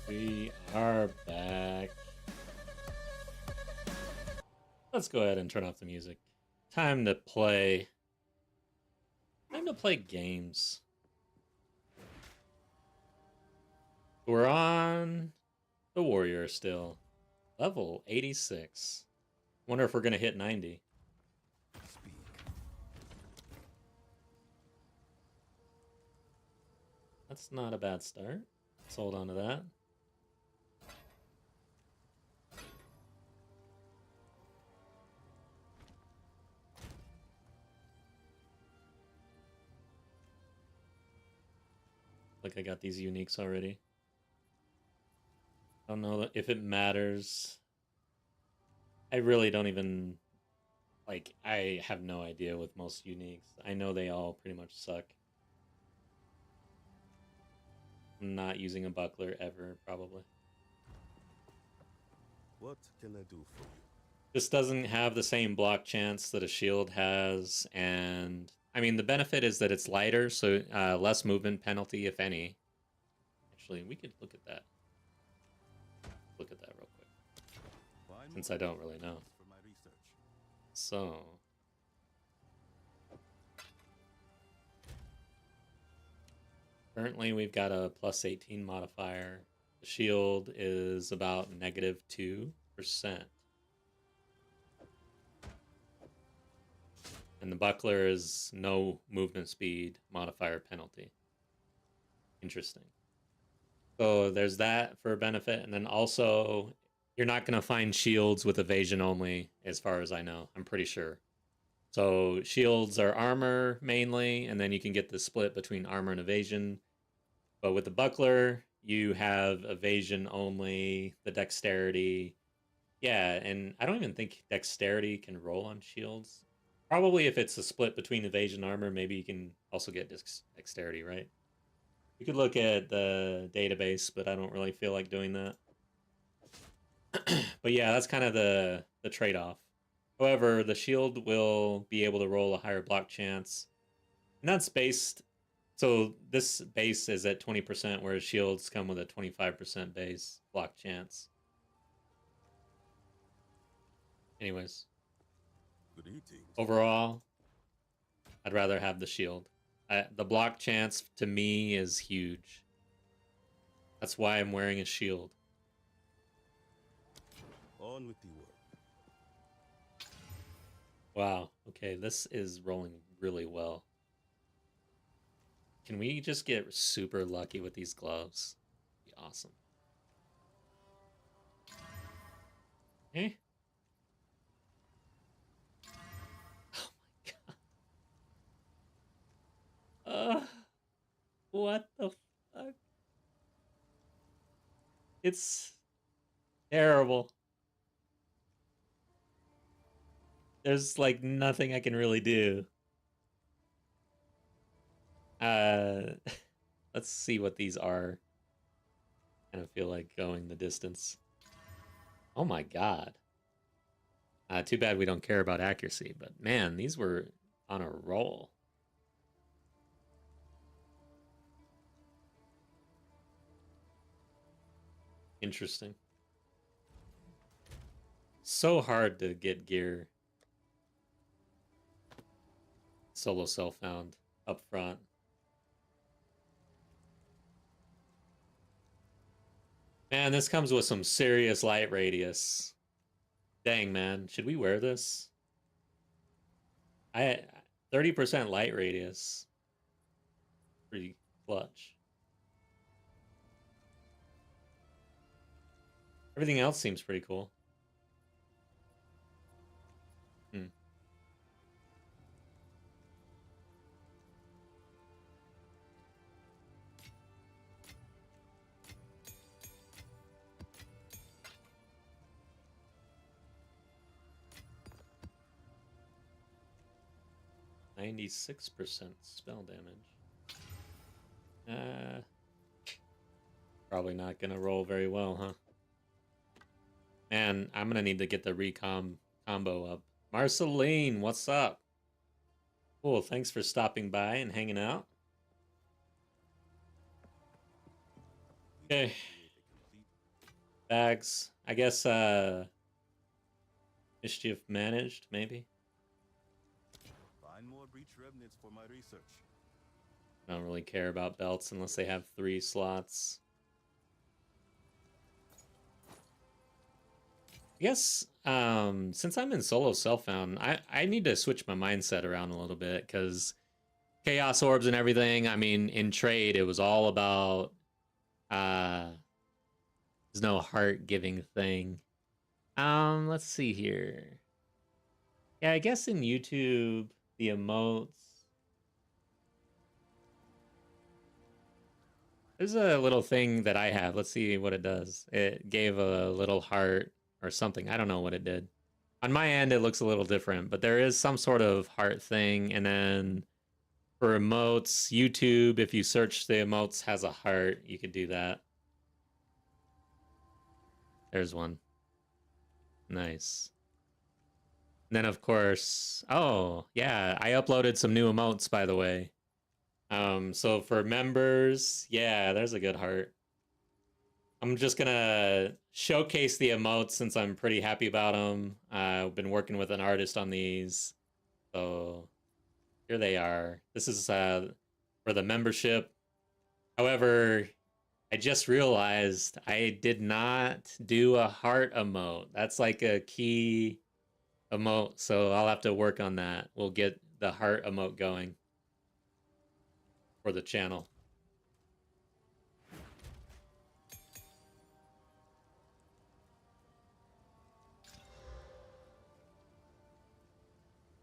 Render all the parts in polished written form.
We are back. Let's go ahead and turn off the music. Time to play. Time to play games. We're on the Warrior still. Level 86. Wonder if we're going to hit 90. Speak. That's not a bad start. Let's hold on to that. Like I got these uniques already. I don't know if it matters. I really don't even... Like, I have no idea with most uniques. I know they all pretty much suck. I'm not using a buckler ever, probably. What can I do for you? This doesn't have the same block chance that a shield has, and I mean the benefit is that it's lighter, so less movement penalty, if any. Actually, we could look at that. Look at that real quick, since I don't really know. For my research. So, currently we've got a plus 18 modifier. The shield is about -2%. And the buckler is no movement speed modifier penalty. Interesting. So there's that for a benefit. And then also, you're not going to find shields with evasion only, as far as I know. I'm pretty sure. So shields are armor mainly, and then you can get the split between armor and evasion. But with the buckler, you have evasion only, the dexterity. Yeah, and I don't even think dexterity can roll on shields. Probably if it's a split between evasion and armor, maybe you can also get dexterity, right? You could look at the database, but I don't really feel like doing that. But yeah, that's kind of the trade-off. However, the shield will be able to roll a higher block chance. And that's based... So this base is at 20%, whereas shields come with a 25% base block chance. Anyways. Overall, I'd rather have the shield. The block chance to me is huge. That's why I'm wearing a shield. On with the work. Wow. Okay, this is rolling really well. Can we just get super lucky with these gloves? Be awesome. Okay. What the fuck? It's terrible. There's like nothing I can really do. Let's see what these are. Kind of feel like going the distance. Oh my god. Too bad we don't care about accuracy, but man, these were on a roll. Interesting. So hard to get gear. Solo self found up front. Man, this comes with some serious light radius. Dang, man. Should we wear this? 30% light radius. Pretty clutch. Everything else seems pretty cool. 96% spell damage. Probably not gonna roll very well, huh? Man, I'm gonna need to get the recom combo up. Marceline, what's up? Cool, thanks for stopping by and hanging out. Okay. Bags. I guess mischief managed, maybe. Find more breach remnants for my research. I don't really care about belts unless they have 3 slots. I guess since I'm in solo self-found, I need to switch my mindset around a little bit, because Chaos Orbs and everything, I mean, in trade, it was all about there's no heart-giving thing. Let's see here. Yeah, I guess in YouTube, the emotes. There's a little thing that I have. Let's see what it does. It gave a little heart or something. I don't know what it did. On my end, it looks a little different, but there is some sort of heart thing. And then for emotes, YouTube, if you search the emotes, has a heart. You could do that. There's one. Nice. And then, of course, oh, yeah, I uploaded some new emotes, by the way. So for members, yeah, there's a good heart. I'm just gonna showcase the emotes since I'm pretty happy about them. I've been working with an artist on these. So here they are. This is for the membership. However, I just realized I did not do a heart emote. That's like a key emote, so I'll have to work on that. We'll get the heart emote going for the channel.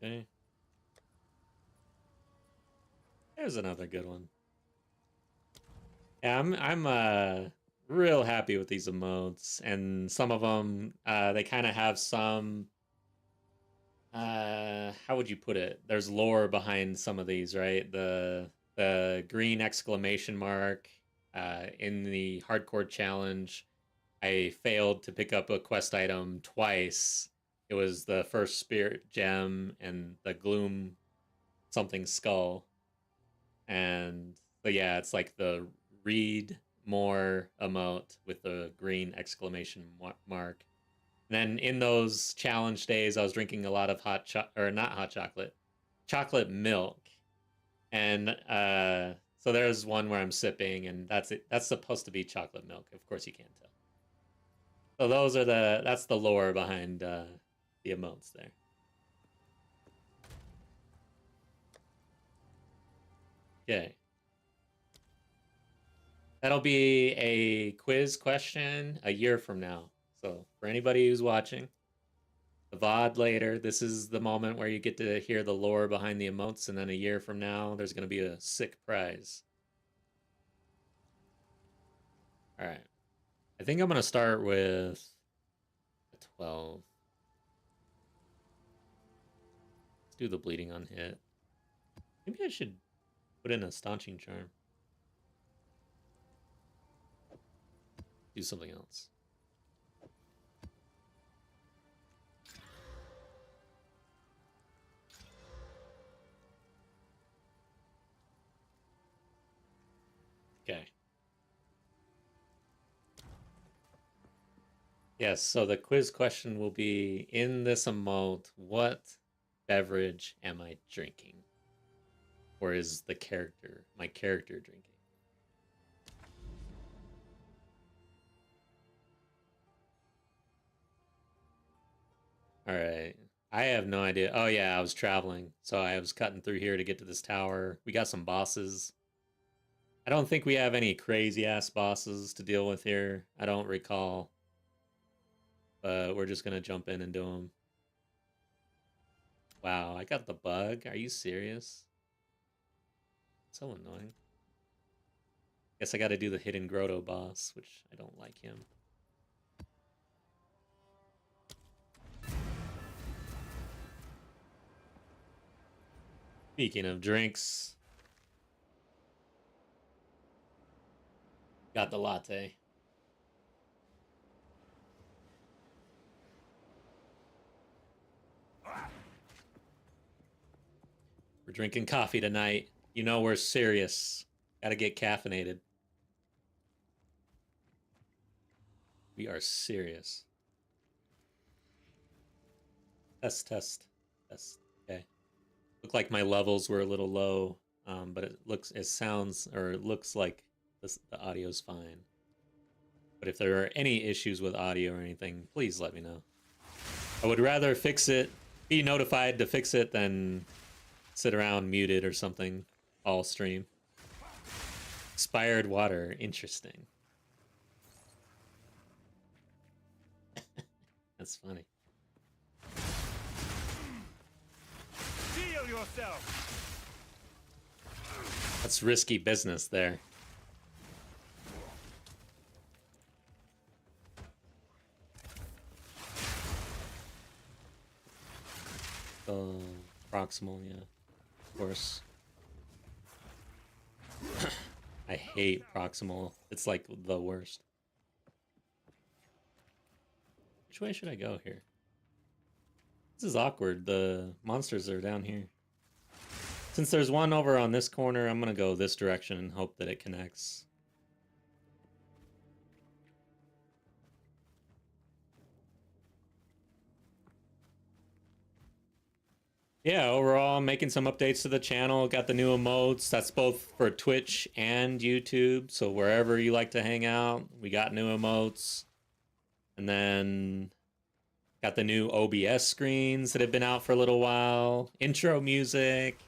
Okay. There's another good one. Yeah, I'm real happy with these emotes, and some of them they kind of have some how would you put it? There's lore behind some of these, right? The green exclamation mark in the hardcore challenge. I failed to pick up a quest item twice. It was the first spirit gem and the gloom something skull. And so yeah, it's like the read more emote with the green exclamation mark. And then in those challenge days, I was drinking a lot of not hot chocolate, chocolate milk. And so there's one where I'm sipping, and that's it. That's supposed to be chocolate milk. Of course, you can't tell. So that's the lore behind the emotes there. Okay. That'll be a quiz question a year from now. So for anybody who's watching, the VOD later, this is the moment where you get to hear the lore behind the emotes, and then a year from now, there's going to be a sick prize. All right. I think I'm going to start with a 12. Let's do the bleeding on hit. Maybe I should put in a staunching charm. Do something else. Okay. Yes, so the quiz question will be, in this emote, what beverage am I drinking? Or is my character drinking? All right. I have no idea. Oh yeah, I was traveling, so I was cutting through here to get to this tower. We got some bosses. I don't think we have any crazy ass bosses to deal with here. I don't recall. But we're just gonna jump in and do them. Wow, I got the bug. Are you serious? So annoying. Guess I gotta do the hidden grotto boss, which I don't like him. Speaking of drinks, got the latte. We're drinking coffee tonight. You know we're serious. Gotta get caffeinated. We are serious. Test. Okay. Looked like my levels were a little low, but it looks like the audio's fine. But if there are any issues with audio or anything, please let me know. I would rather fix it, be notified to fix it, than sit around muted or something all stream. Expired water, interesting. That's funny. Heal yourself. That's risky business there. Proximal, yeah, of course. I hate proximal. It's like the worst. Which way should I go here? This is awkward. The monsters are down here. Since there's one over on this corner, I'm gonna go this direction and hope that it connects. Yeah, overall, I'm making some updates to the channel. Got the new emotes. That's both for Twitch and YouTube. So wherever you like to hang out, we got new emotes. And then got the new OBS screens that have been out for a little while. Intro music.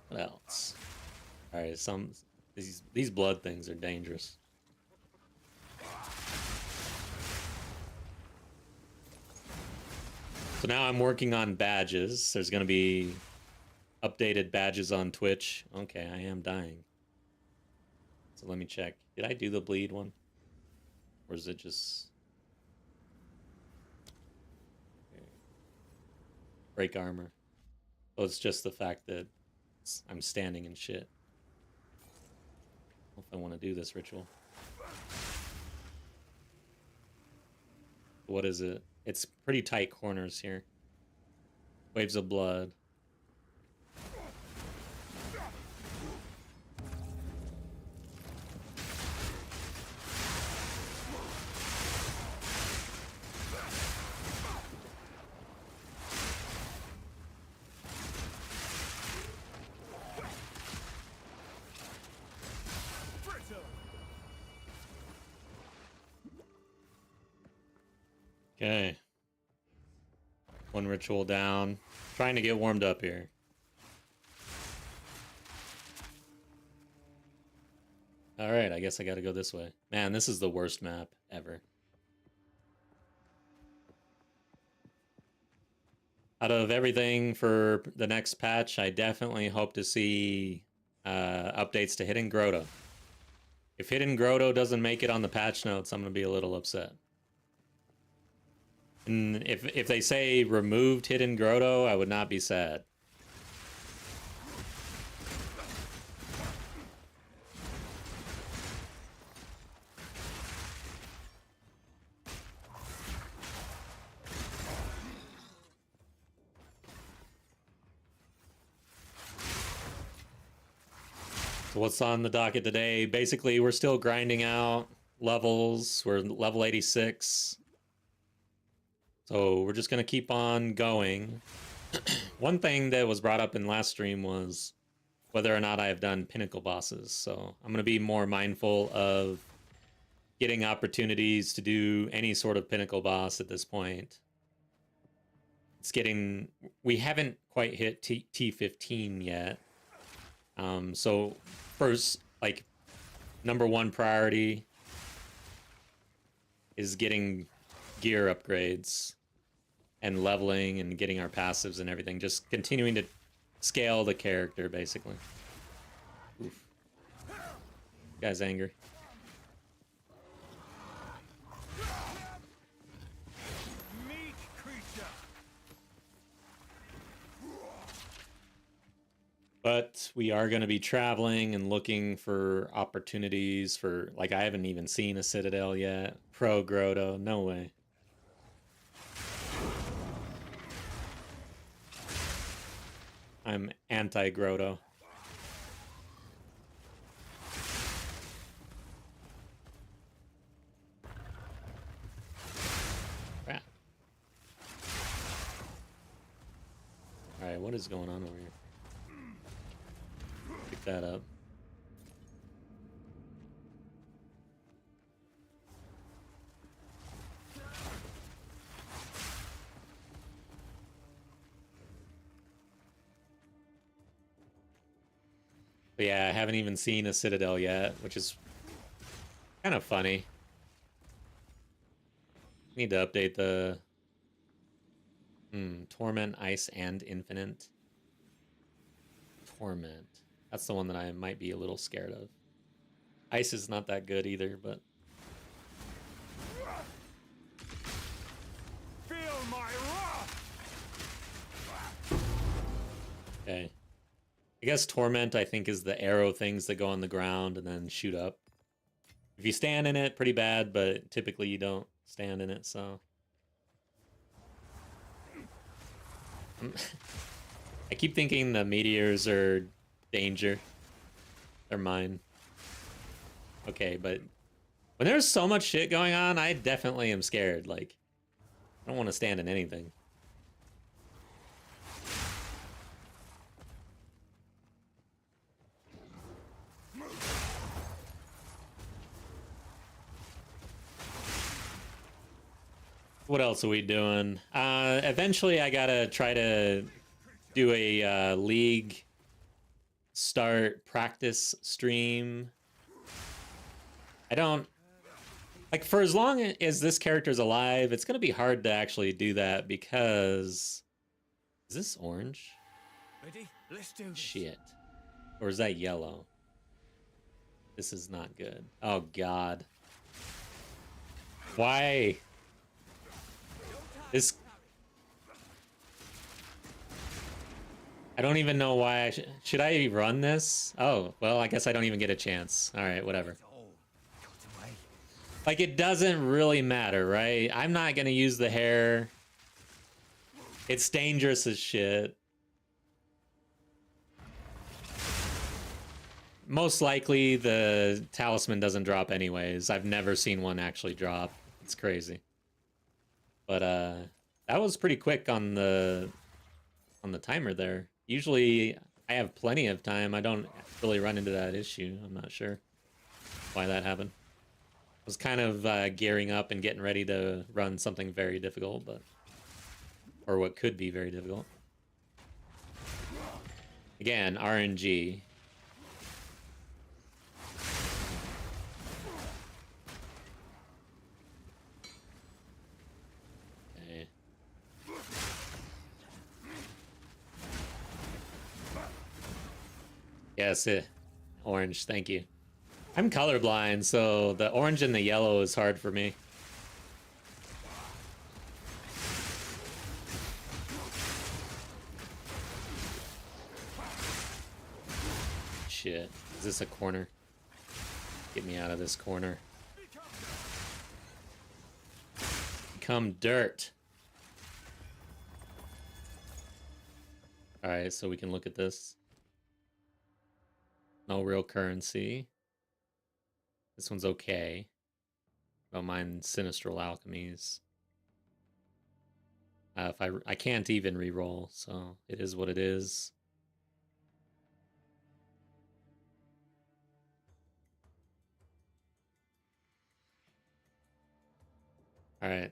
What else? All right, these blood things are dangerous. So now I'm working on badges. There's going to be updated badges on Twitch. Okay, I am dying. So let me check. Did I do the bleed one? Or is it just... break armor? Oh, it's just the fact that I'm standing and shit. I don't know if I want to do this ritual. What is it? It's pretty tight corners here. Waves of blood. Okay. One ritual down. Trying to get warmed up here. Alright, I guess I gotta go this way. Man, this is the worst map ever. Out of everything for the next patch, I definitely hope to see updates to Hidden Grotto. If Hidden Grotto doesn't make it on the patch notes, I'm gonna be a little upset. And if they say removed Hidden Grotto, I would not be sad. So what's on the docket today? Basically, we're still grinding out levels. We're level 86. So we're just going to keep on going. One thing that was brought up in last stream was whether or not I have done pinnacle bosses. So I'm going to be more mindful of getting opportunities to do any sort of pinnacle boss at this point. We haven't quite hit T15 yet. So first, like, number one priority is getting gear upgrades and leveling and getting our passives and everything. Just continuing to scale the character, basically. Oof. Guy's angry. But we are going to be traveling and looking for opportunities for, like, I haven't even seen a Citadel yet. Pro Grotto, no way. I'm anti-Grotto. what is going on over here? Pick that up. But yeah, I haven't even seen a Citadel yet, which is kind of funny. Need to update the Torment, Ice, and Infinite. Torment. That's the one that I might be a little scared of. Ice is not that good either, but... Feel my wrath! Okay. I guess Torment, I think, is the arrow things that go on the ground and then shoot up. If you stand in it, pretty bad, but typically you don't stand in it, so... I keep thinking the meteors are danger. They're mine. Okay, but when there's so much shit going on, I definitely am scared. Like, I don't want to stand in anything. What else are we doing? Eventually I gotta try to do a league start practice stream. I don't... Like, for as long as this character's alive, it's gonna be hard to actually do that because... Is this orange? Ready? Let's do this. Shit. Or is that yellow? This is not good. Oh, God. Why? This... I don't even know why I should I run this? Oh, well, I guess I don't even get a chance. All right, whatever. Like, it doesn't really matter, right? I'm not gonna use the hair. It's dangerous as shit. Most likely the talisman doesn't drop anyways. I've never seen one actually drop. It's crazy. But that was pretty quick on the timer there. Usually I have plenty of time. I don't really run into that issue. I'm not sure why that happened. I was kind of gearing up and getting ready to run something very difficult, but... Or what could be very difficult. Again, RNG. Okay. Yes, orange, thank you. I'm colorblind, so the orange and the yellow is hard for me. Shit. Is this a corner? Get me out of this corner. Become dirt. Alright, so we can look at this. No real currency. This one's okay. Don't mind Sinistral Alchemies. If I can't even re-roll, so it is what it is. Alright.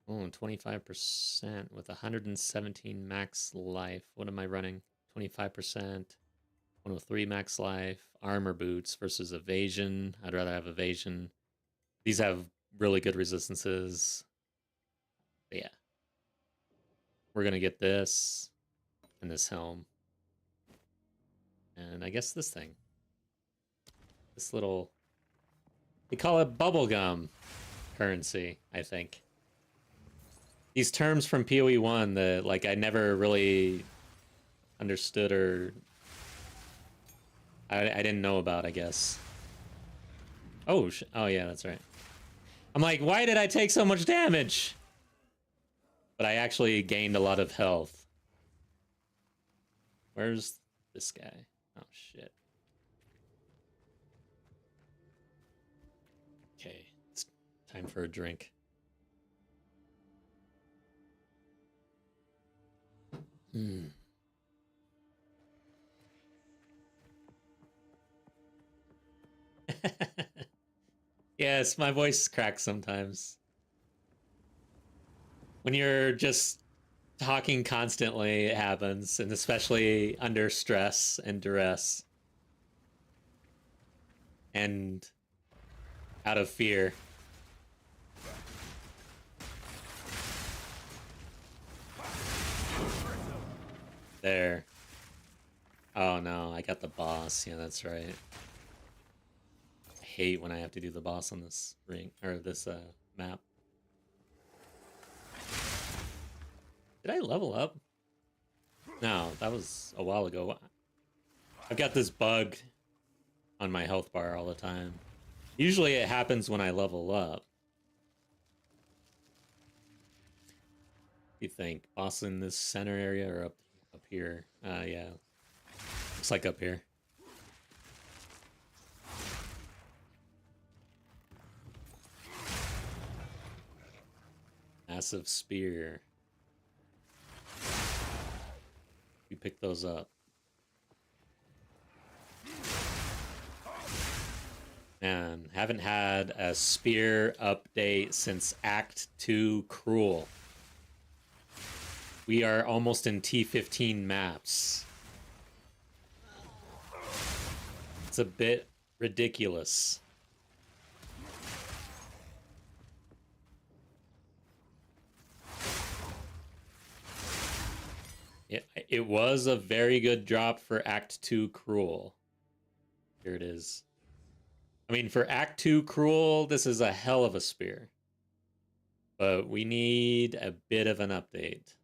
Oh, 25% with 117 max life. What am I running? 25%. 103 max life. Armor boots versus evasion. I'd rather have evasion. These have really good resistances. But yeah. We're going to get this and this helm. And I guess this thing. This little... They call it bubblegum currency, I think. These terms from PoE 1 that, like, I never really understood or... I didn't know about, I guess. Oh, oh yeah, that's right. I'm like, why did I take so much damage? But I actually gained a lot of health. Where's this guy? Oh, shit. Okay, it's time for a drink. Yes, my voice cracks sometimes. When you're just talking constantly, it happens, and especially under stress and duress. And out of fear. There. Oh no, I got the boss. Yeah, that's right. I hate when I have to do the boss on this ring, or this map. Did I level up? No, that was a while ago. I've got this bug on my health bar all the time. Usually it happens when I level up. What do you think? Boss in this center area or up here? Yeah. Looks like up here. Massive spear. We pick those up. Man, haven't had a spear update since Act 2 Cruel. We are almost in T15 maps. It's a bit ridiculous. It was a very good drop for Act 2 Cruel. Here it is. I mean, for Act 2 Cruel, this is a hell of a spear. But we need a bit of an update.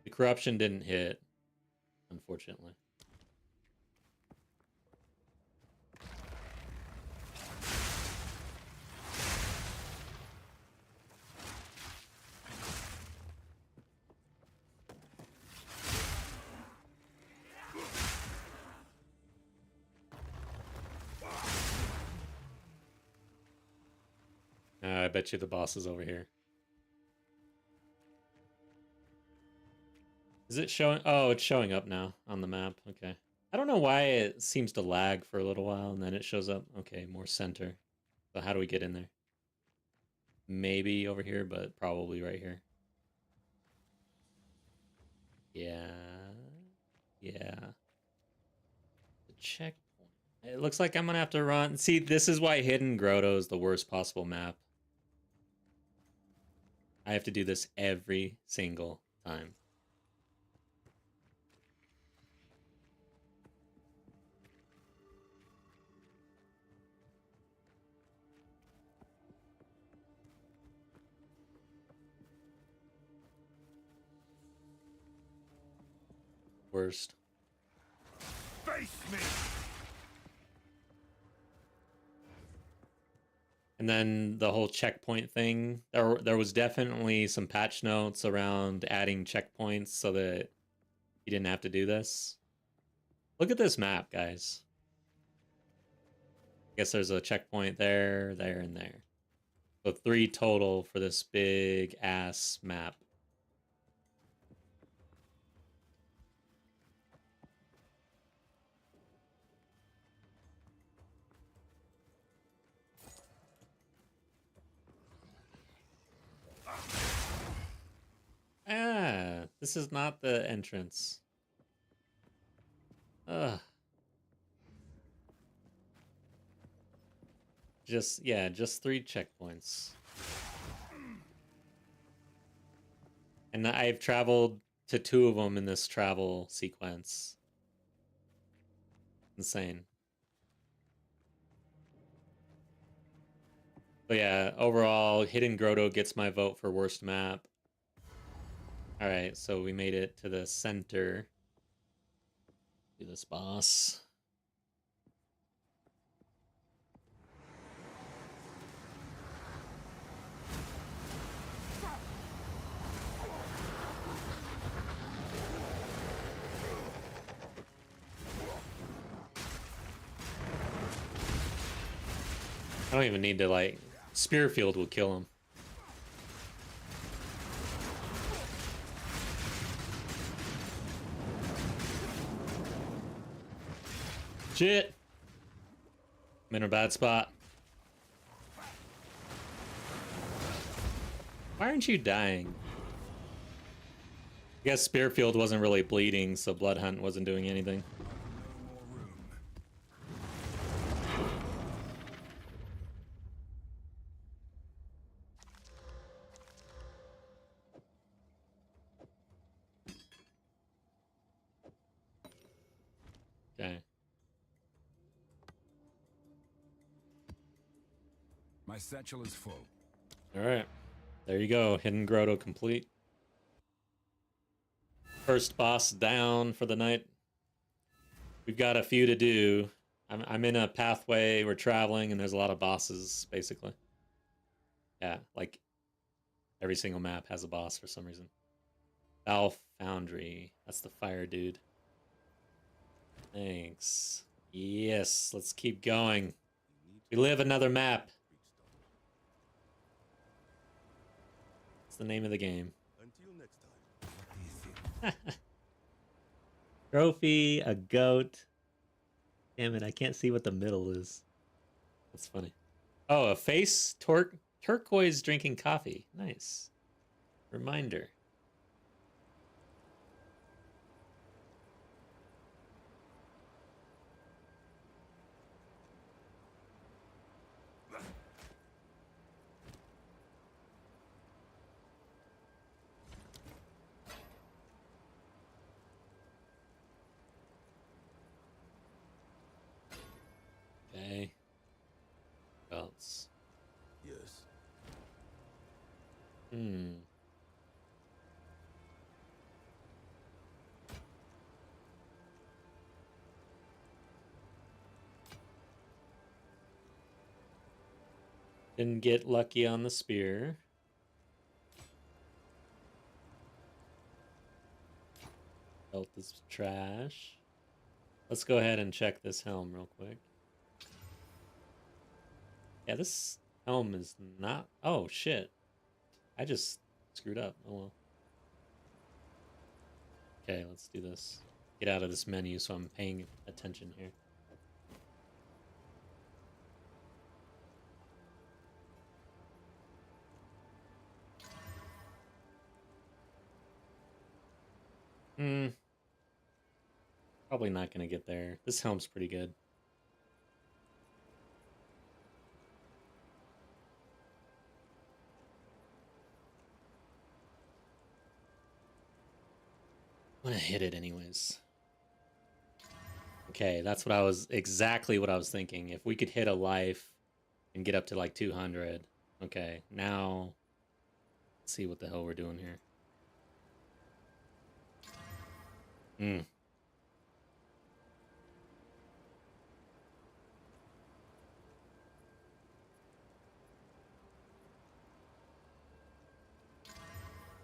The corruption didn't hit, unfortunately. I bet you the boss is over here. Is it showing? Oh, it's showing up now on the map. Okay. I don't know why it seems to lag for a little while and then it shows up. Okay, more center. So how do we get in there? Maybe over here, but probably right here. Yeah. Yeah. The checkpoint. It looks like I'm gonna have to run. See, this is why Hidden Grotto is the worst possible map. I have to do this every single time. Worst. Face me. And then the whole checkpoint thing, there was definitely some patch notes around adding checkpoints so that you didn't have to do this. Look at this map, guys. I guess there's a checkpoint there, there, and there. So 3 total for this big ass map. Ah, this is not the entrance. Ugh. Just 3 checkpoints. And I've traveled to 2 of them in this travel sequence. Insane. But yeah, overall, Hidden Grotto gets my vote for worst map. Alright, so we made it to the center. Do this boss. I don't even need to, like, Spearfield will kill him. Shit! I'm in a bad spot. Why aren't you dying? I guess Spearfield wasn't really bleeding, so Blood Hunt wasn't doing anything. No more room. Okay. My satchel is full. All right. There you go. Hidden Grotto complete. First boss down for the night. We've got a few to do. I'm in a pathway. We're traveling, and there's a lot of bosses, basically. Yeah, like every single map has a boss for some reason. Valve Foundry. That's the fire dude. Thanks. Yes, let's keep going. We live another map. That's the name of the game. Until next time. What do you think? Trophy, a goat. Damn it, I can't see what the middle is. That's funny. Oh, a face turquoise drinking coffee. Nice. Reminder. Okay. What else? Yes. Didn't get lucky on the spear. Belt is trash. Let's go ahead and check this helm real quick. Yeah, this helm is not... Oh, shit. I just screwed up. Oh, well. Okay, let's do this. Get out of this menu so I'm paying attention here. Probably not going to get there. This helm's pretty good. I'm going to hit it anyways. Okay, that's what I was... Exactly what I was thinking. If we could hit a life and get up to like 200. Okay, now... Let's see what the hell we're doing here.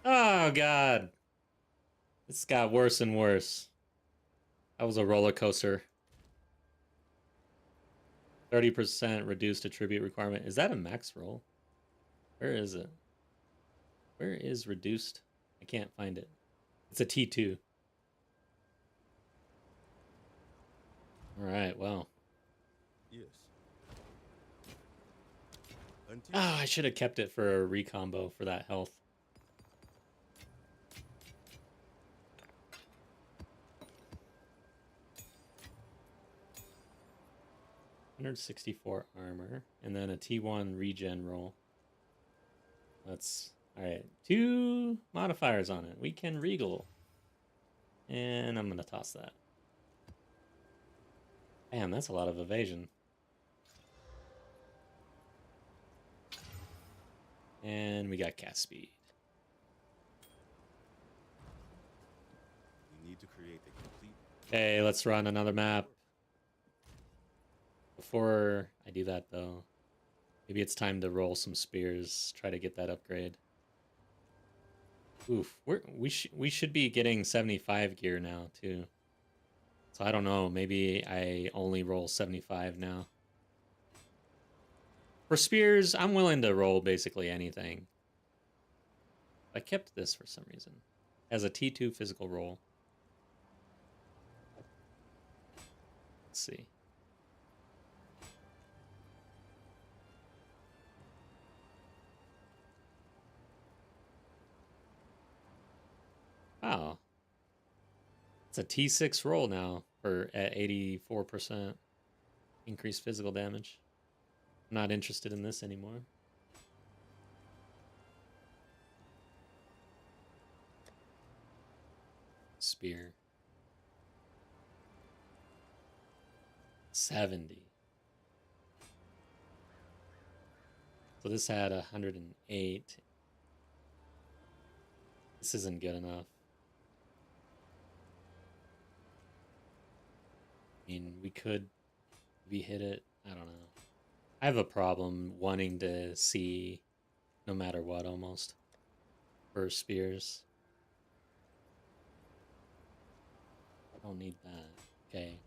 Oh, God. This got worse and worse. That was a roller coaster. 30% reduced attribute requirement. Is that a max roll? Where is it? Where is reduced? I can't find it. It's a T2. All right, well. Yes. Until Oh, I should have kept it for a recombo for that health. $164 armor, and then a T1 regen roll. Let's... Alright, 2 modifiers on it. We can regal. And I'm going to toss that. Damn, that's a lot of evasion. And we got cast speed. we need to create a complete. Okay, let's run another map. Before I do that, though, maybe it's time to roll some spears. Try to get that upgrade. Oof, we should be getting 75 gear now too. So I don't know. Maybe I only roll 75 now. For spears, I'm willing to roll basically anything. I kept this for some reason as a T2 physical roll. Let's see. Wow. It's a T6 roll now for at 84% increased physical damage. I'm not interested in this anymore. Spear. 70. So this had 108. This isn't good enough. I mean, we could maybe hit it. I don't know. I have a problem wanting to see no matter what almost for spears. I don't need that. Okay.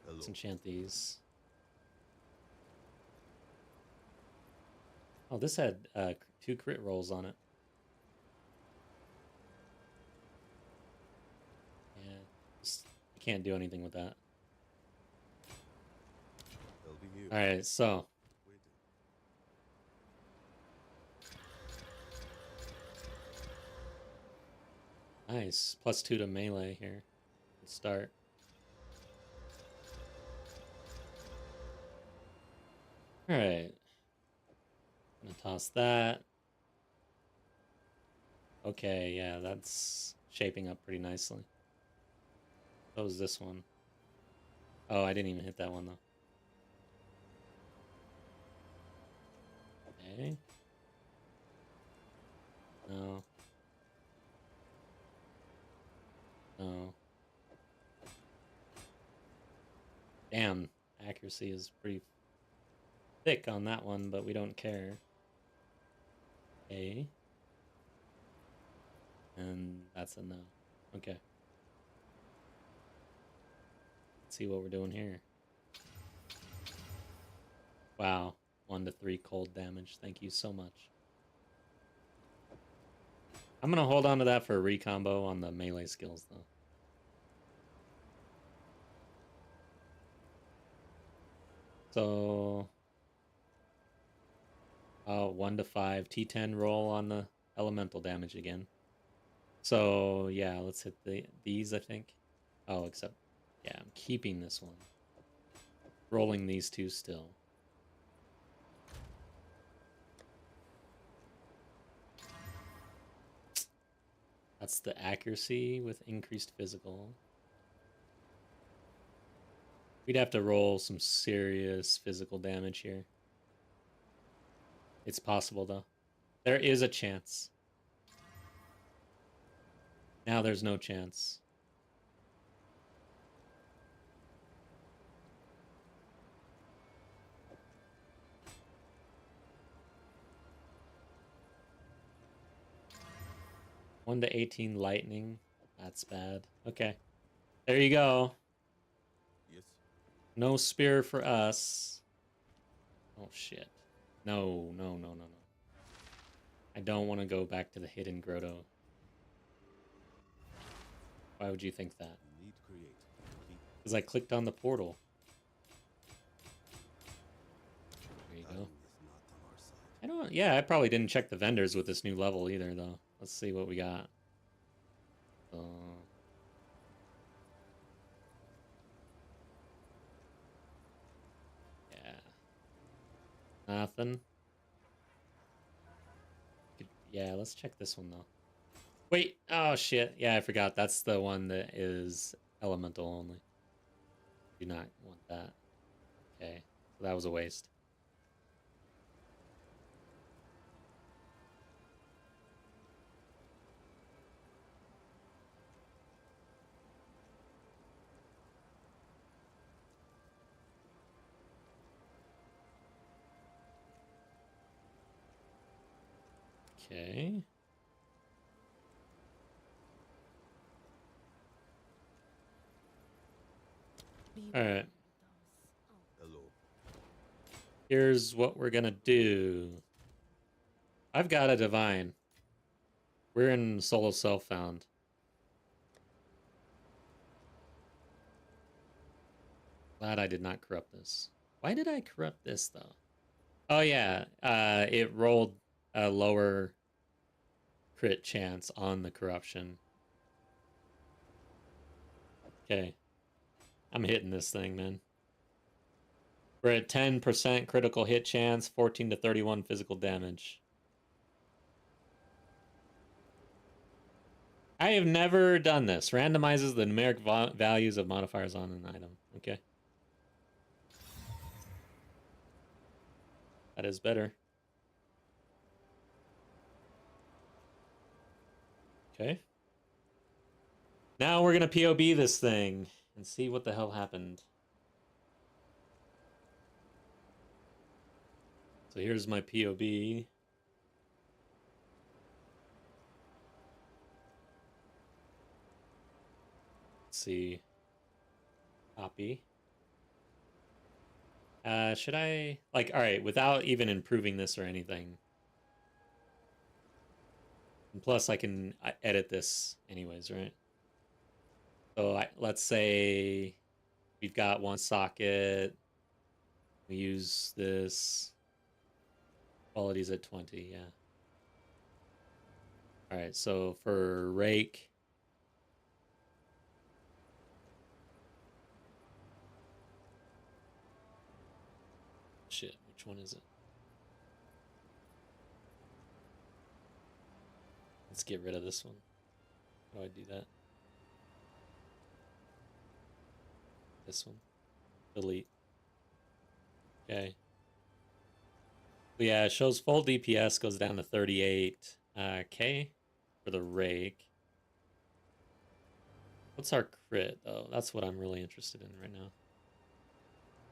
Hello. Let's enchant these. Oh, this had 2 crit rolls on it. Yeah, I can't do anything with that. They'll be here. All right, so Waiting. nice. +2 to melee here. Good start. All right. Gonna toss that. Okay, yeah, that's shaping up pretty nicely. What was this one? Oh, I didn't even hit that one though. Okay. No. No. Damn, accuracy is pretty thick on that one, but we don't care. Okay. And that's a no. Okay. Let's see what we're doing here. Wow. 1 to 3 cold damage. Thank you so much. I'm gonna hold on to that for a recombo on the melee skills though. So 1 to 5 T10 roll on the elemental damage again. So yeah, let's hit these, I think. Oh, except yeah, I'm keeping this one. Rolling these 2 still. That's the accuracy with increased physical. We'd have to roll some serious physical damage here. It's possible, though. There is a chance. Now there's no chance. One to 18 lightning. That's bad. Okay. There you go. Yes. No spear for us. Oh, shit. No, no, no, no, no. I don't want to go back to the hidden grotto. Why would you think that? Need create. Because I clicked on the portal. There you Time go. is not on our side. I don't. Yeah, I probably didn't check the vendors with this new level either, though. Let's see what we got. Yeah. Nothing. Yeah, let's check this one though. Wait. Oh shit. Yeah, I forgot. That's the one that is elemental only. Do not want that. Okay. So that was a waste. Okay. All right. Hello. Here's what we're gonna do. I've got a divine. We're in solo self-found. Glad I did not corrupt this. Why did I corrupt this though? Oh yeah, it rolled a lower crit chance on the corruption. Okay. I'm hitting this thing, man. We're at 10% critical hit chance, 14 to 31 physical damage. I have never done this. Randomizes the numeric values of modifiers on an item. Okay. That is better. Okay. Now we're going to POB this thing and see what the hell happened. So here's my POB. Let's see. Copy. Should I... Like, alright, without even improving this or anything. And plus, I can edit this anyways, right? So let's say we've got one socket. We use this. Quality's at 20, yeah. Alright, so for rake... Shit, which one is it? Let's get rid of this one. How do I do that? This one. Delete. Okay. Yeah, it shows full DPS goes down to 38. K for the rake. What's our crit, though? That's what I'm really interested in right now.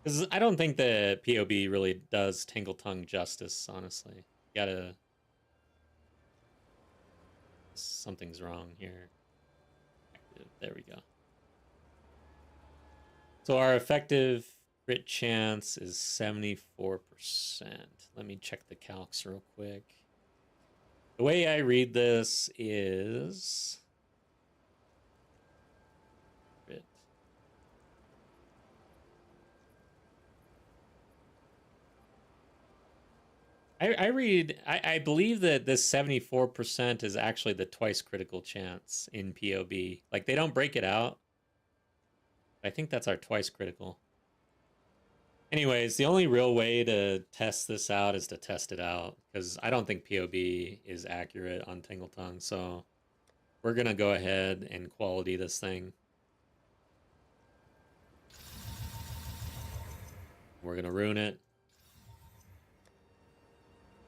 Because I don't think the POB really does Tingle Tongue justice, honestly. You gotta... Something's wrong here. There we go. So our effective crit chance is 74%. Let me check the calcs real quick. The way I read this is... Crit. I believe that this 74% is actually the twice critical chance in POB. Like, they don't break it out. I think that's our twice critical. Anyways, the only real way to test this out is to test it out, because I don't think POB is accurate on Tingle Tongue, so we're going to go ahead and quality this thing. We're going to ruin it.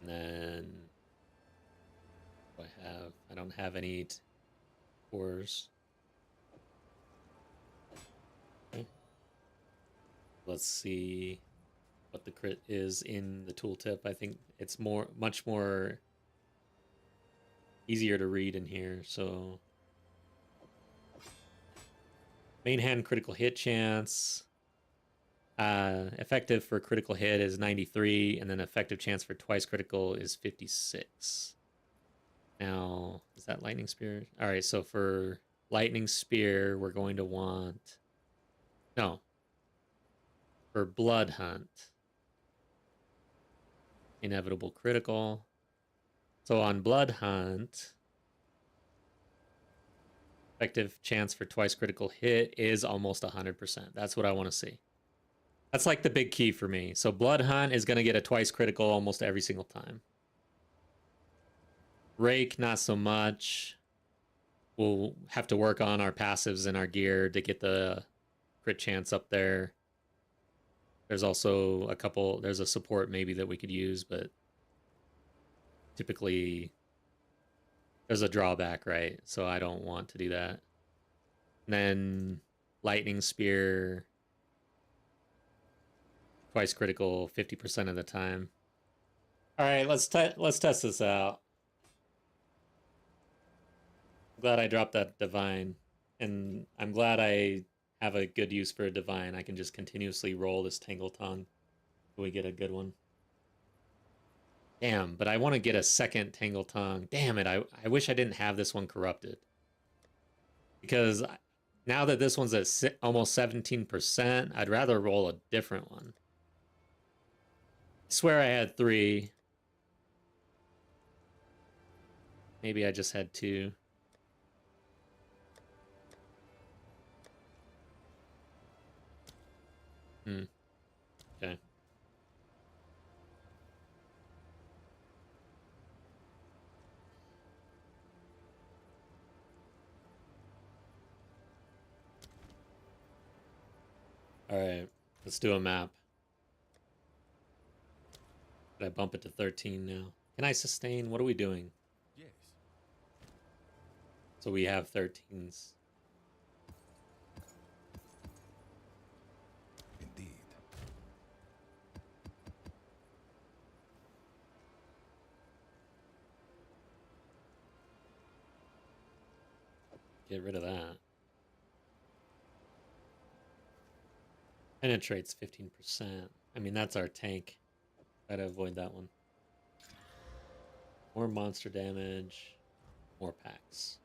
And then what do I have? I don't have any cores. Okay. Let's see what the crit is in the tooltip. I think it's much more easier to read in here. So main hand critical hit chance. Effective for critical hit is 93, and then effective chance for twice critical is 56. Now, is that lightning spear? All right, so for lightning spear, we're going to want... No. For blood hunt. Inevitable critical. So on blood hunt, effective chance for twice critical hit is almost 100%. That's what I want to see. That's like the big key for me. So Blood Hunt is going to get a twice critical almost every single time. Rake, not so much. We'll have to work on our passives and our gear to get the crit chance up there. There's also there's a support maybe that we could use, but typically there's a drawback, right? So I don't want to do that. And then Lightning Spear... Twice critical 50% of the time. All right, let's test this out. I'm glad I dropped that divine, and I'm glad I have a good use for a divine. I can just continuously roll this Tingle Tongue till we get a good one. Damn, but I want to get a second Tingle Tongue. Damn it, I wish I didn't have this one corrupted. Because now that this one's at almost 17%, I'd rather roll a different one. I swear I had 3. Maybe I just had 2. Okay. Alright, let's do a map. Did I bump it to 13 now? Can I sustain? What are we doing? Yes. So we have 13s. Indeed. Get rid of that. Penetrates 15%. I mean, that's our tank. Try to avoid that one. More monster damage. More packs.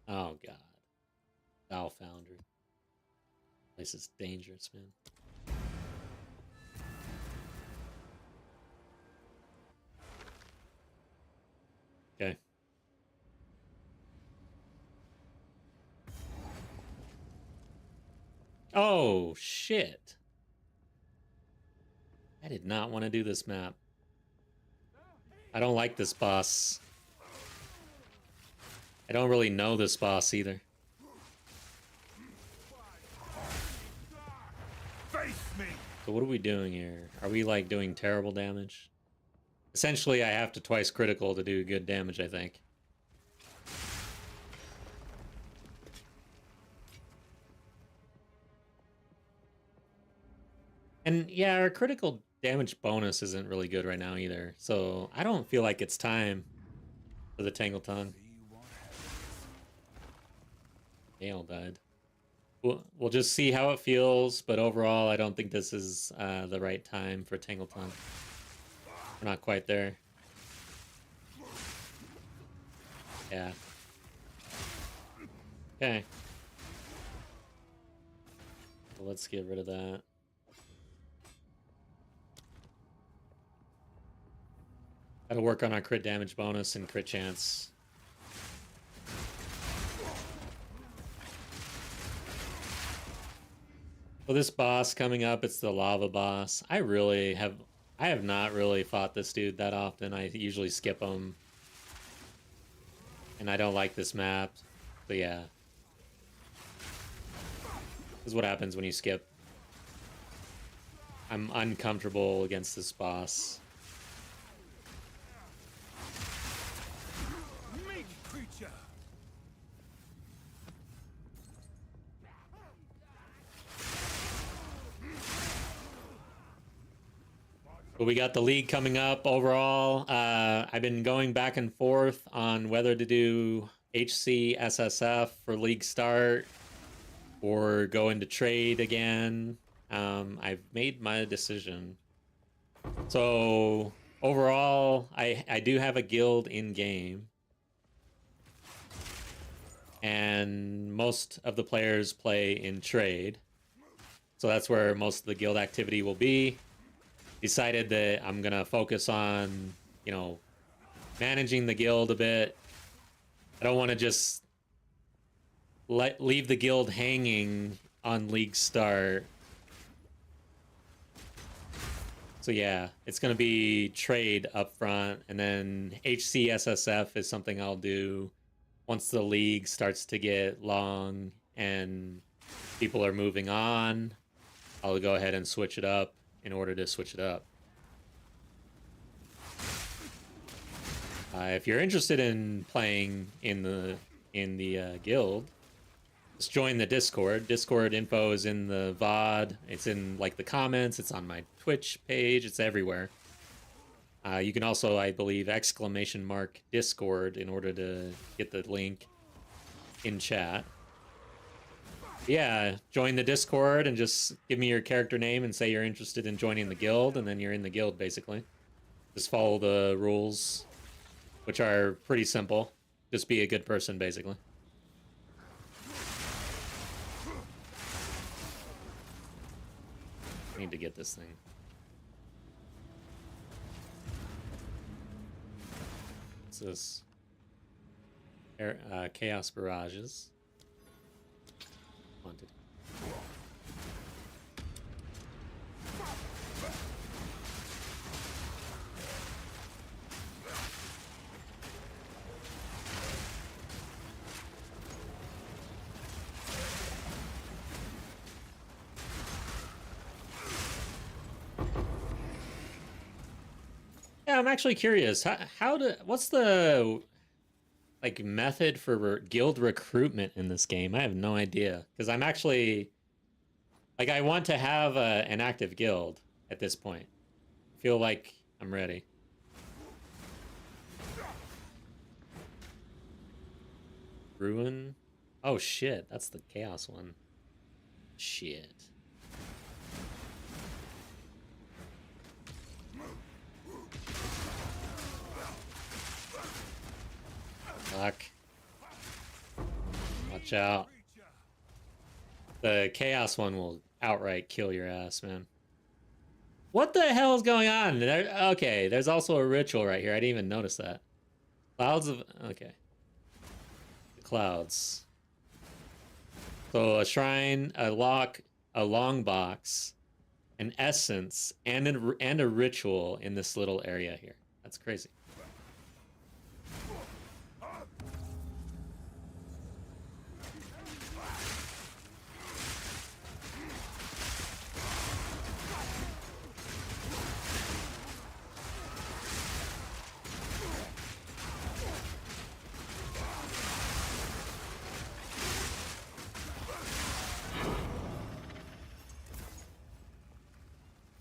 Oh, God. Foul Foundry. This is dangerous, man. Okay. Oh, shit. I did not want to do this map. I don't like this boss. I don't really know this boss either. Face me. So what are we doing here? Are we, like, doing terrible damage? Essentially, I have to twice critical to do good damage, I think. And yeah, our critical damage bonus isn't really good right now either. So I don't feel like it's time for the Tangle Tongue. Gale died. We'll just see how it feels, but overall, I don't think this is the right time for Tangle Tongue. We're not quite there. Yeah. Okay. Well, let's get rid of that. Gotta work on our crit damage bonus and crit chance. So this boss coming up, it's the lava boss. I have not really fought this dude that often. I usually skip him. And I don't like this map. So yeah. This is what happens when you skip. I'm uncomfortable against this boss. Meat creature. But we got the league coming up overall. I've been going back and forth on whether to do HCSSF for league start or go into trade again. I've made my decision. So overall, I do have a guild in game. And most of the players play in trade. So that's where most of the guild activity will be. Decided that I'm gonna focus on, you know, managing the guild a bit. I don't want to just leave the guild hanging on league start. So yeah, it's gonna be trade up front, and then HCSSF is something I'll do once the league starts to get long and people are moving on. I'll go ahead and switch it up in order to switch it up. If you're interested in playing in the guild, just join the Discord. Discord info is in the VOD. It's in like the comments. It's on my Twitch page. It's everywhere. You can also, I believe, !Discord in order to get the link in chat. Yeah, join the Discord and just give me your character name and say you're interested in joining the guild, and then you're in the guild, basically. Just follow the rules, which are pretty simple. Just be a good person, basically. I need to get this thing. What's this? Chaos barrages. Wanted. Yeah, I'm actually curious. What's the like method for guild recruitment in this game? I have no idea because I'm actually like I want to have an active guild at this point. I feel like I'm ready. Ruin. Oh shit, that's the chaos one. Shit. Fuck. Watch out. The chaos one will outright kill your ass, man. What the hell is going on? Okay, there's also a ritual right here. I didn't even notice that. Clouds of... Okay. The clouds. So a shrine, a lock, a long box, an essence, and a ritual in this little area here. That's crazy.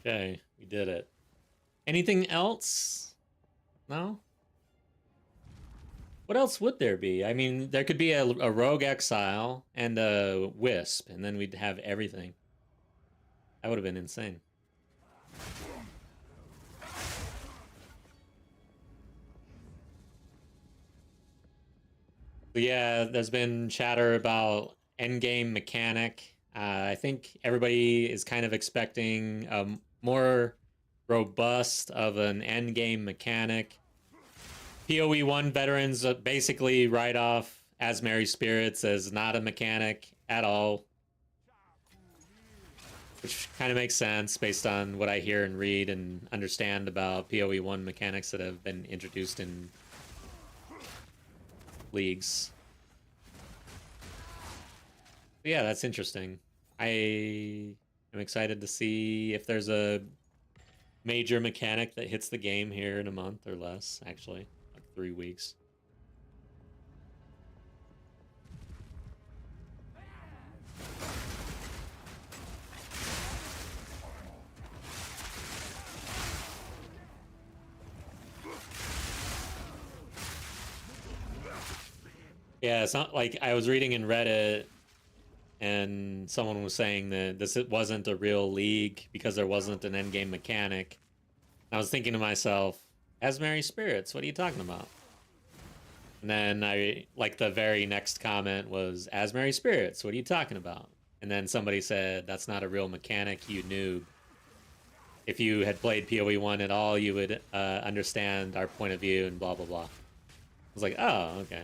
Okay, we did it. Anything else? No? What else would there be? I mean, there could be a rogue exile and a wisp, and then we'd have everything. That would have been insane. But yeah, there's been chatter about endgame mechanic. I think everybody is kind of expecting more robust of an endgame mechanic. PoE 1 veterans basically write off Asmary Spirits as not a mechanic at all. Which kind of makes sense based on what I hear and read and understand about PoE 1 mechanics that have been introduced in leagues. But yeah, that's interesting. I am excited to see if there's a major mechanic that hits the game here in a month or less, actually. Like 3 weeks. Yeah, it's not like I was reading in Reddit and someone was saying that this wasn't a real league because there wasn't an endgame mechanic. I was thinking to myself, Asmary Spirits, what are you talking about? And then the very next comment was, Asmary Spirits, what are you talking about? And then somebody said, that's not a real mechanic, you noob. If you had played PoE 1 at all, you would understand our point of view and blah, blah, blah. I was like, oh, okay.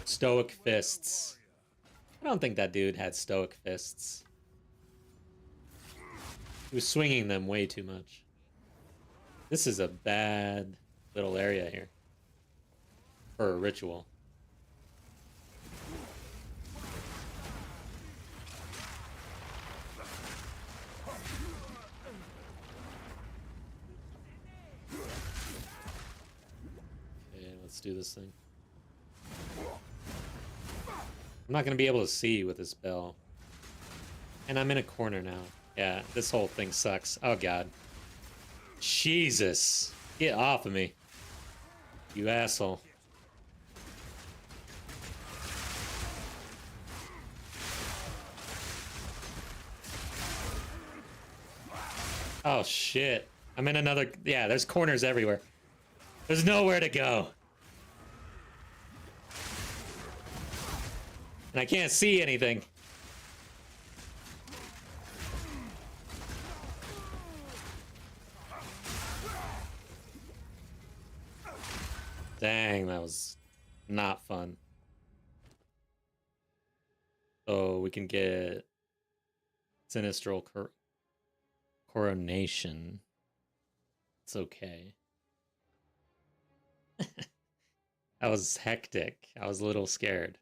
Stoic fists. I don't think that dude had stoic fists. He was swinging them way too much. This is a bad little area here for a ritual. Okay, let's do this thing. I'm not going to be able to see with this bell. And I'm in a corner now. Yeah, this whole thing sucks. Oh, God. Jesus. Get off of me. You asshole. Oh, shit. I'm in another... Yeah, there's corners everywhere. There's nowhere to go. And I can't see anything. Dang, that was not fun. So we can get Sinistral Coronation. It's okay. That was hectic. I was a little scared.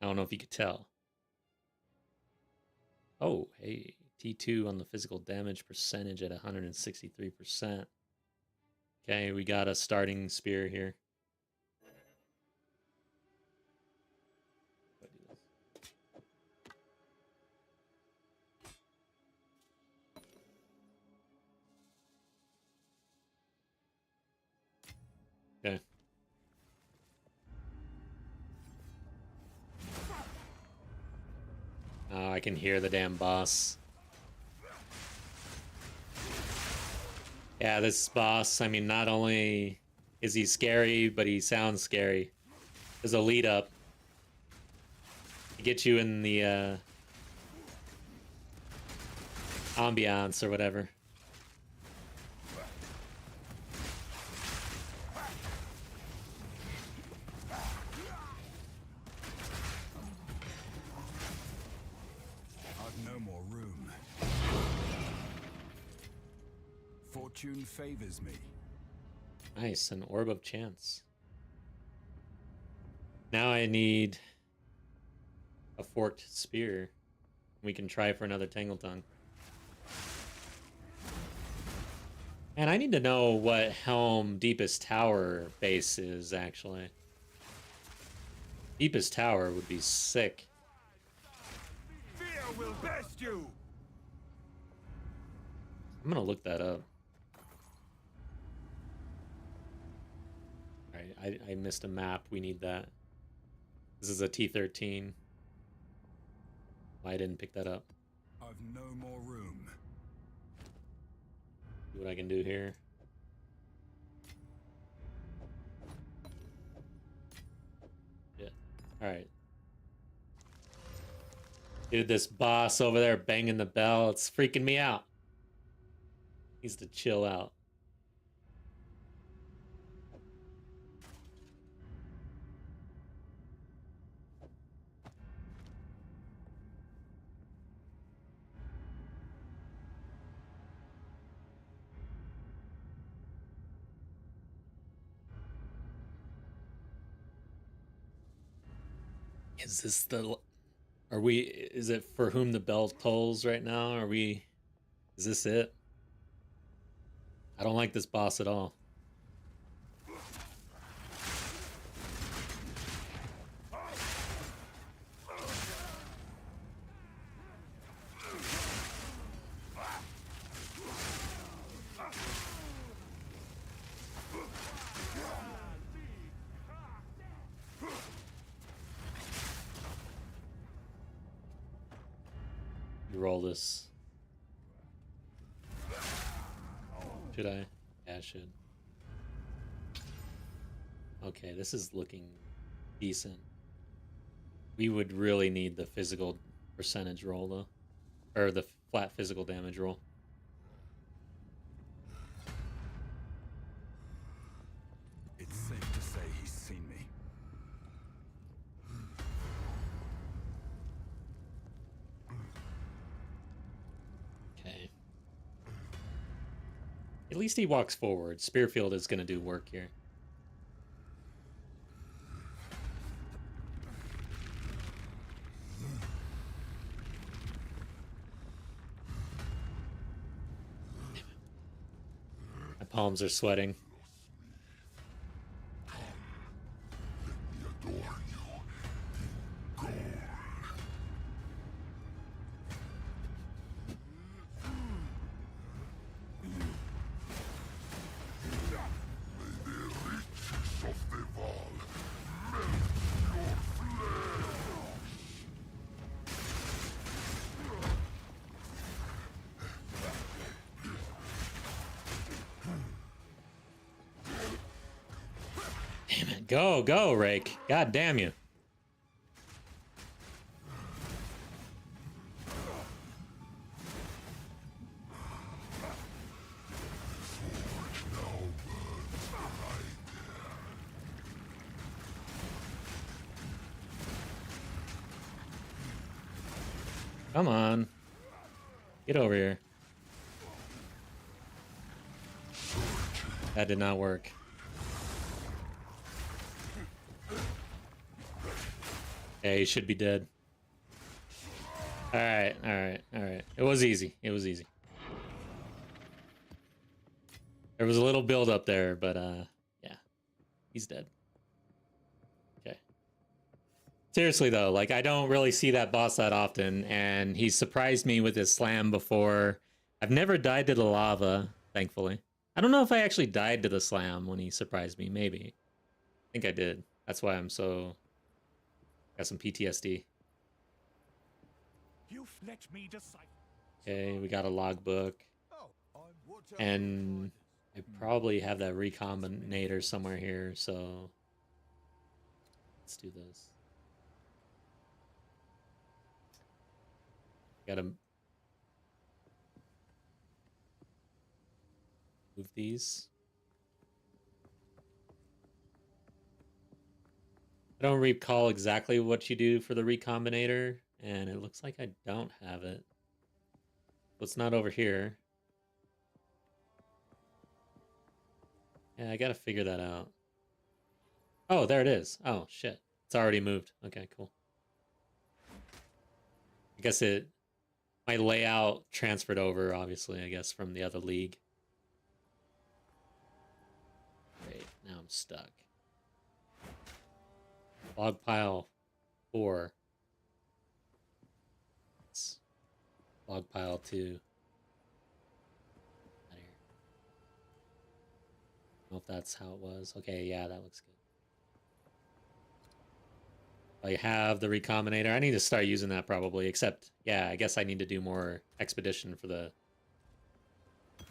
I don't know if you could tell. Oh, hey. T2 on the physical damage percentage at 163%. Okay, we got a starting spear here. Okay. Oh, I can hear the damn boss. Yeah, this boss, I mean, not only is he scary, but he sounds scary. There's a lead up to get you in the ambiance or whatever. I've no more room. Fortune favors me. Nice, an Orb of Chance. Now I need a forked spear. We can try for another Tangle Tongue. And I need to know what Helm Deepest Tower base is, actually. Deepest Tower would be sick. Fear will best you. I'm gonna look that up. Alright, I missed a map. We need that. This is a T13. Why I didn't pick that up. I've no more room. See what I can do here. Yeah. Alright. Dude, this boss over there banging the bell, it's freaking me out. Needs to chill out. Is this the... Are we... Is it for whom the bell tolls right now? Are we... Is this it? I don't like this boss at all. You roll this. Should I? Yeah, I should. Okay, this is looking decent. We would really need the physical percentage roll, though. Or the flat physical damage roll. It's safe to say he's seen me. Okay. At least he walks forward. Spearfield is going to do work here. My palms are sweating. Damn it. Go, go, Rake. God damn you. Come on. Get over here. That did not work. Yeah, he should be dead. Alright, alright, alright. It was easy. It was easy. There was a little build up there, but yeah. He's dead. Okay. Seriously though, like I don't really see that boss that often, and he surprised me with his slam before. I've never died to the lava, thankfully. I don't know if I actually died to the slam when he surprised me, maybe. I think I did. That's why I'm so... got some PTSD. You've let me decide. Okay, we got a logbook. Oh, And I probably have that recombinator somewhere here, so... let's do this. Gotta move these. I don't recall exactly what you do for the recombinator, and it looks like I don't have it. So it's not over here. Yeah, I gotta figure that out. Oh, there it is. Oh, shit. It's already moved. Okay, cool. I guess my layout transferred over, obviously, I guess, from the other league. Great, now I'm stuck. Log pile 4. It's log pile 2. Out here. I don't know if that's how it was. Okay, yeah, that looks good. I have the recombinator. I need to start using that probably, except, yeah, I guess I need to do more expedition for the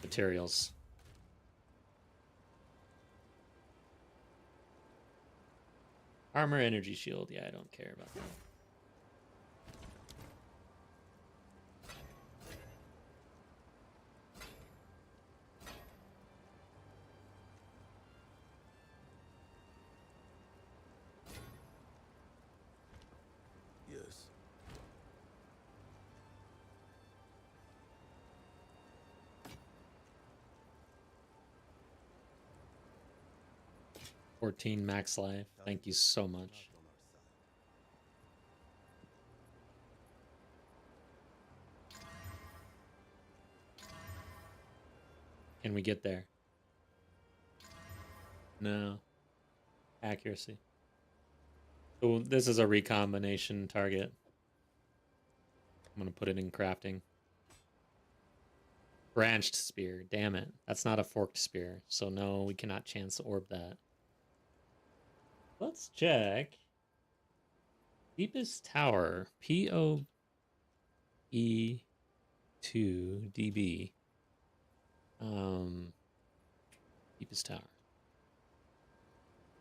materials. Armor, energy shield. Yeah, I don't care about that. yes. 14 max life. Thank you so much. On our side. Can we get there? No. Accuracy. So this is a recombination target. I'm going to put it in crafting. Branched spear. Damn it. That's not a forked spear. So no, we cannot chance orb that. Let's check. Deepest tower. POE 2 DB. Deepest tower.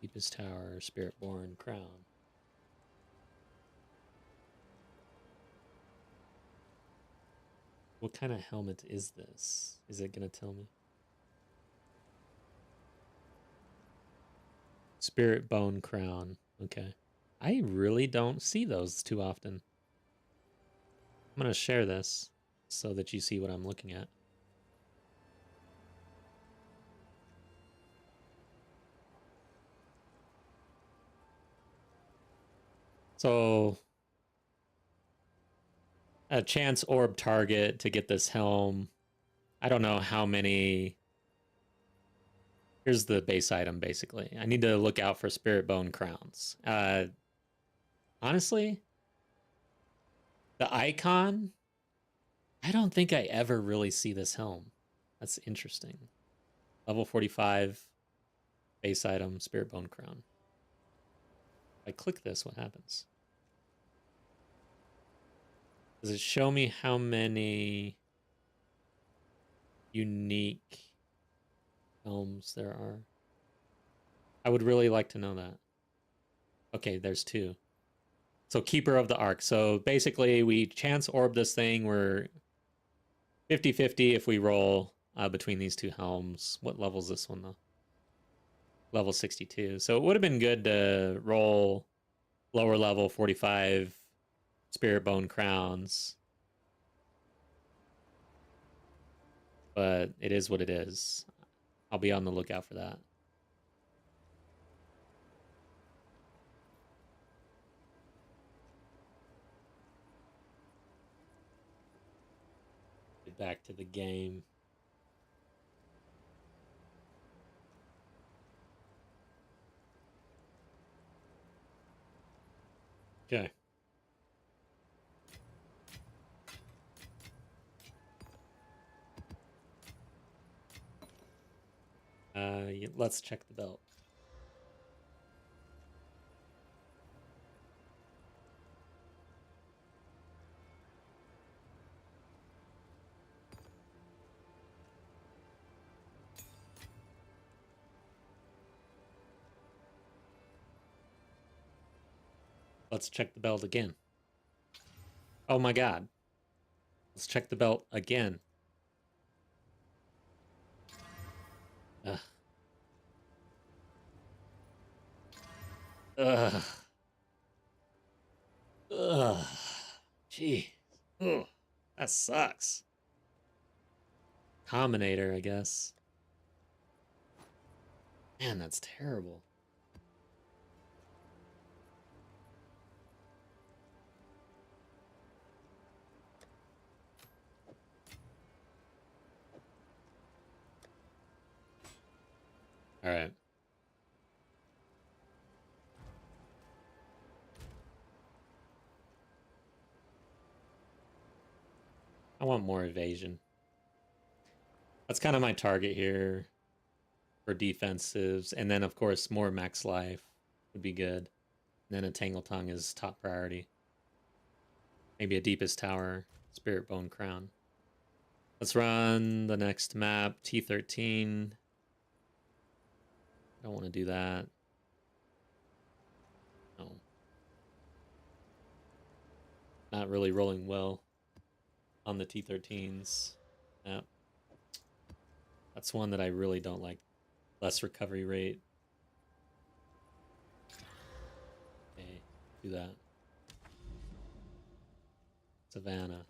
Deepest tower, Spiritborn crown. What kind of helmet is this? Is it gonna tell me? Spirit bone crown. Okay. I really don't see those too often. I'm gonna share this so that you see what I'm looking at. So, a chance orb target to get this helm. I don't know how many. Here's the base item, basically. I need to look out for spirit bone crowns. Honestly, the icon, I don't think I ever really see this helm. That's interesting. Level 45, base item, spirit bone crown. If I click this, what happens? Does it show me how many unique helms there are? I would really like to know that. Okay, there's 2. So Keeper of the Ark. So basically we chance orb this thing. We're 50-50 if we roll between these 2 helms. What level is this one though? Level 62. So it would have been good to roll lower level 45 Spirit Bone crowns but it is what it is. I'll be on the lookout for that. Get back to the game. Okay. Let's check the belt. Let's check the belt again. Oh my god. Let's check the belt again. Ugh. Ugh. Ugh. Gee. Ugh. That sucks. Combinator, I guess. Man, that's terrible. All right. I want more evasion. That's kind of my target here for defensives. And then, of course, more max life would be good. And then a Tangle Tongue is top priority. Maybe a Deepest Tower, Spirit Bone Crown. Let's run the next map, T13. I don't want to do that. No. Not really rolling well on the T13s. Yep. That's one that I really don't like. Less recovery rate. Okay, do that. Savannah.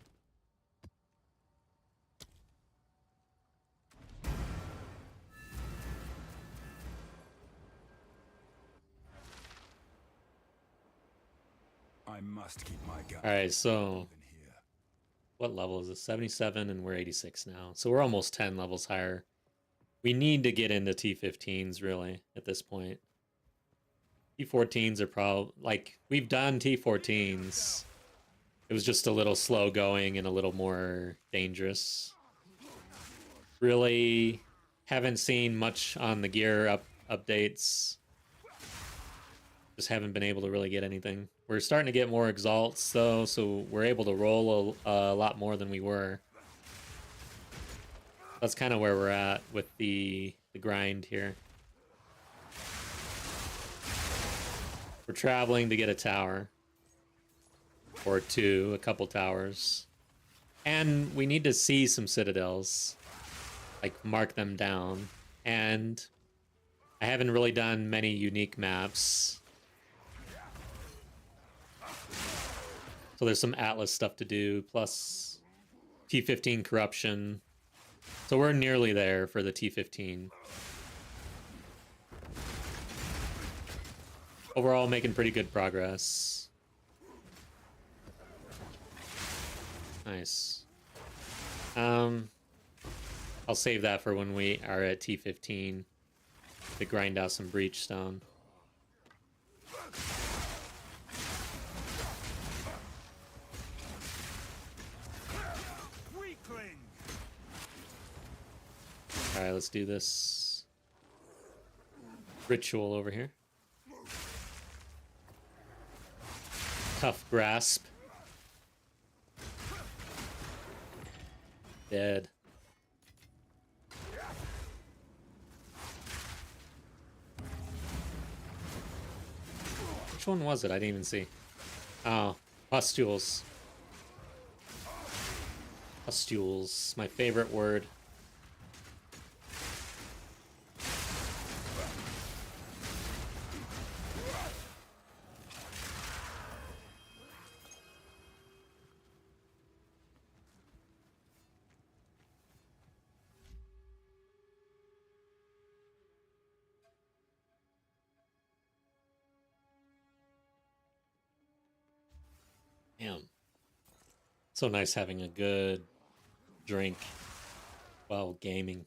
I must keep my gun. All right, so what level is it? 77, and we're 86 now. So we're almost 10 levels higher. We need to get into T15s, really, at this point. T14s are probably... Like, we've done T14s. It was just a little slow going and a little more dangerous. Really haven't seen much on the gear updates. Just haven't been able to really get anything. We're starting to get more exalts, though, so we're able to roll a lot more than we were. That's kind of where we're at with the grind here. We're traveling to get a tower. Or two, a couple towers. And we need to see some citadels. Like, mark them down. And I haven't really done many unique maps. So there's some Atlas stuff to do, plus T15 corruption. So we're nearly there for the T15. Overall, making pretty good progress. Nice. I'll save that for when we are at T15 to grind out some Breachstone. Alright, let's do this ritual over here. Tough grasp. Dead. Which one was it? I didn't even see. Oh, pustules. Pustules, my favorite word. Damn. So nice having a good drink while gaming.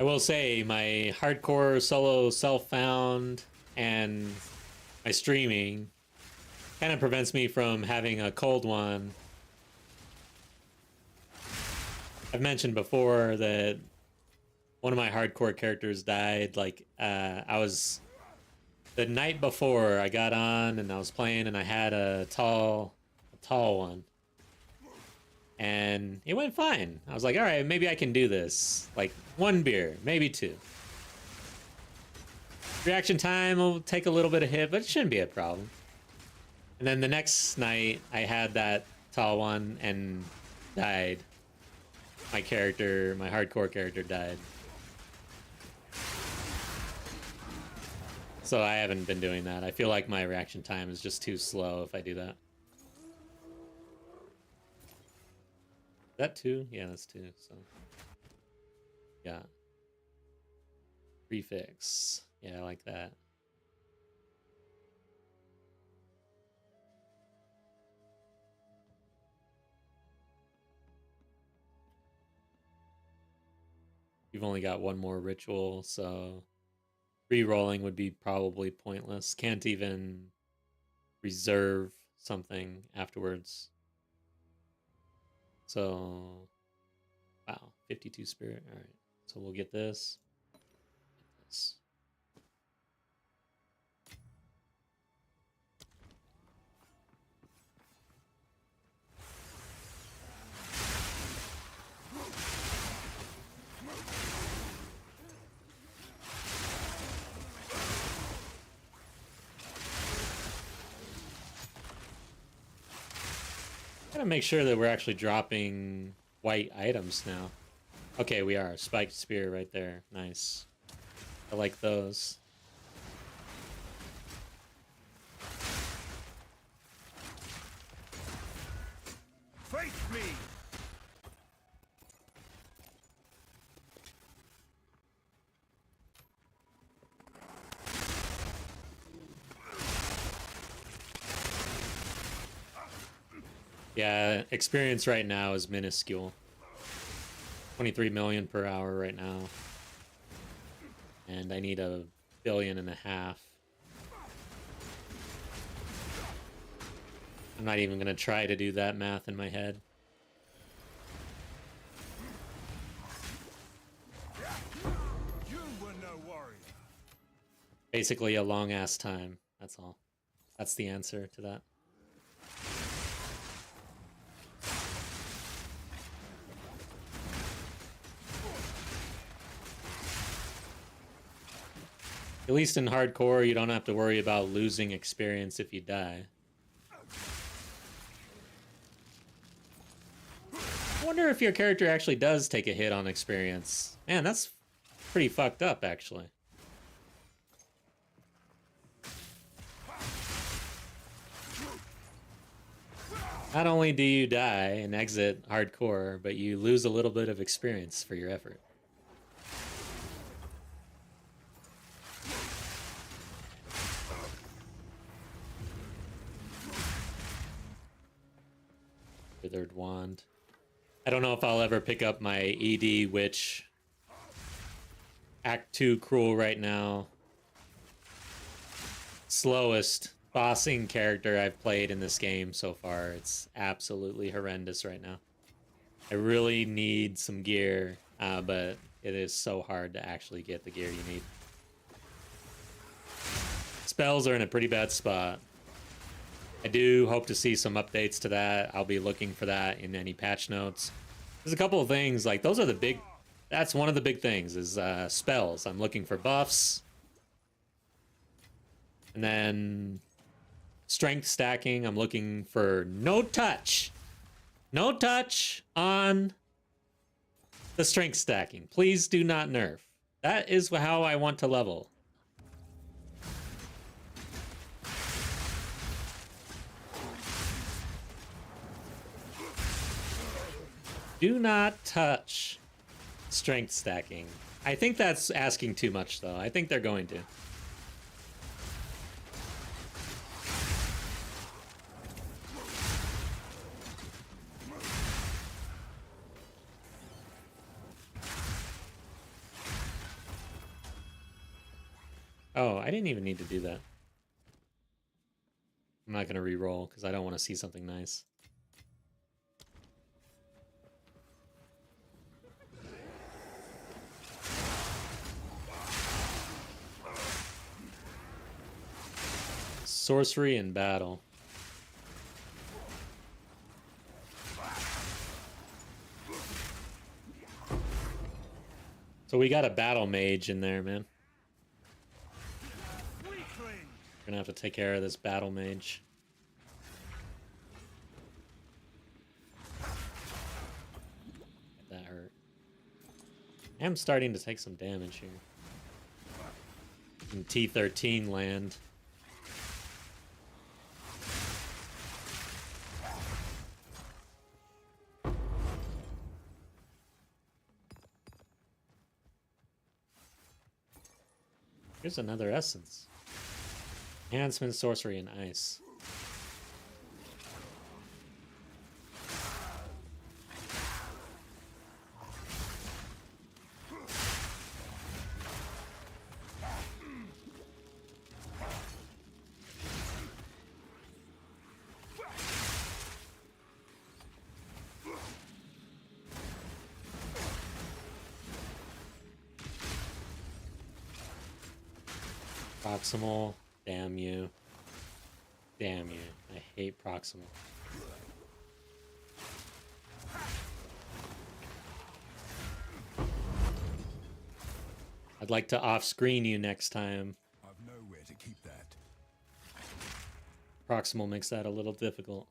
I will say my hardcore solo self-found and my streaming kind of prevents me from having a cold one. I've mentioned before that one of my hardcore characters died. Like, I was the night before I got on and I was playing and I had a tall one. And it went fine. I was like, all right, maybe I can do this. Like, one beer, maybe two. Reaction time will take a little bit of hit, but it shouldn't be a problem. And then the next night, I had that tall one and died. My hardcore character died. So I haven't been doing that. I feel like my reaction time is just too slow if I do that. That two? Yeah, that's two. So yeah. Prefix. Yeah, I like that. You've only got one more ritual, so re-rolling would be probably pointless. Can't even reserve something afterwards. So, wow, 52 spirit. All right, so we'll get this. Get this. Gotta make sure that we're actually dropping white items now. Okay, we are. Spiked spear right there. Nice. I like those. Face me! Yeah, experience right now is minuscule. 23 million per hour right now. And I need 1.5 billion. I'm not even gonna try to do that math in my head. You were no warrior. Basically a long ass time. That's all. That's the answer to that. At least in hardcore, you don't have to worry about losing experience if you die. I wonder if your character actually does take a hit on experience. Man, that's pretty fucked up, actually. Not only do you die and exit hardcore, but you lose a little bit of experience for your effort. Withered Wand. I don't know if I'll ever pick up my ED Witch. Act 2 Cruel right now. Slowest bossing character I've played in this game so far. It's absolutely horrendous right now. I really need some gear, but it is so hard to actually get the gear you need. Spells are in a pretty bad spot. I do hope to see some updates to that. I'll be looking for that in any patch notes. There's a couple of things, like those are the big, that's one of the big things is spells. I'm looking for buffs. And then strength stacking, I'm looking for no touch. No touch on the strength stacking. Please do not nerf. That is how I want to level. Do not touch strength stacking. I think that's asking too much, though. I think they're going to. Oh, I didn't even need to do that. I'm not going to re-roll because I don't want to see something nice. Sorcery in battle. So we got a battle mage in there, man. We're gonna have to take care of this battle mage. That hurt. I am starting to take some damage here. In T13 land. Here's another essence. Enhancement, sorcery, and ice. Proximal, damn you. Damn you. I hate proximal. I'd like to off-screen you next time. I've nowhere to keep that. Proximal makes that a little difficult.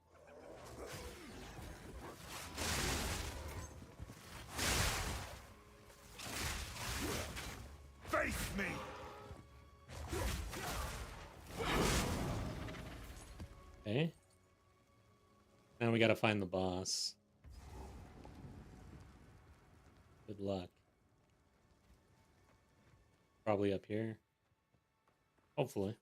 Face me! Okay. Now we gotta find the boss. Good luck. Probably up here. Hopefully.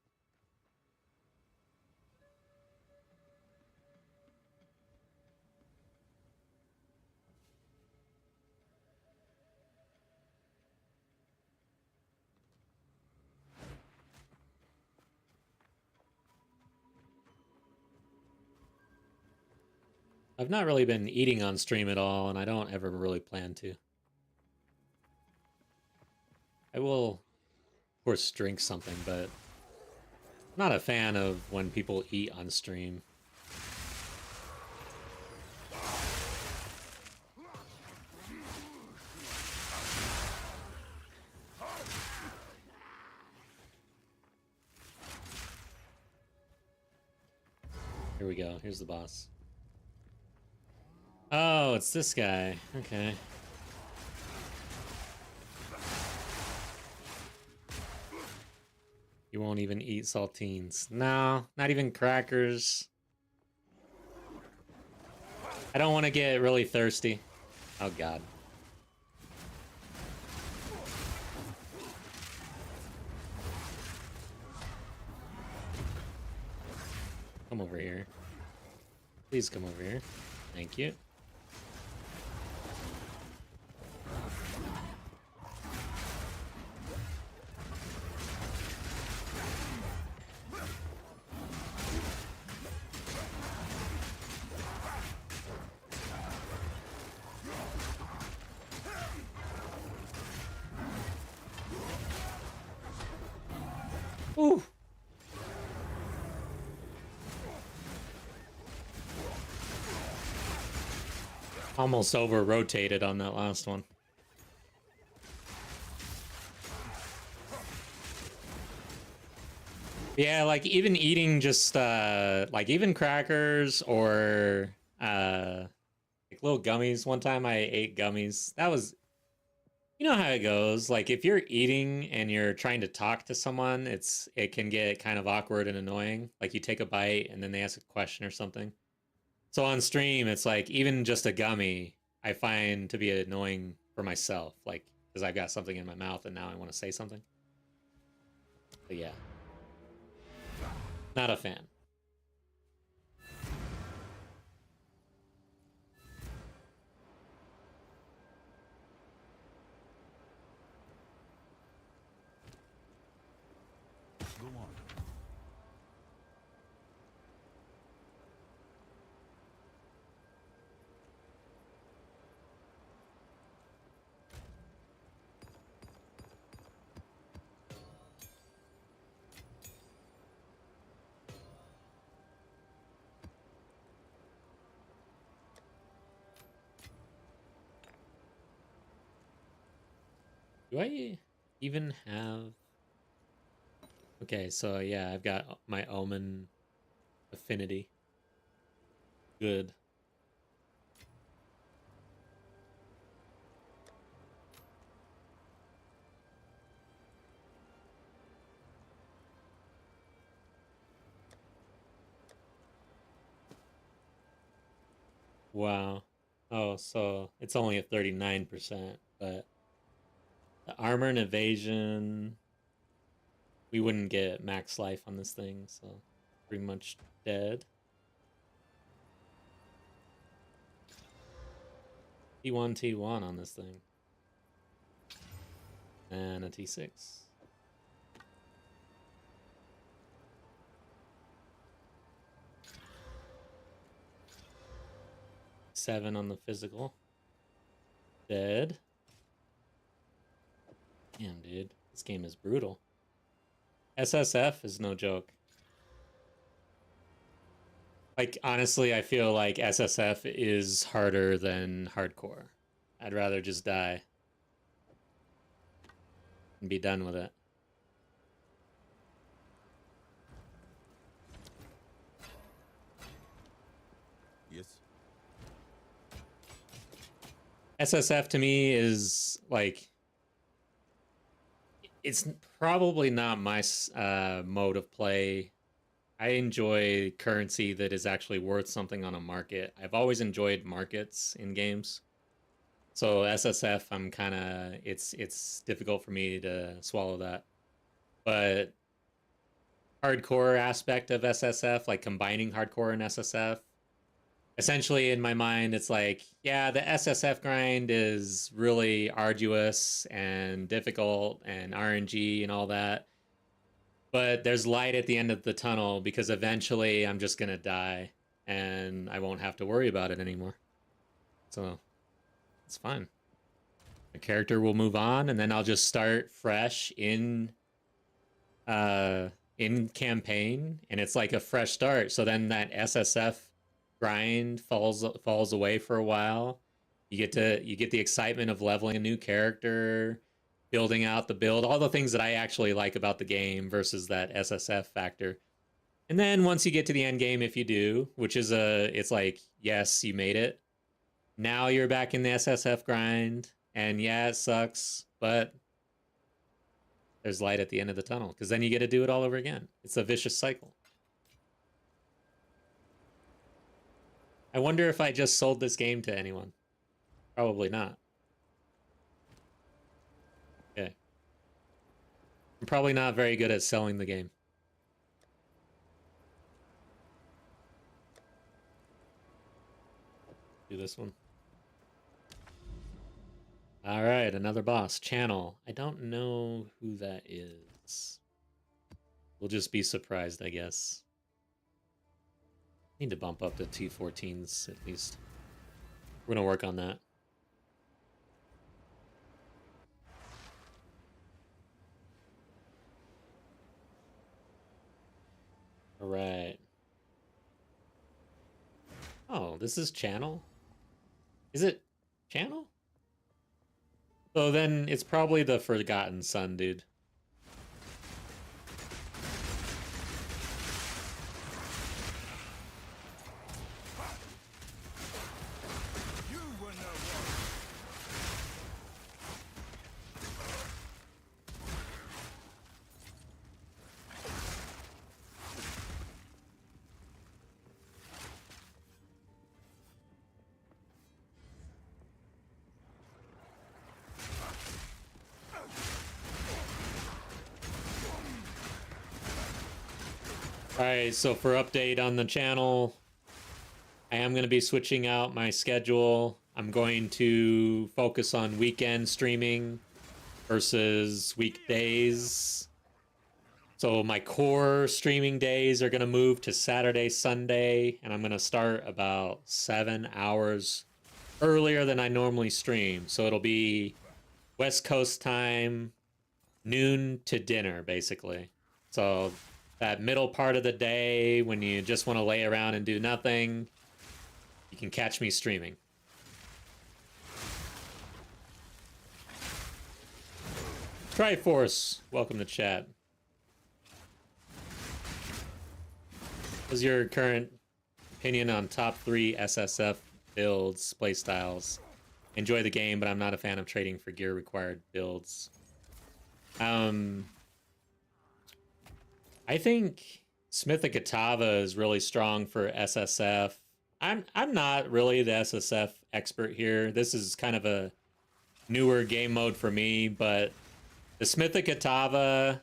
I've not really been eating on stream at all, and I don't ever really plan to. I will, of course, drink something, but I'm not a fan of when people eat on stream. Here we go. Here's the boss. Oh, it's this guy. Okay. You won't even eat saltines. No, not even crackers. I don't want to get really thirsty. Oh, God. Come over here. Please come over here. Thank you. Ooh. Almost over-rotated on that last one. Yeah, like even eating just like even crackers or like little gummies. One time I ate gummies. That was, you know how it goes. Like if you're eating and you're trying to talk to someone, it can get kind of awkward and annoying. Like you take a bite and then they ask a question or something. So on stream, it's like even just a gummy, I find to be annoying for myself, like because I've got something in my mouth and now I want to say something. But yeah, not a fan. Do I even have... Okay, so yeah, I've got my Omen affinity. Good. Wow. Oh, so it's only a 39%, but the armor and evasion, we wouldn't get max life on this thing, so pretty much dead. T1, T1 on this thing. And a T6. Seven on the physical. Dead. Damn, dude. This game is brutal. SSF is no joke. Like, honestly, I feel like SSF is harder than hardcore. I'd rather just die and be done with it. Yes. SSF to me is like, it's probably not my mode of play. I enjoy currency that is actually worth something on a market. I've always enjoyed markets in games. So SSF, I'm kind of, it's difficult for me to swallow that. But hardcore aspect of SSF, like combining hardcore and SSF, essentially in my mind, it's like, yeah, the SSF grind is really arduous and difficult and RNG and all that. But there's light at the end of the tunnel because eventually I'm just going to die and I won't have to worry about it anymore. So it's fine. The character will move on and then I'll just start fresh in campaign, and it's like a fresh start. So then that SSF grind falls away for a while. You get the excitement of leveling a new character, building out the build, all the things that I actually like about the game versus that SSF factor. And then once you get to the end game, if you do, which is it's like, yes, you made it. Now you're back in the SSF grind, and yeah, it sucks, but there's light at the end of the tunnel, because then you get to do it all over again. It's a vicious cycle. I wonder if I just sold this game to anyone. Probably not. Okay. I'm probably not very good at selling the game. Do this one. All right, another boss. Channel. I don't know who that is. We'll just be surprised, I guess. Need to bump up to T14s at least. We're gonna work on that. All right. Oh, this is channel? Is it channel? So then it's probably the Forgotten Son, dude. Alright, so for update on the channel, I am going to be switching out my schedule. I'm going to focus on weekend streaming versus weekdays. So my core streaming days are going to move to Saturday, Sunday, and I'm going to start about 7 hours earlier than I normally stream. So it'll be West Coast time, noon to dinner, basically. So that middle part of the day when you just want to lay around and do nothing, you can catch me streaming. Triforce, welcome to chat. What's your current opinion on top 3 SSF builds, playstyles? Enjoy the game, but I'm not a fan of trading for gear required builds. I think Smith of Kitava is really strong for SSF. I'm not really the SSF expert here. This is kind of a newer game mode for me, but the Smith of Kitava,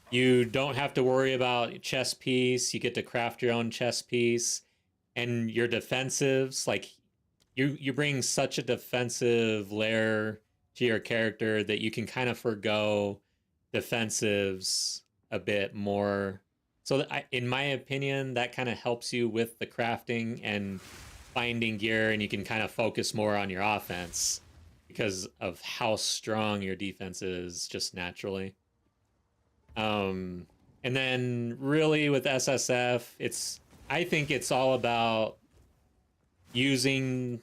you don't have to worry about chess piece. You get to craft your own chess piece, and your defensives, like you bring such a defensive layer to your character that you can kind of forgo defensives a bit more. So in my opinion, that kind of helps you with the crafting and finding gear, and you can kind of focus more on your offense because of how strong your defense is just naturally. And then really with SSF, I think it's all about using,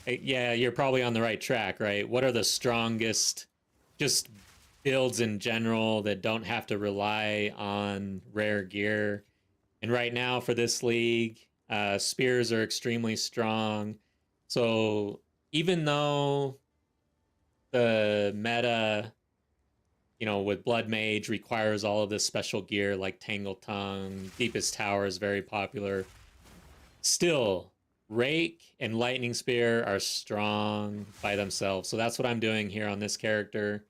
yeah, you're probably on the right track, right? What are the strongest just builds in general that don't have to rely on rare gear? And right now for this league, spears are extremely strong. So even though the meta, you know, with Blood Mage requires all of this special gear like Tangle Tongue, Deepest Tower is very popular, still Rake and Lightning Spear are strong by themselves. So that's what I'm doing here on this character.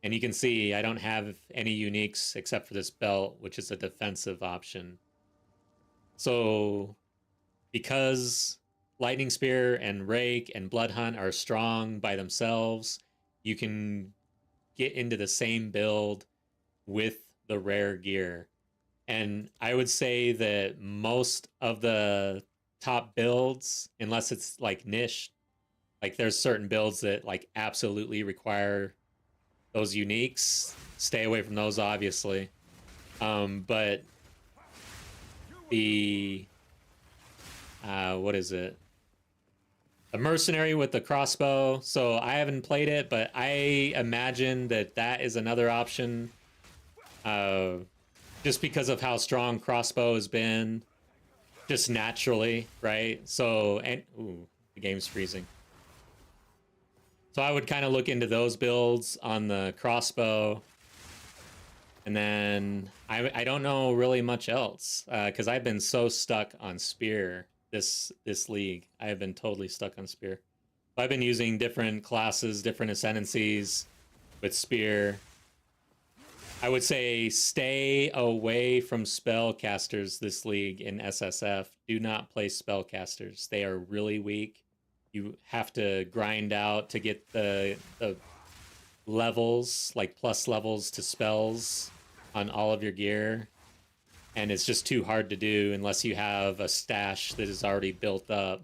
And you can see I don't have any uniques except for this belt, which is a defensive option. So because Lightning Spear and Rake and Blood Hunt are strong by themselves, you can get into the same build with the rare gear. And I would say that most of the top builds, unless it's like niche, like there's certain builds that like absolutely require those uniques, stay away from those obviously. But the what is it, the mercenary with the crossbow, so I haven't played it, but I imagine that is another option, just because of how strong crossbow has been just naturally, right? So, and ooh, the game's freezing. So I would kind of look into those builds on the crossbow. And then I don't know really much else, because I've been so stuck on spear this league. I have been totally stuck on spear. I've been using different classes, different ascendancies with spear. I would say stay away from spellcasters this league in SSF. Do not play spellcasters. They are really weak. You have to grind out to get the levels, like plus levels to spells on all of your gear. And it's just too hard to do unless you have a stash that is already built up.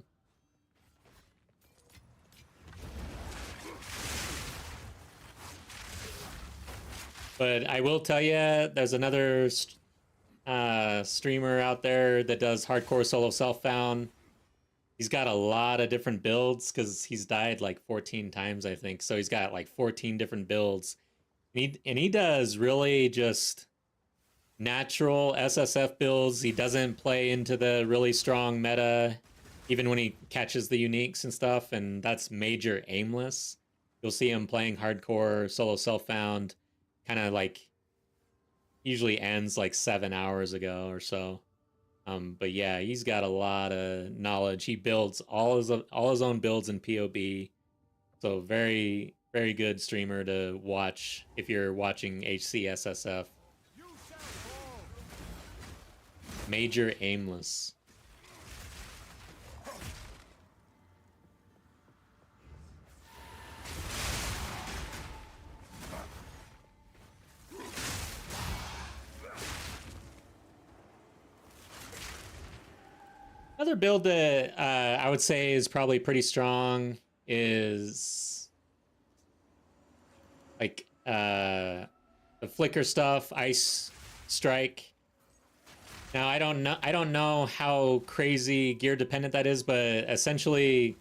But I will tell you, there's another streamer out there that does hardcore solo self-found. He's got a lot of different builds because he's died like 14 times, I think. So he's got like 14 different builds. And he does really just natural SSF builds. He doesn't play into the really strong meta, even when he catches the uniques and stuff. And that's major aimless. You'll see him playing hardcore solo self-found, kind of like usually ends like 7 hours ago or so. But yeah, he's got a lot of knowledge. He builds all his own builds in POB. So very, very good streamer to watch if you're watching HCSSF. Major aimless. Another build that I would say is probably pretty strong is like the flicker stuff, Ice Strike. Now I don't know how crazy gear dependent that is, but essentially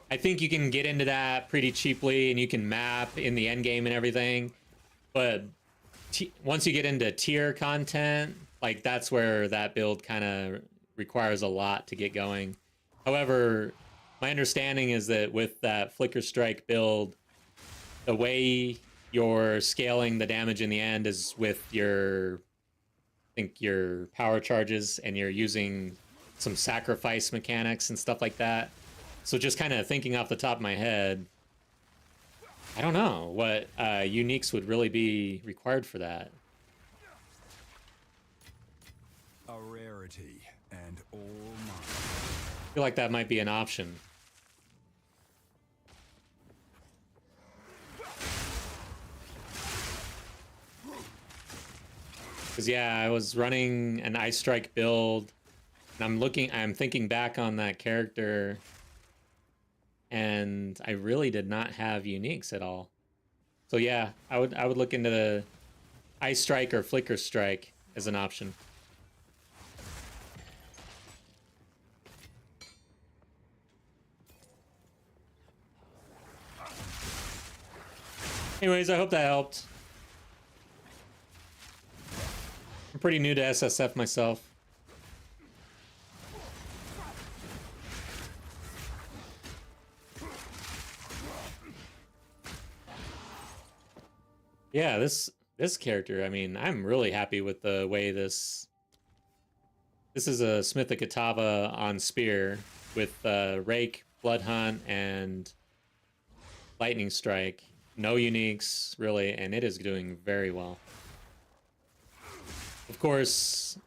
I think you can get into that pretty cheaply and you can map in the end game and everything. But once you get into tier content, like that's where that build kind of requires a lot to get going. However, my understanding is that with that Flicker Strike build, the way you're scaling the damage in the end is with your, I think, your power charges, and you're using some sacrifice mechanics and stuff like that. So just kind of thinking off the top of my head, I don't know what uniques would really be required for that. A rarity and all mine. I feel like that might be an option. Because yeah, I was running an Ice Strike build, and I'm thinking back on that character, and I really did not have uniques at all. So yeah, I would look into the Ice Strike or Flicker Strike as an option. Anyways, I hope that helped. I'm pretty new to SSF myself. Yeah, this character, I mean, I'm really happy with the way this is a Smith of Kitava on Spear with Rake, Blood Hunt, and Lightning Strike. No uniques, really, and it is doing very well. Of course,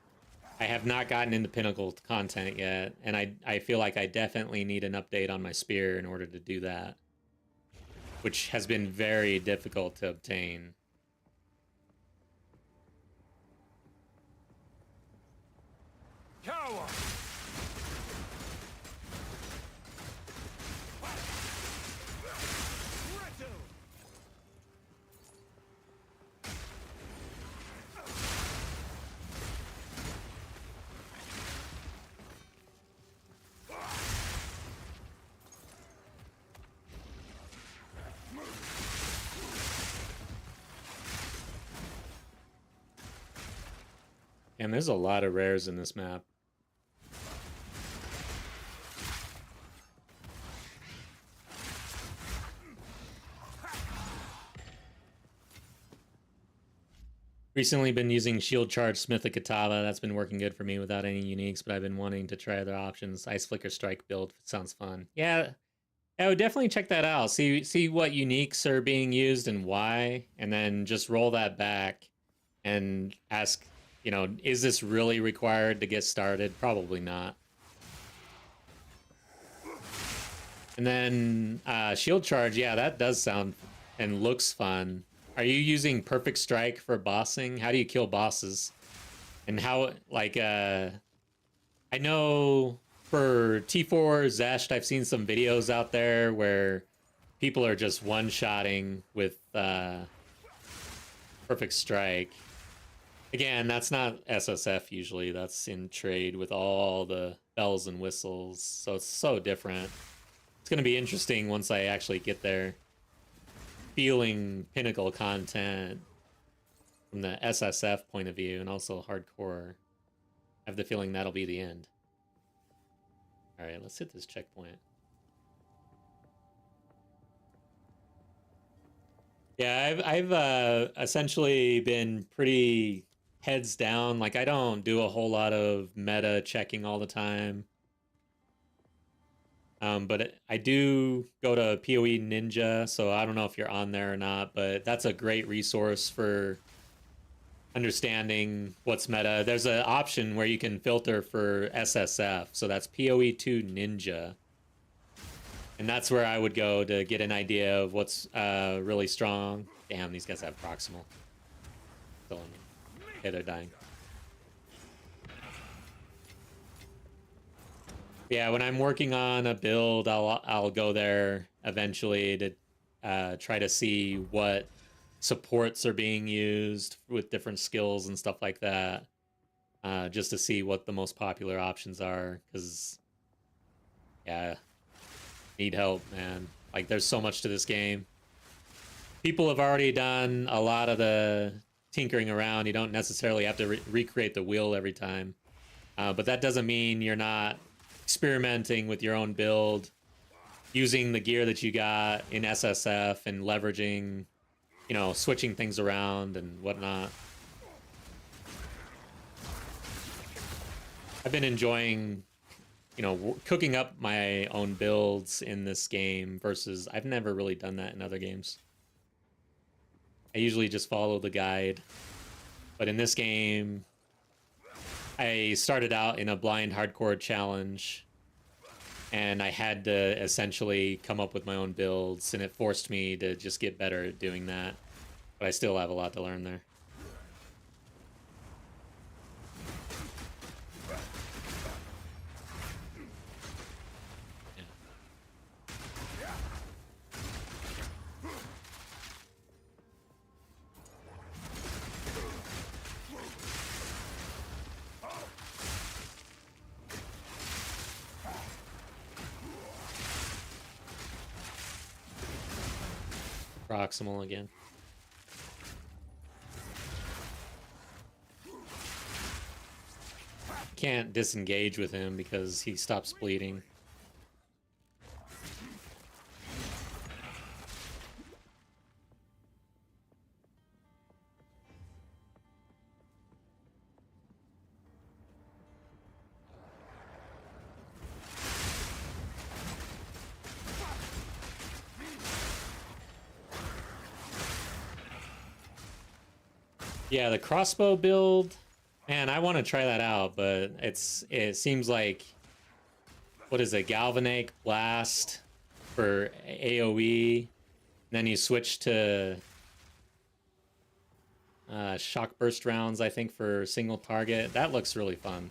I have not gotten into Pinnacle content yet, and I feel like I definitely need an update on my Spear in order to do that, which has been very difficult to obtain. Cower! And there's a lot of rares in this map. Recently been using Shield Charge Smith of Kitava. That's been working good for me without any uniques, but I've been wanting to try other options. Ice Flicker Strike build sounds fun. Yeah, I would definitely check that out. See what uniques are being used and why, and then just roll that back and ask, you know, is this really required to get started? Probably not. And then Shield Charge, yeah, that does sound and looks fun. Are you using Perfect Strike for bossing? How do you kill bosses? And how, like, I know for T4 Zesht, I've seen some videos out there where people are just one-shotting with Perfect Strike. Again, that's not SSF usually. That's in trade with all the bells and whistles. So it's so different. It's going to be interesting once I actually get there. Feeling Pinnacle content from the SSF point of view and also hardcore. I have the feeling that'll be the end. Alright, let's hit this checkpoint. Yeah, I've essentially been pretty heads down. Like, I don't do a whole lot of meta checking all the time. But I do go to POE Ninja, so I don't know if you're on there or not, but that's a great resource for understanding what's meta. There's an option where you can filter for SSF, so that's POE2 Ninja. And that's where I would go to get an idea of what's really strong. Damn, these guys have proximal. Killing me. Okay, they're dying. Yeah, when I'm working on a build, I'll go there eventually to try to see what supports are being used with different skills and stuff like that, just to see what the most popular options are. Because, yeah, need help, man. Like, there's so much to this game. people have already done a lot of the tinkering around. You don't necessarily have to recreate the wheel every time. But that doesn't mean you're not experimenting with your own build, using the gear that you got in SSF and leveraging, you know, switching things around and whatnot. I've been enjoying, you know, cooking up my own builds in this game versus I've never really done that in other games. I usually just follow the guide. But in this game, I started out in a blind hardcore challenge and I had to essentially come up with my own builds, and it forced me to just get better at doing that. But I still have a lot to learn there. Proximal again. Can't disengage with him because he stops bleeding. Yeah, the crossbow build, man, I want to try that out, but it seems like, what is it, Galvanic Blast for AoE, then you switch to Shock Burst rounds, I think, for single target. That looks really fun.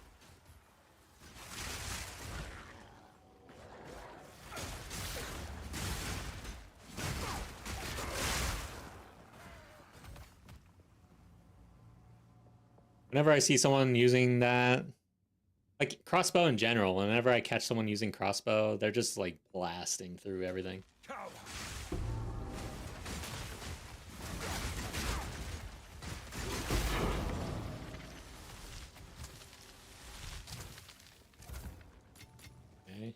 Whenever I see someone using that, like crossbow in general, whenever I catch someone using crossbow, they're just like blasting through everything. Okay.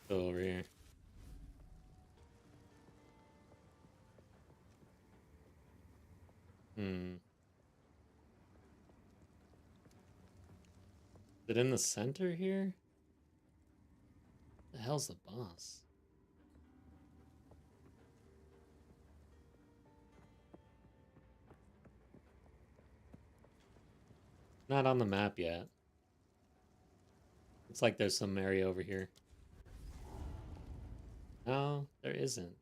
Go over here. Is it in the center here? The hell's the boss? Not on the map yet. It's like there's some area over here. No, there isn't.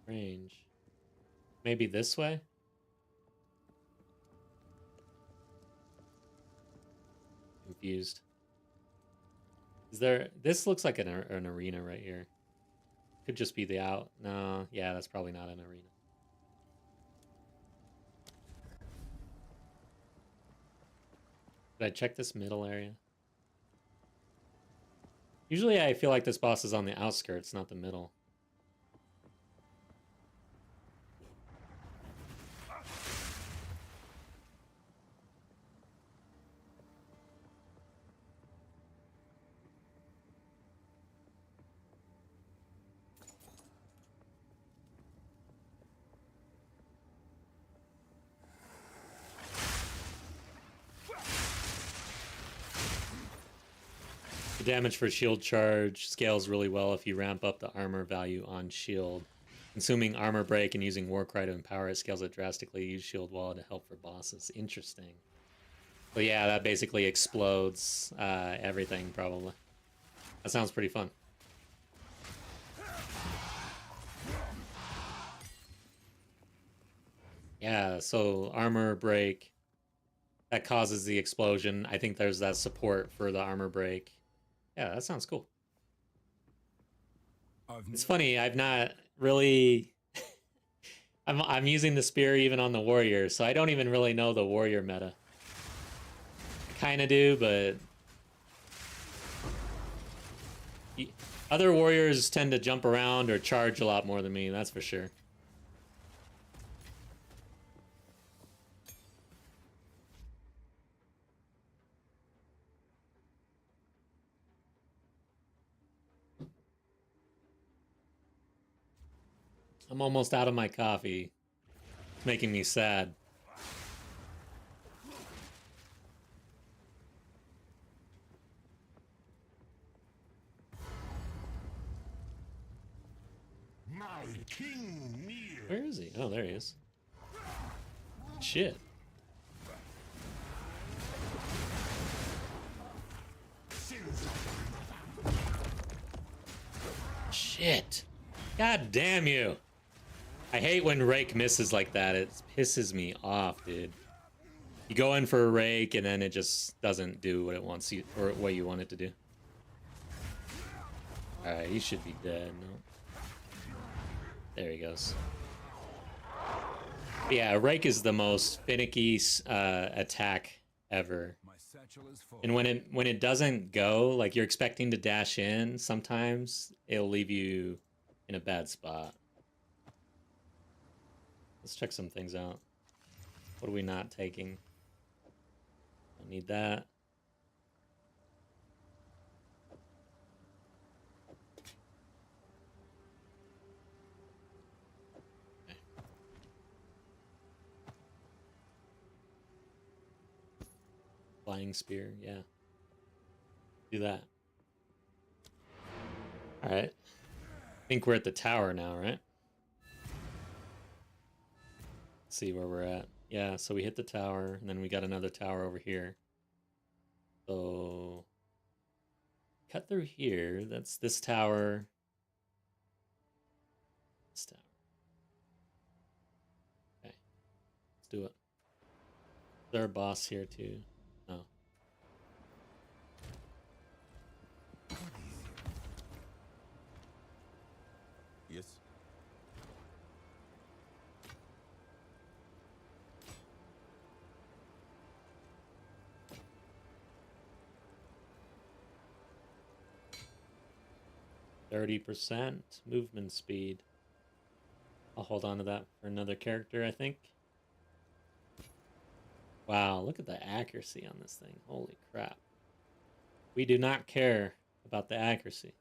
Range. Maybe this way? Confused. Is there... This looks like an arena right here. Could just be the out... No, yeah, that's probably not an arena. Did I check this middle area? Usually I feel like this boss is on the outskirts, not the middle. The damage for shield charge scales really well if you ramp up the armor value on shield. Consuming armor break and using war cry to empower it scales it drastically. Use shield wall to help for bosses. Interesting. But yeah, that basically explodes everything, probably. That sounds pretty fun. Yeah, so armor break, that causes the explosion. I think there's that support for the armor break. Yeah, that sounds cool. It's funny, I've not really... I'm using the spear even on the warrior, so I don't even really know the warrior meta. I kind of do, but... Other warriors tend to jump around or charge a lot more than me, that's for sure. I'm almost out of my coffee. It's making me sad. My king near. Where is he? Oh, there he is. Shit. Shit. God damn you. I hate when Rake misses like that. It pisses me off, dude. You go in for a Rake and then it just doesn't do what it wants you, or what you want it to do. Alright, he should be dead. No. There he goes. But yeah, Rake is the most finicky attack ever. And when it doesn't go, like you're expecting to dash in, sometimes it'll leave you in a bad spot. Let's check some things out. What are we not taking? Don't need that. Okay. Flying spear, yeah. Do that. Alright. I think we're at the tower now, right? See where we're at. Yeah, so we hit the tower, and then we got another tower over here. So cut through here. That's this tower. This tower. Okay. Let's do it. Is there a boss here too? No. Yes. %30 movement speed. I'll hold on to that for another character, I think. Wow, look at the accuracy on this thing. Holy crap. We do not care about the accuracy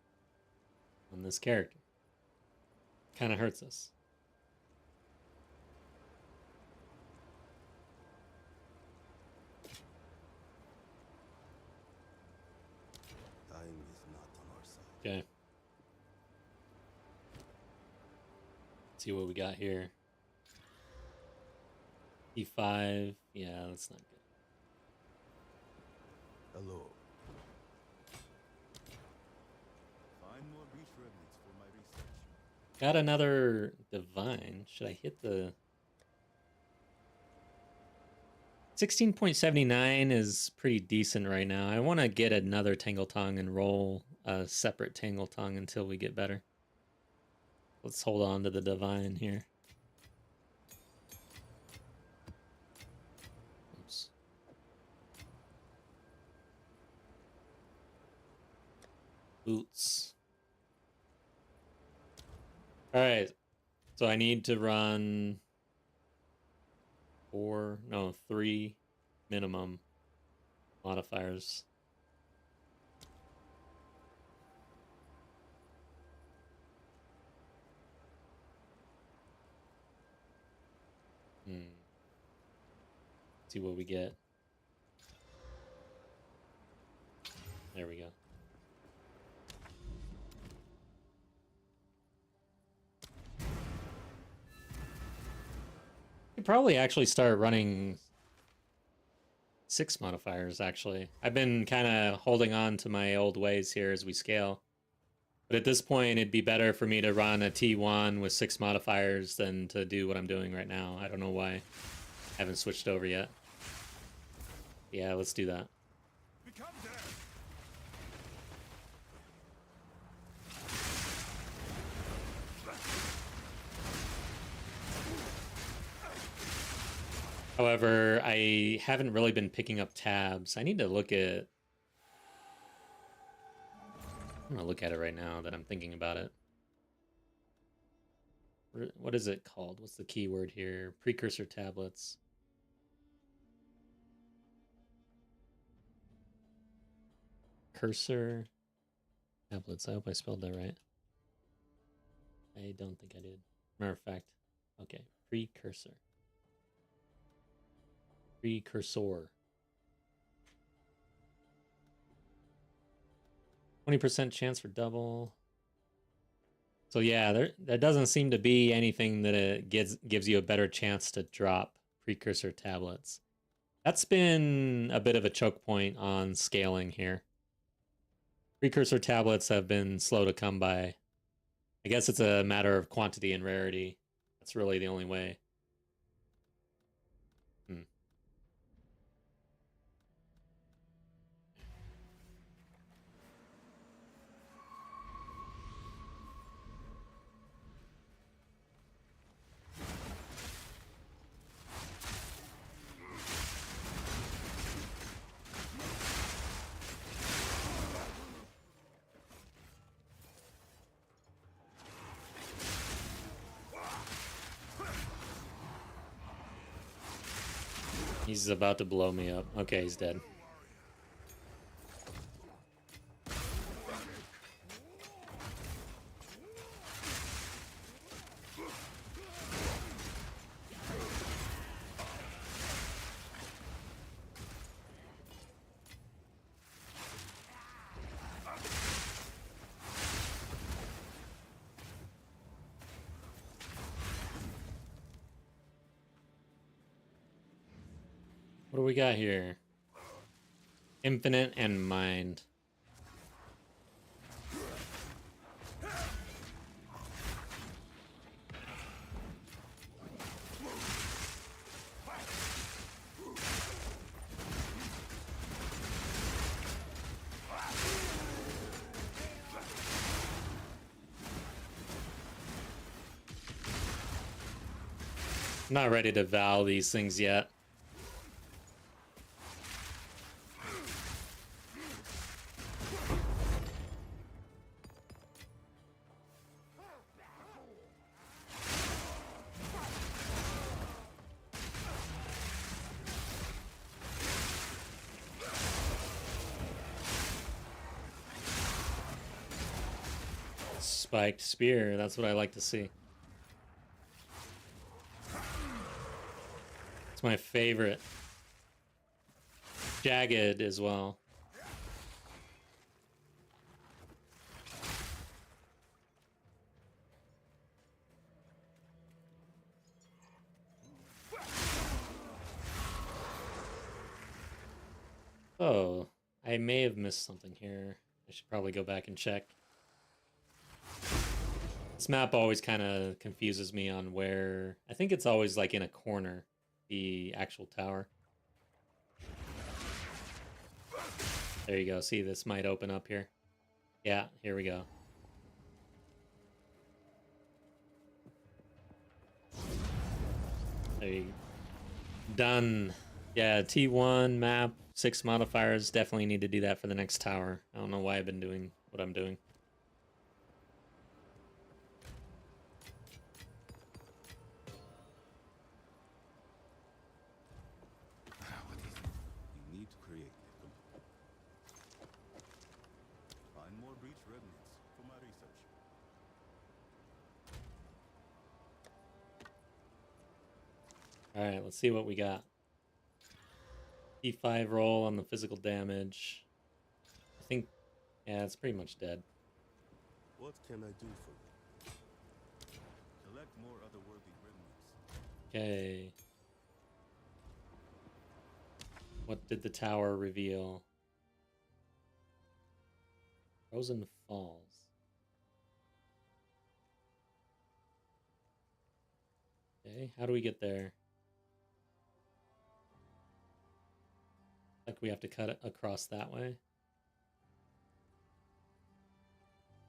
on this character. Kind of hurts us. Time is not on our side. Okay. Let's see what we got here. E5. Yeah, that's not good. Hello. Find more breach remnants for my research. Got another divine. Should I hit the 16.79 is pretty decent right now. I want to get another Tangle Tongue and roll a separate Tangle Tongue until we get better. Let's hold on to the divine here. Oops. Boots. All right. So I need to run 3 minimum modifiers. See what we get. There we go. Could probably actually start running 6 modifiers, actually. I've been kind of holding on to my old ways here as we scale. But at this point, it'd be better for me to run a T1 with 6 modifiers than to do what I'm doing right now. I don't know why I haven't switched over yet. Yeah, let's do that. Become dead. However, I haven't really been picking up tabs. I need to look at... I'm gonna look at it right now that I'm thinking about it. What is it called? What's the keyword here? Precursor tablets. Cursor tablets. I hope I spelled that right. I don't think I did. Matter of fact, okay. Precursor. Precursor. 20% chance for double. So yeah, there doesn't seem to be anything that it gives you a better chance to drop precursor tablets. That's been a bit of a choke point on scaling here. Precursor tablets have been slow to come by. I guess it's a matter of quantity and rarity. That's really the only way. He's about to blow me up. Okay, he's dead. What do we got here? Infinite and Mind. I'm not ready to vow these things yet. Spiked spear, that's what I like to see. It's my favorite. Jagged as well. Oh, I may have missed something here. I should probably go back and check. This map always kind of confuses me on where... I think it's always like in a corner, the actual tower. There you go. See, this might open up here. Yeah, here we go. There you go. Done. Yeah, T1 map, 6 modifiers. Definitely need to do that for the next tower. I don't know why I've been doing what I'm doing. You need to create them. Find more breach remnants for my research. Alright, let's see what we got. P5 roll on the physical damage. I think, yeah, it's pretty much dead. What can I do for you? Collect more otherworldly remnants. Okay. What did the tower reveal? Frozen Falls. Okay, how do we get there? Like we have to cut it across that way.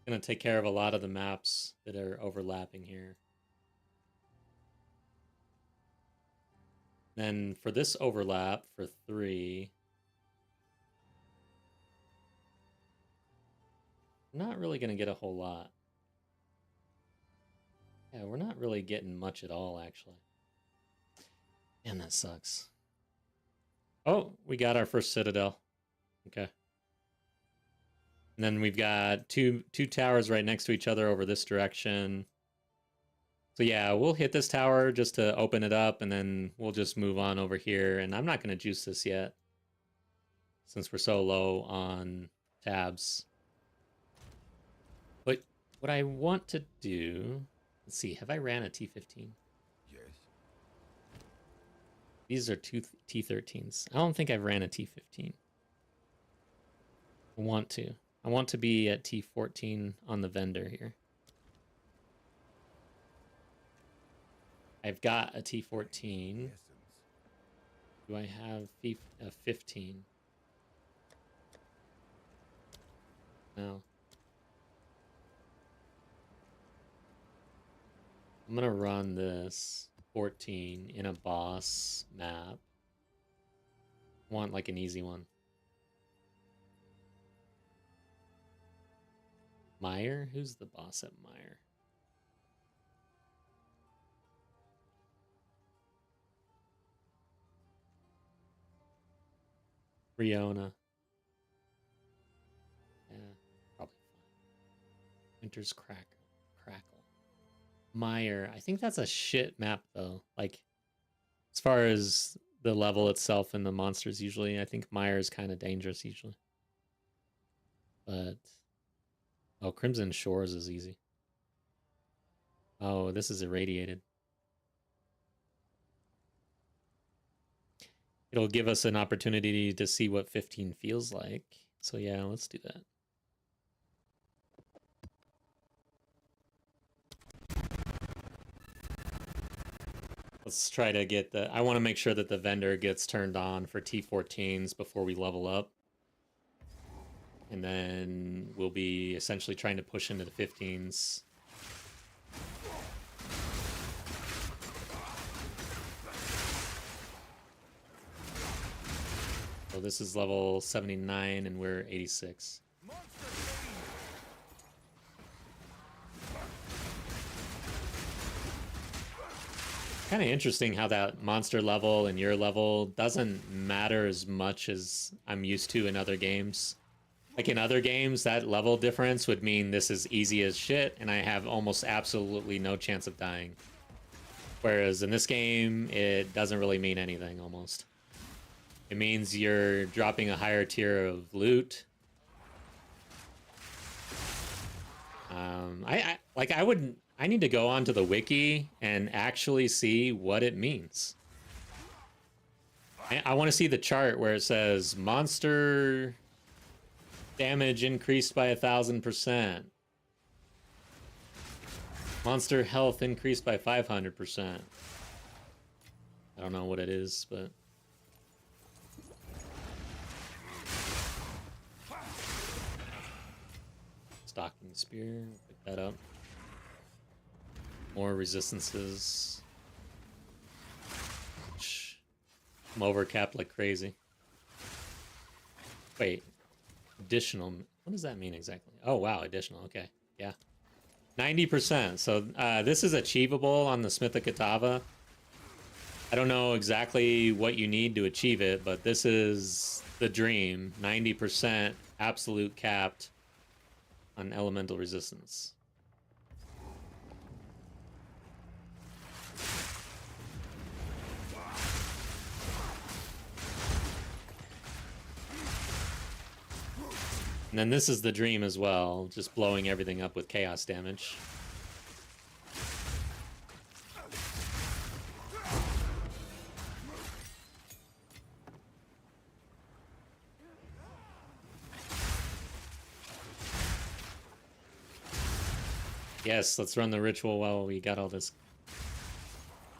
Gonna take care of a lot of the maps that are overlapping here. Then for this overlap for 3, we're not really going to get a whole lot. Yeah, we're not really getting much at all, actually. Man, that sucks. Oh, we got our first citadel. Okay. And then we've got two towers right next to each other over this direction. So yeah, we'll hit this tower just to open it up, and then we'll just move on over here. And I'm not going to juice this yet, since we're so low on tabs. But what I want to do... Let's see, have I ran a T15? Yes. These are two T13s. I don't think I've ran a T15. I want to. I want to be at T14 on the vendor here. I've got a T14. Do I have a 15? No. I'm gonna run this 14 in a boss map. I want like an easy one. Meyer? Who's the boss at Meyer? Riona. Yeah, probably fine. Winter's Crackle. Meyer. I think that's a shit map though. Like, as far as the level itself and the monsters usually, I think Meyer is kind of dangerous usually. But oh, Crimson Shores is easy. Oh, this is irradiated. It'll give us an opportunity to see what 15 feels like. So yeah, let's do that. Let's try to get the... I want to make sure that the vendor gets turned on for T14s before we level up. And then we'll be essentially trying to push into the 15s. So this is level 79 and we're 86. Kind of interesting how that monster level and your level doesn't matter as much as I'm used to in other games. Like in other games, that level difference would mean this is easy as shit and I have almost absolutely no chance of dying. Whereas in this game, it doesn't really mean anything almost. It means you're dropping a higher tier of loot. I need to go onto the wiki and actually see what it means. I want to see the chart where it says monster damage increased by 1,000%. Monster health increased by 500%. I don't know what it is, but... Stalking Spear, pick that up. More resistances. I'm overcapped like crazy. Wait. Additional. What does that mean exactly? Oh, wow. Additional. Okay. Yeah. 90%. So this is achievable on the Smith of Kitava. I don't know exactly what you need to achieve it, but this is the dream. 90% absolute capped on elemental resistance. And then this is the dream as well, just blowing everything up with chaos damage. Yes, let's run the ritual while we got all this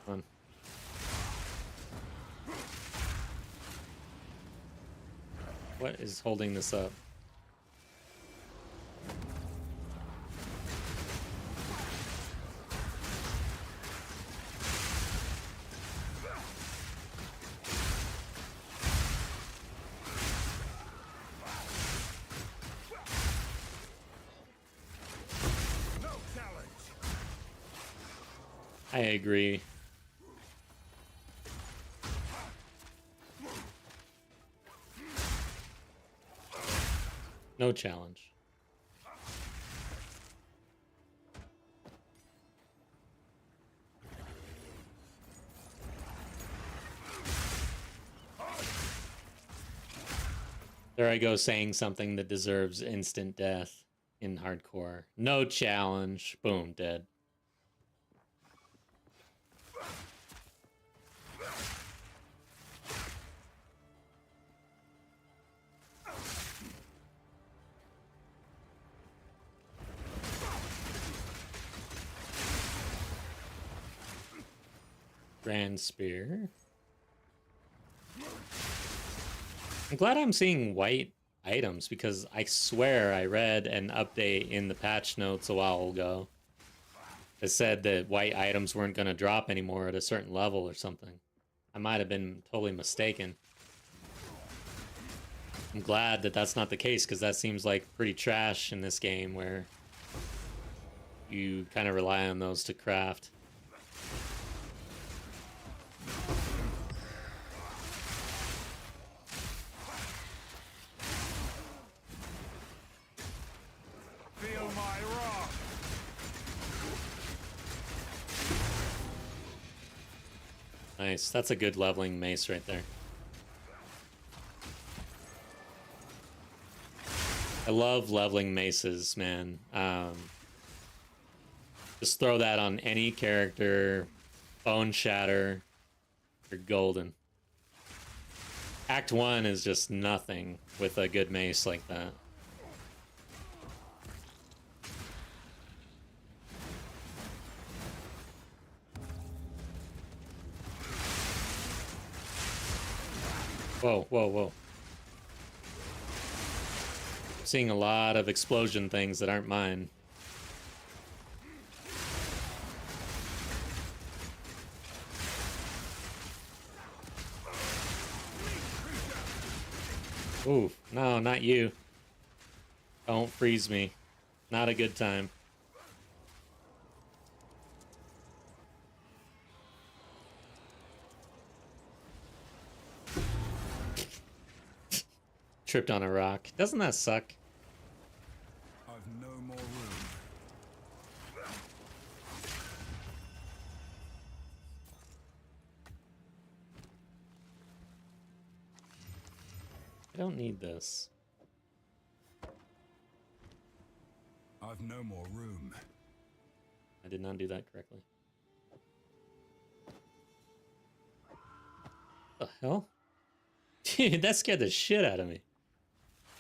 on. What is holding this up? I agree. No challenge. There I go saying something that deserves instant death in hardcore. No challenge. Boom, dead. Grand Spear. I'm glad I'm seeing white items because I swear I read an update in the patch notes a while ago that said that white items weren't going to drop anymore at a certain level or something. I might have been totally mistaken. I'm glad that that's not the case because that seems like pretty trash in this game where you kind of rely on those to craft. Feel my wrath. Nice. That's a good leveling mace right there. I love leveling maces, man. Just throw that on any character. Bone Shatter. You're golden. Act 1 is just nothing with a good mace like that. Whoa, whoa, whoa. Seeing a lot of explosion things that aren't mine. Ooh, no, not you. Don't freeze me. Not a good time. Tripped on a rock. Doesn't that suck? I've no more room. I don't need this. I've no more room. I did not do that correctly. What the hell? Dude, that scared the shit out of me.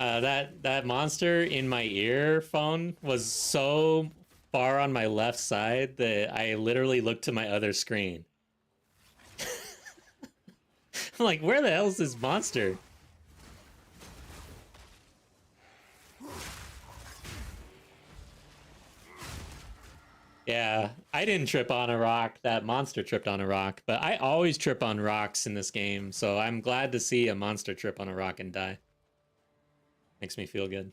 That monster in my earphone was so far on my left side that I literally looked to my other screen. I'm like, where the hell is this monster? Yeah, I didn't trip on a rock. That monster tripped on a rock. But I always trip on rocks in this game, so I'm glad to see a monster trip on a rock and die. Makes me feel good.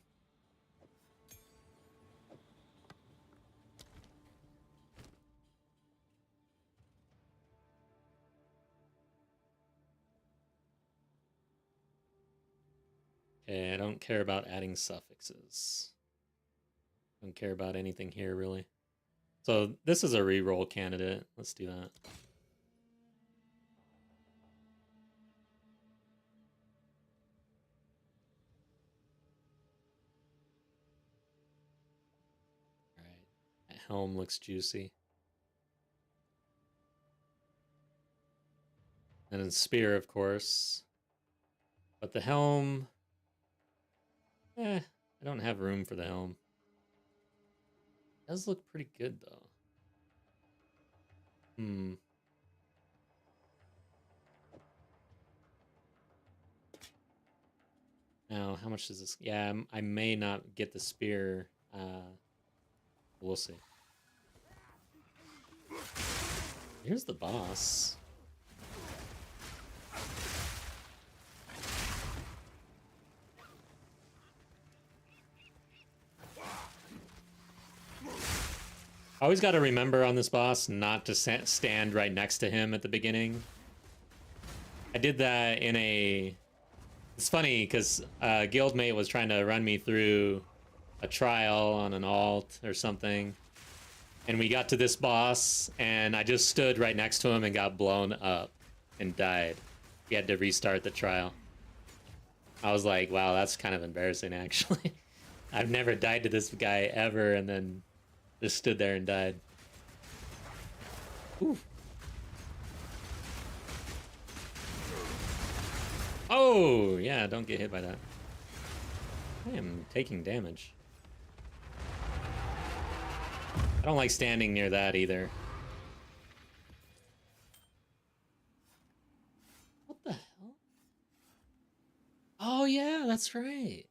Okay, I don't care about adding suffixes. Don't care about anything here, really. So this is a reroll candidate. Let's do that. All right, that helm looks juicy. And then spear, of course. But the helm... I don't have room for the helm. It does look pretty good, though. Now, how much does this... Yeah, I may not get the spear. We'll see. Here's the boss. Always got to remember on this boss not to stand right next to him at the beginning. I did that in a... It's funny because a guildmate was trying to run me through a trial on an alt or something. And we got to this boss, and I just stood right next to him and got blown up and died. We had to restart the trial. I was like, wow, that's kind of embarrassing, actually. I've never died to this guy ever, and then just stood there and died. Ooh. Oh, yeah, don't get hit by that. I am taking damage. I don't like standing near that either. What the hell? Oh, yeah, that's right.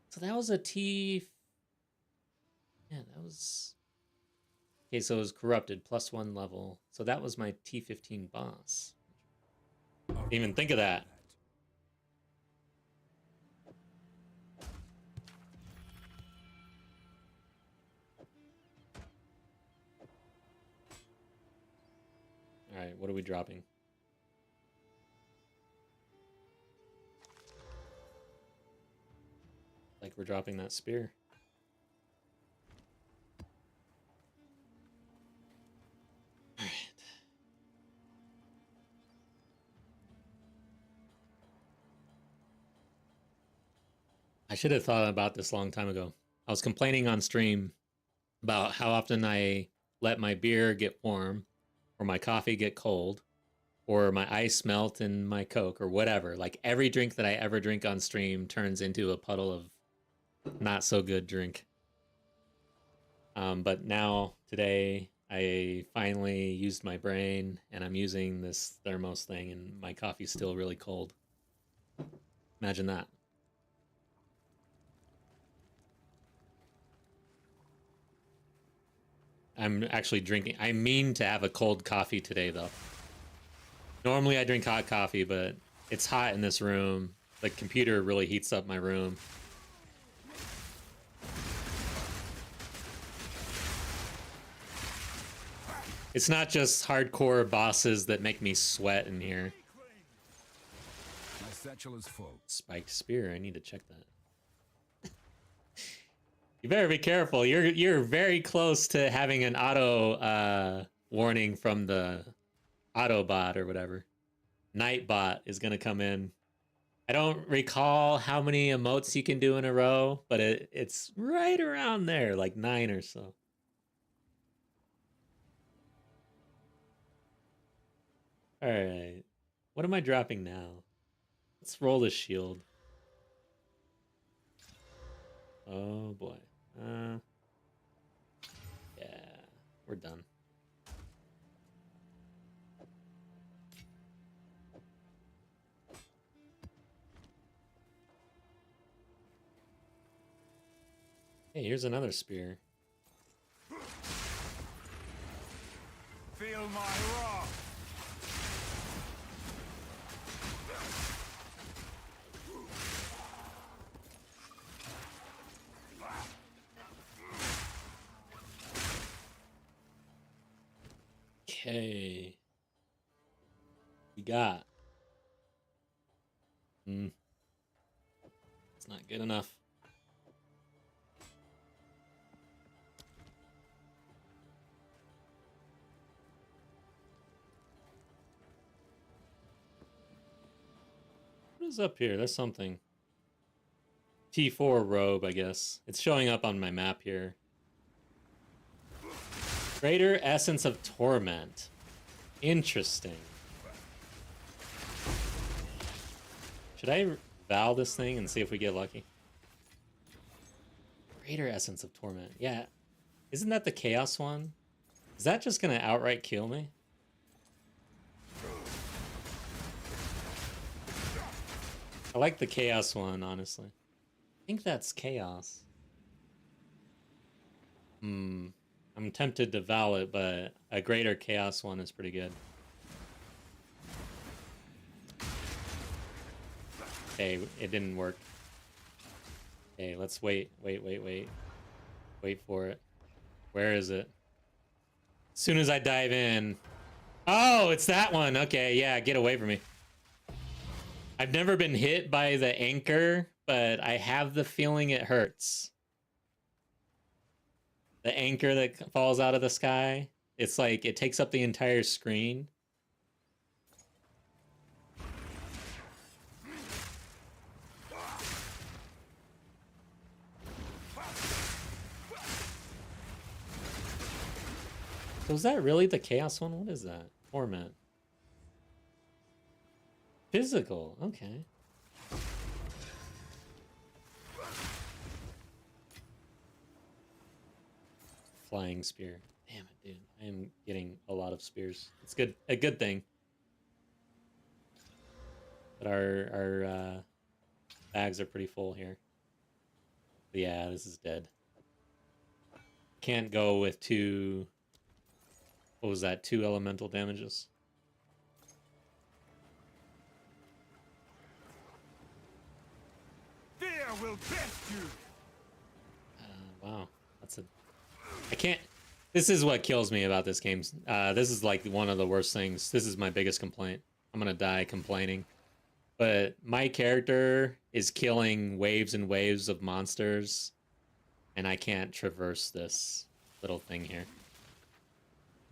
So that was a T... Yeah, that was... Okay, so it was corrupted, +1 level. So that was my T15 boss. Didn't even think of that. Alright, what are we dropping? Like we're dropping that spear. Alright. I should have thought about this a long time ago. I was complaining on stream about how often I let my beer get warm, or my coffee get cold, or my ice melt in my Coke, or whatever. Like every drink that I ever drink on stream turns into a puddle of not so good drink. But now, today, I finally used my brain, and I'm using this thermos thing, and my coffee's still really cold. Imagine that. I'm actually drinking. I mean to have a cold coffee today, though. Normally I drink hot coffee, but it's hot in this room. The computer really heats up my room. It's not just hardcore bosses that make me sweat in here. My satchel is full. Spiked spear, I need to check that. You better be careful. You're very close to having an auto warning from the Autobot or whatever. Nightbot is gonna come in. I don't recall how many emotes you can do in a row, but it's right around there, like 9 or so. Alright. What am I dropping now? Let's roll the shield. Oh boy. Yeah, we're done. Hey, here's another spear. Feel my wrath. Okay. We got. It's not good enough. What is up here? There's something. T4 robe, I guess. It's showing up on my map here. Greater Essence of Torment. Interesting. Should I Val this thing and see if we get lucky? Greater Essence of Torment. Yeah. Isn't that the Chaos one? Is that just gonna outright kill me? I like the Chaos one, honestly. I think that's Chaos. I'm tempted to Val it, but a Greater Chaos one is pretty good. Okay, it didn't work. Okay, let's wait. Wait for it. Where is it? As soon as I dive in. Oh, it's that one. Okay, yeah, get away from me. I've never been hit by the anchor, but I have the feeling it hurts. The anchor that falls out of the sky. It's like it takes up the entire screen. So is that really the chaos one? What is that? Torment. Physical. Okay. Flying spear. Damn it, dude. I am getting a lot of spears. It's good. A good thing. But our bags are pretty full here. But yeah, this is dead. Can't go with two... What was that? 2 elemental damages. Fear will best you. Wow. That's a... I can't... This is what kills me about this game. This is like one of the worst things. This is my biggest complaint. I'm gonna die complaining. But my character is killing waves and waves of monsters, and I can't traverse this little thing here.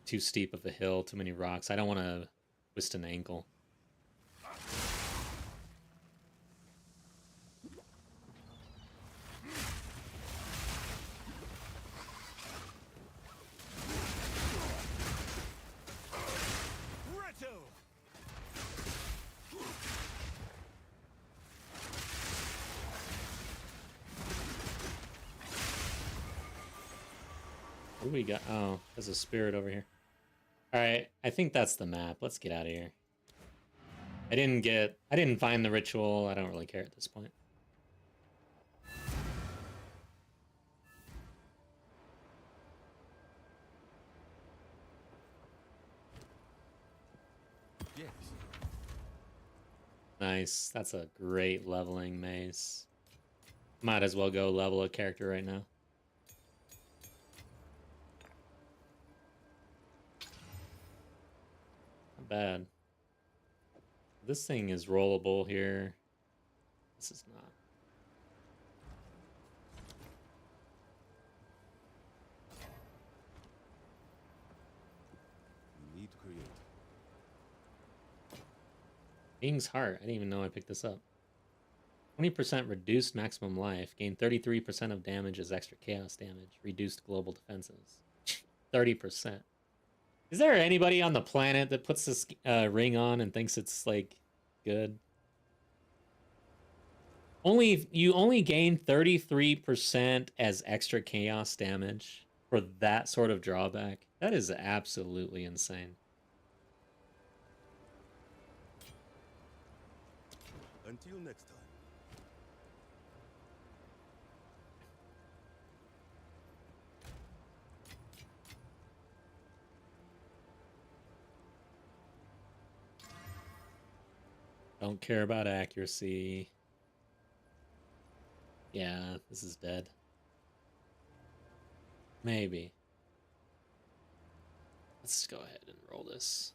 Too steep of a hill, too many rocks. I don't want to twist an ankle. What do we got? Oh, there's a spirit over here. Alright, I think that's the map. Let's get out of here. I didn't find the ritual. I don't really care at this point. Yes. Nice. That's a great leveling maze. Might as well go level a character right now. Not bad. This thing is rollable here. This is not. You need to create. King's Heart. I didn't even know I picked this up. 20% reduced maximum life. Gain 33% of damage as extra chaos damage. Reduced global defenses. 30%. Is there anybody on the planet that puts this ring on and thinks it's, like, good? You only gain 33% as extra chaos damage for that sort of drawback. That is absolutely insane. Until next time. Don't care about accuracy. Yeah, this is dead. Maybe. Let's go ahead and roll this.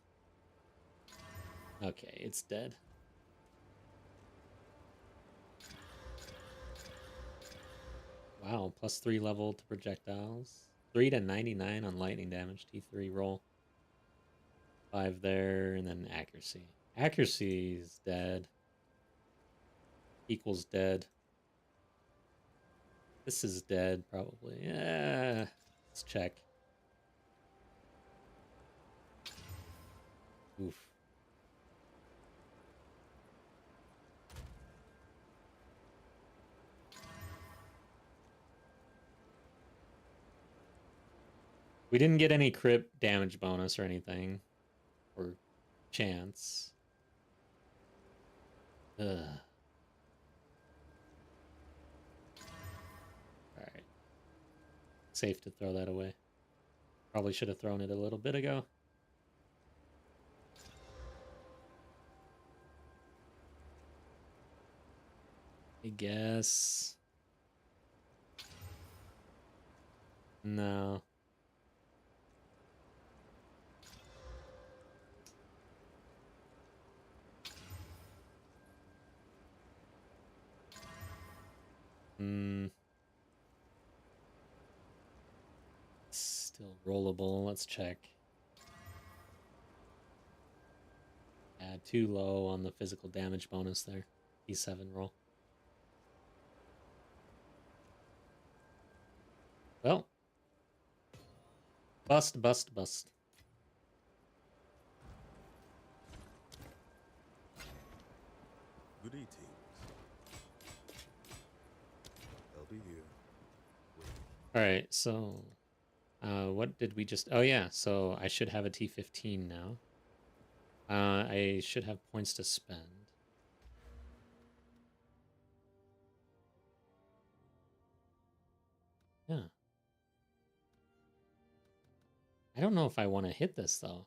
Okay, it's dead. Wow, +3 level to projectiles. 3 to 99 on lightning damage. T3 roll. 5 there, and then accuracy. Accuracy is dead. Equals dead. This is dead, probably. Yeah. Let's check. Oof. We didn't get any crit damage bonus or anything. Or chance. Ugh. Alright. Safe to throw that away. Probably should have thrown it a little bit ago. I guess. No. Still rollable. Let's check. Yeah, too low on the physical damage bonus there. E7 roll. Well. Bust, bust, bust. Good evening. I'll be here. Alright, so... what did we just... Oh yeah, so I should have a T15 now. I should have points to spend. Yeah. I don't know if I want to hit this, though.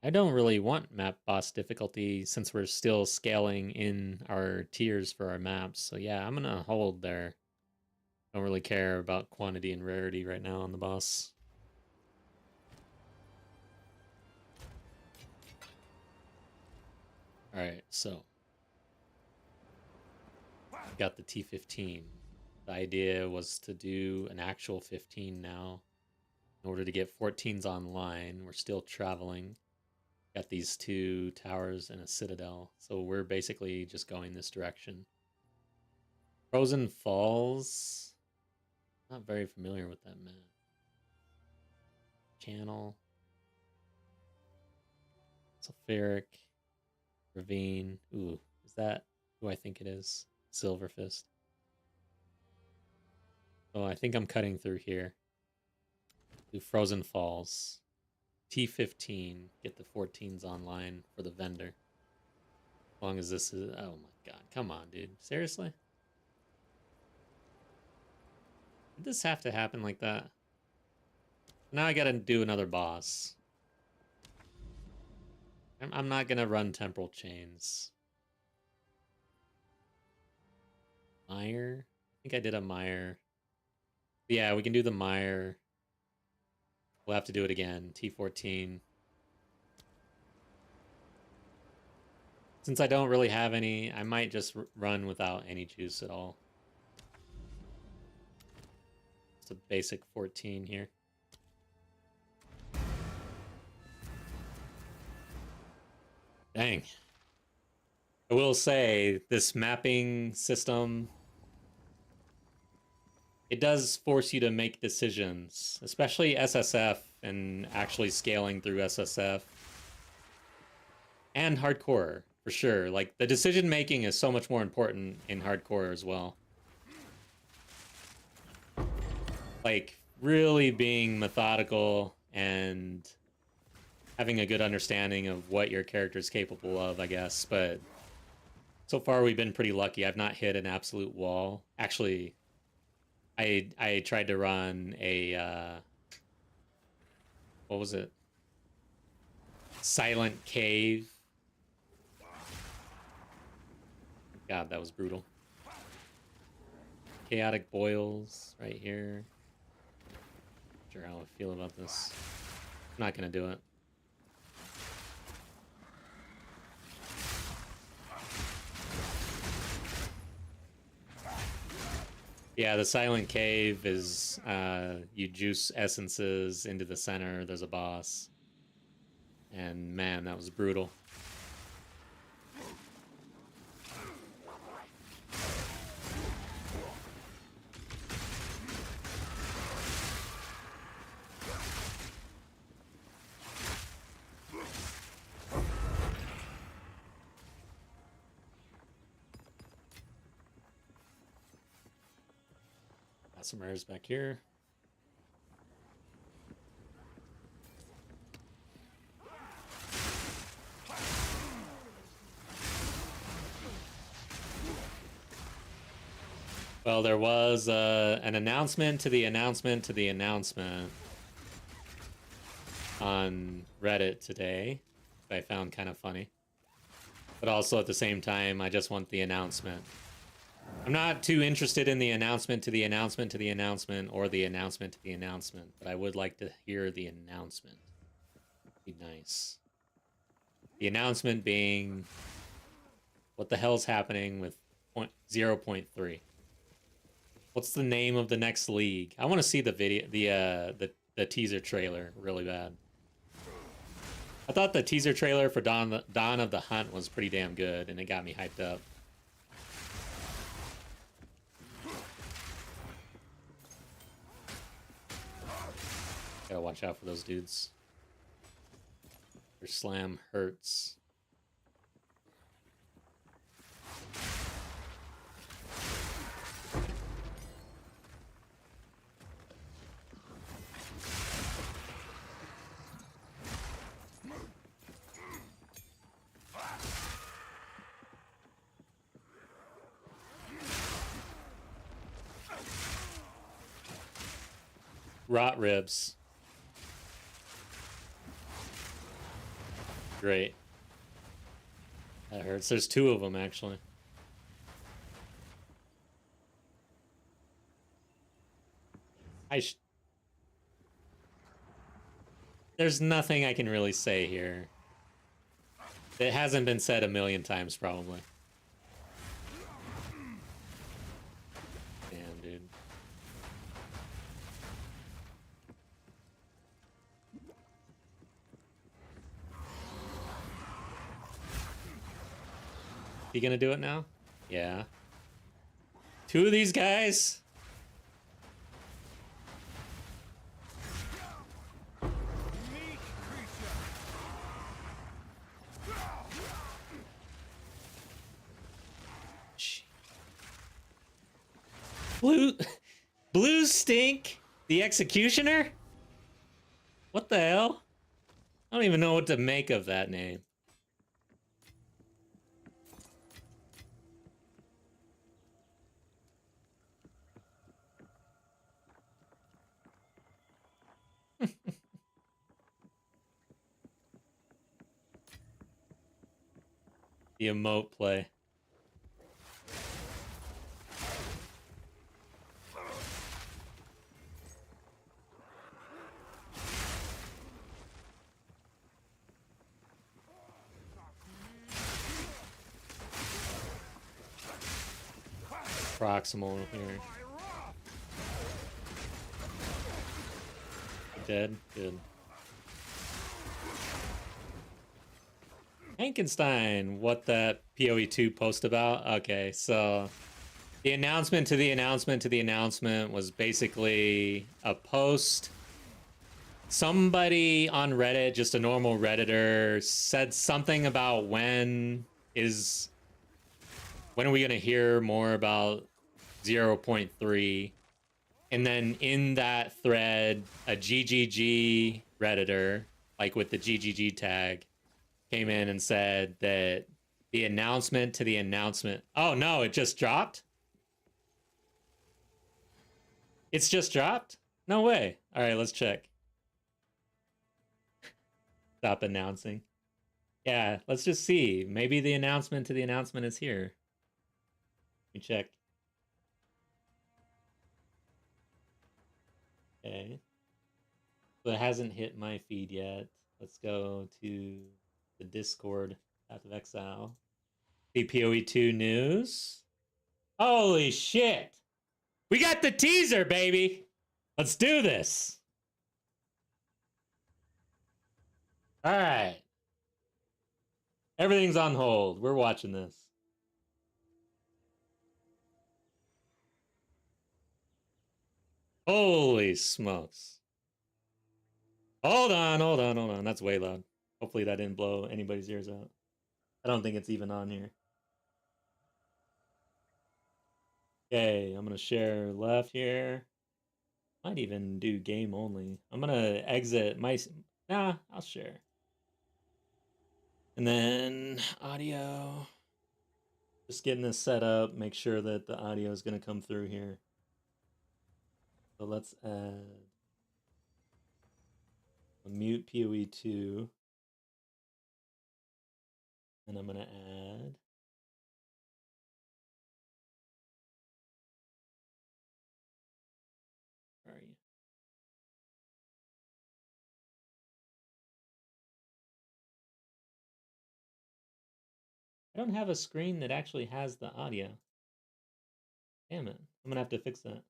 I don't really want map boss difficulty since we're still scaling in our tiers for our maps. So yeah, I'm gonna hold there. Don't really care about quantity and rarity right now on the boss. Alright, so. Got the T15. The idea was to do an actual 15 now. In order to get 14s online, we're still traveling. Got these 2 towers and a citadel. So we're basically just going this direction. Frozen Falls. Not very familiar with that map. Channel. Sulfuric. Ravine. Ooh, is that who I think it is? Silver Fist. Oh, I think I'm cutting through here. Do Frozen Falls. T15. Get the 14s online for the vendor. As long as this is... Oh my god. Come on, dude. Seriously? Did this have to happen like that? Now I gotta do another boss. I'm not gonna run Temporal Chains. Mire? I think I did a Mire. Yeah, we can do the Mire. We'll have to do it again. T14. Since I don't really have any, I might just run without any juice at all. It's a basic 14 here. Dang. I will say, this mapping system, it does force you to make decisions, especially SSF and actually scaling through SSF. And hardcore, for sure. Like, the decision making is so much more important in hardcore as well. Like, really being methodical and having a good understanding of what your character is capable of, I guess. But so far, we've been pretty lucky. I've not hit an absolute wall. Actually, I tried to run a... what was it? Silent Cave. God, that was brutal. Chaotic Boils right here. Not sure how I feel about this. I'm not gonna do it. Yeah, the Silent Cave is you juice essences into the center. There's a boss. And man, that was brutal. Got some rares back here. Well, there was an announcement to the announcement to the announcement on Reddit today that I found kind of funny. But also at the same time, I just want the announcement. I'm not too interested in the announcement to the announcement to the announcement or the announcement to the announcement, but I would like to hear the announcement. Be nice. The announcement being what the hell's happening with 0.3. What's the name of the next league? I want to see the video, the teaser trailer really bad. I thought the teaser trailer for Dawn of the Hunt was pretty damn good, and it got me hyped up. Gotta watch out for those dudes. Their slam hurts. Rot ribs. Great. That hurts. There's two of them, actually. There's nothing I can really say here. It hasn't been said a million times, probably. Damn, dude. You gonna do it now? Yeah. Two of these guys? Blue Stink, the Executioner? What the hell? I don't even know what to make of that name. The emote play. Proximal here. Dead? Good. Hankenstein, what that PoE 2 post about? Okay, so the announcement to the announcement to the announcement was basically a post. Somebody on Reddit, just a normal Redditor, said something about when are we going to hear more about 0.3? And then in that thread, a GGG Redditor, like with the GGG tag, came in and said that the announcement to the announcement... Oh, no, it just dropped? It's just dropped? No way. All right, let's check. Stop announcing. Yeah, let's just see. Maybe the announcement to the announcement is here. Let me check. Okay. So it hasn't hit my feed yet. Let's go to the Discord, Path of Exile. PoE 2 news. Holy shit! We got the teaser, baby! Let's do this! Alright. Everything's on hold. We're watching this. Holy smokes. Hold on, hold on, hold on. That's way loud. Hopefully that didn't blow anybody's ears out. I don't think it's even on here. Okay, I'm gonna share left here. Might even do game only. I'm gonna exit my... Nah, I'll share. And then audio. Just getting this set up. Make sure that the audio is gonna come through here. So let's add a mute PoE 2. And I'm gonna add... Where are you? I don't have a screen that actually has the audio. Damn it. I'm gonna have to fix that.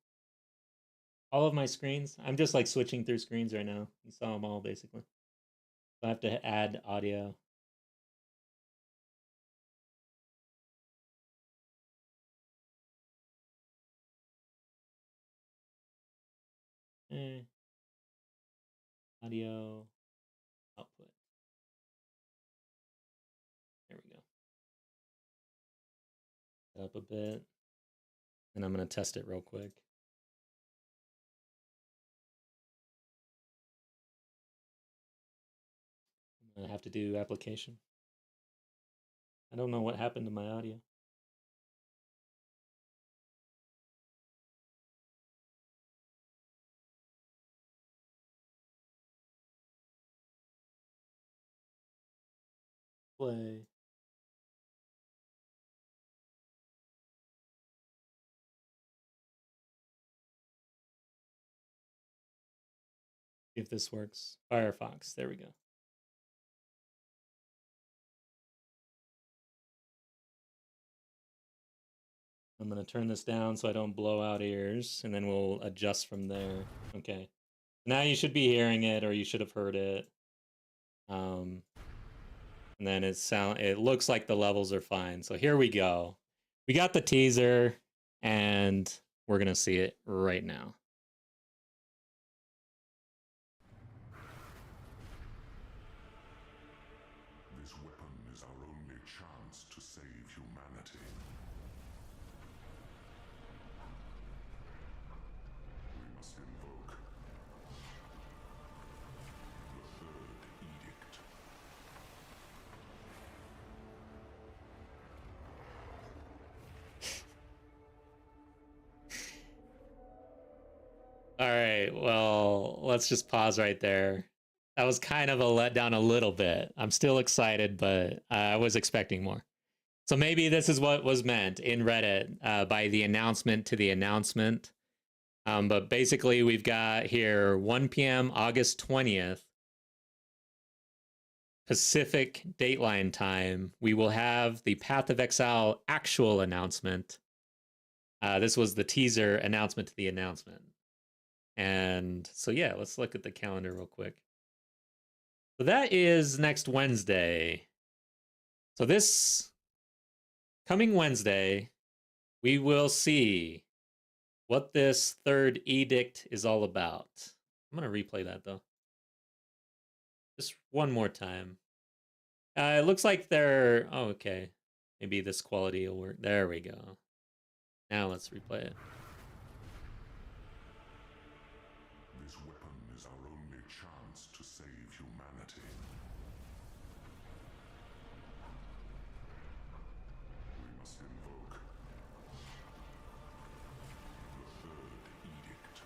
All of my screens, I'm just like switching through screens right now. You saw them all basically. So I have to add audio. Audio output. There we go. Up a bit. And I'm going to test it real quick. I'm going to have to do application. I don't know what happened to my audio. Play. See if this works. Firefox. There we go. I'm going to turn this down so I don't blow out ears, and then we'll adjust from there. Okay. Now you should be hearing it, or you should have heard it. And then it looks like the levels are fine. So here we go. We got the teaser, and we're going to see it right now. This weapon is our only chance to save humanity. We must invoke the third edict. All right, well, let's just pause right there. That was kind of a letdown a little bit. I'm still excited, but I was expecting more. So maybe this is what was meant in Reddit by the announcement to the announcement. But basically, we've got here 1 p.m. August 20th, Pacific Dateline time. We will have the Path of Exile actual announcement. This was the teaser announcement to the announcement. And so, yeah, let's look at the calendar real quick. So that is next Wednesday. So this coming Wednesday, we will see what this third edict is all about. I'm going to replay that, though. Just one more time. It looks like they're... Oh, okay. Maybe this quality will work. There we go. Now let's replay it. This weapon is our only chance to save humanity. We must invoke the third edict.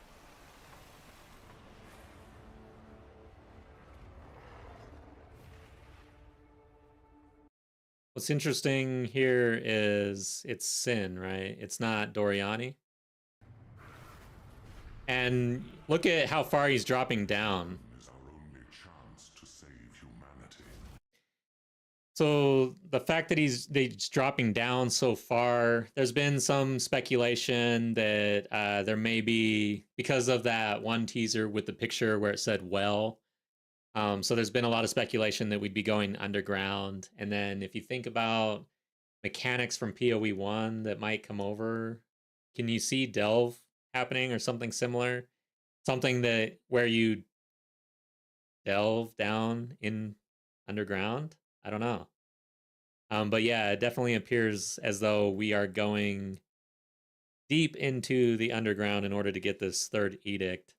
What's interesting here is it's Sin, right? It's not Doriani. And look at how far he's dropping down. Is our only chance to save humanity. So the fact that he's dropping down so far, there's been some speculation that there may be, because of that one teaser with the picture where it said well. So there's been a lot of speculation that we'd be going underground. And then if you think about mechanics from PoE 1 that might come over, can you see delve happening or something similar? Something that where you delve down in underground? I don't know. But yeah, it definitely appears as though we are going deep into the underground in order to get this third edict.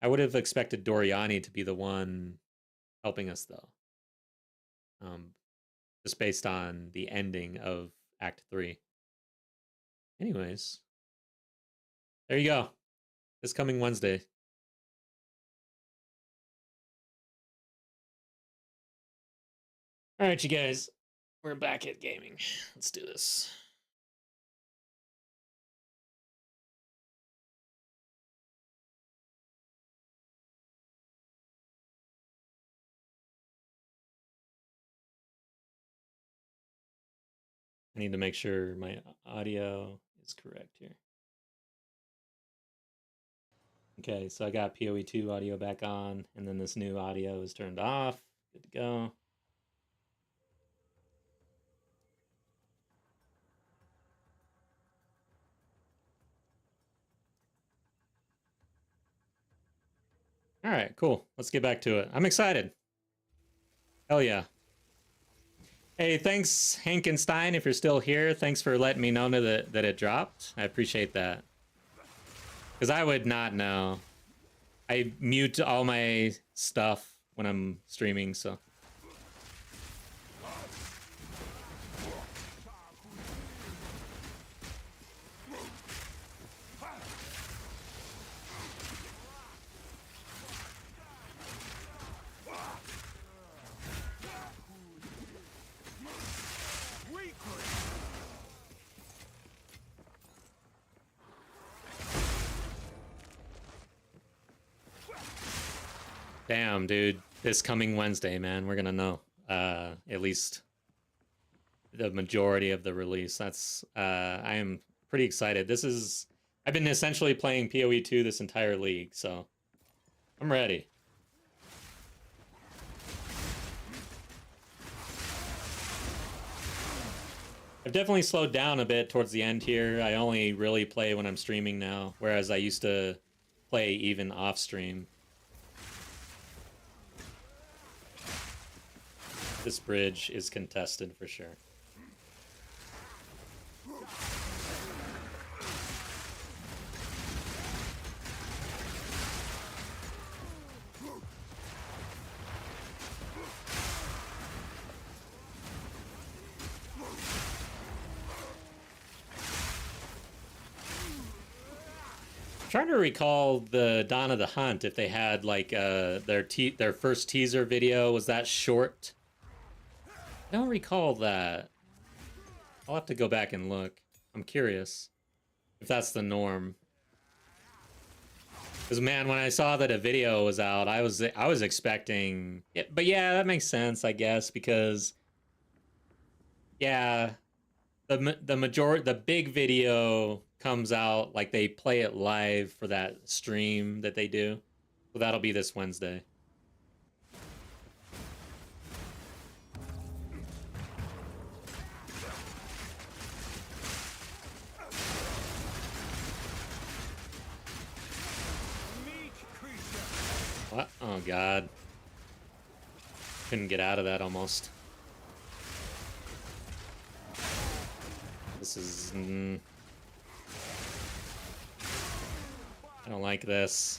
I would have expected Doriani to be the one helping us, though. Just based on the ending of Act 3. Anyways, there you go. This coming Wednesday. All right, you guys. We're back at gaming. Let's do this. I need to make sure my audio is correct here. Okay, so I got PoE2 audio back on, and then this new audio is turned off. Good to go. All right, cool. Let's get back to it. I'm excited. Hell yeah. Hey, thanks, Hankenstein, if you're still here. Thanks for letting me know that it dropped. I appreciate that. Because I would not know. I mute all my stuff when I'm streaming, so. Damn, dude. This coming Wednesday, man, we're gonna know. At least the majority of the release. That's I am pretty excited. I've been essentially playing PoE2 this entire league, so I'm ready. I've definitely slowed down a bit towards the end here. I only really play when I'm streaming now, whereas I used to play even off stream. This bridge is contested for sure. Trying to recall the Dawn of the Hunt, if they had like their first teaser video was that short. I don't recall that. I'll have to go back and look. I'm curious if that's the norm. Because man, when I saw that a video was out, I was expecting it, but yeah, that makes sense, I guess, because yeah, the big video comes out like they play it live for that stream that they do. So that'll be this Wednesday. What? Oh god. Couldn't get out of that almost. This is... I don't like this.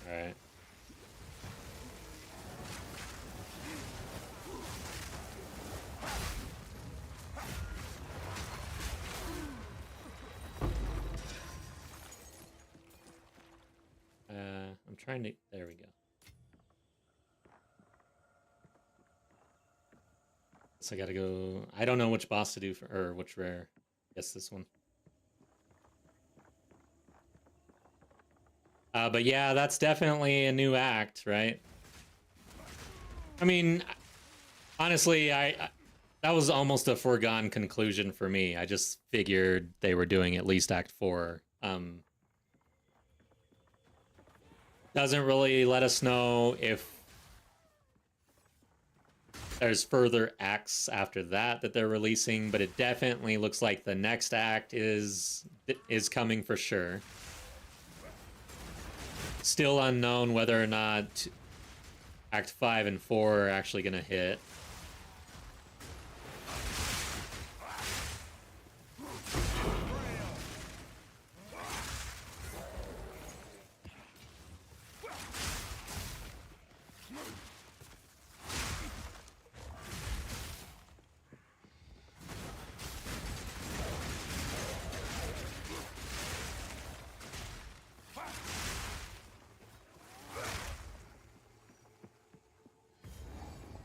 Alright. I'm trying to... There we go. So I gotta go... I don't know which boss to do for... Or which rare. Guess this one. But yeah, that's definitely a new act, right? I mean, honestly, that was almost a foregone conclusion for me. I just figured they were doing at least Act 4. Doesn't really let us know if there's further acts after that they're releasing, but it definitely looks like the next act is coming for sure. Still unknown whether or not Act 5 and 4 are actually going to hit.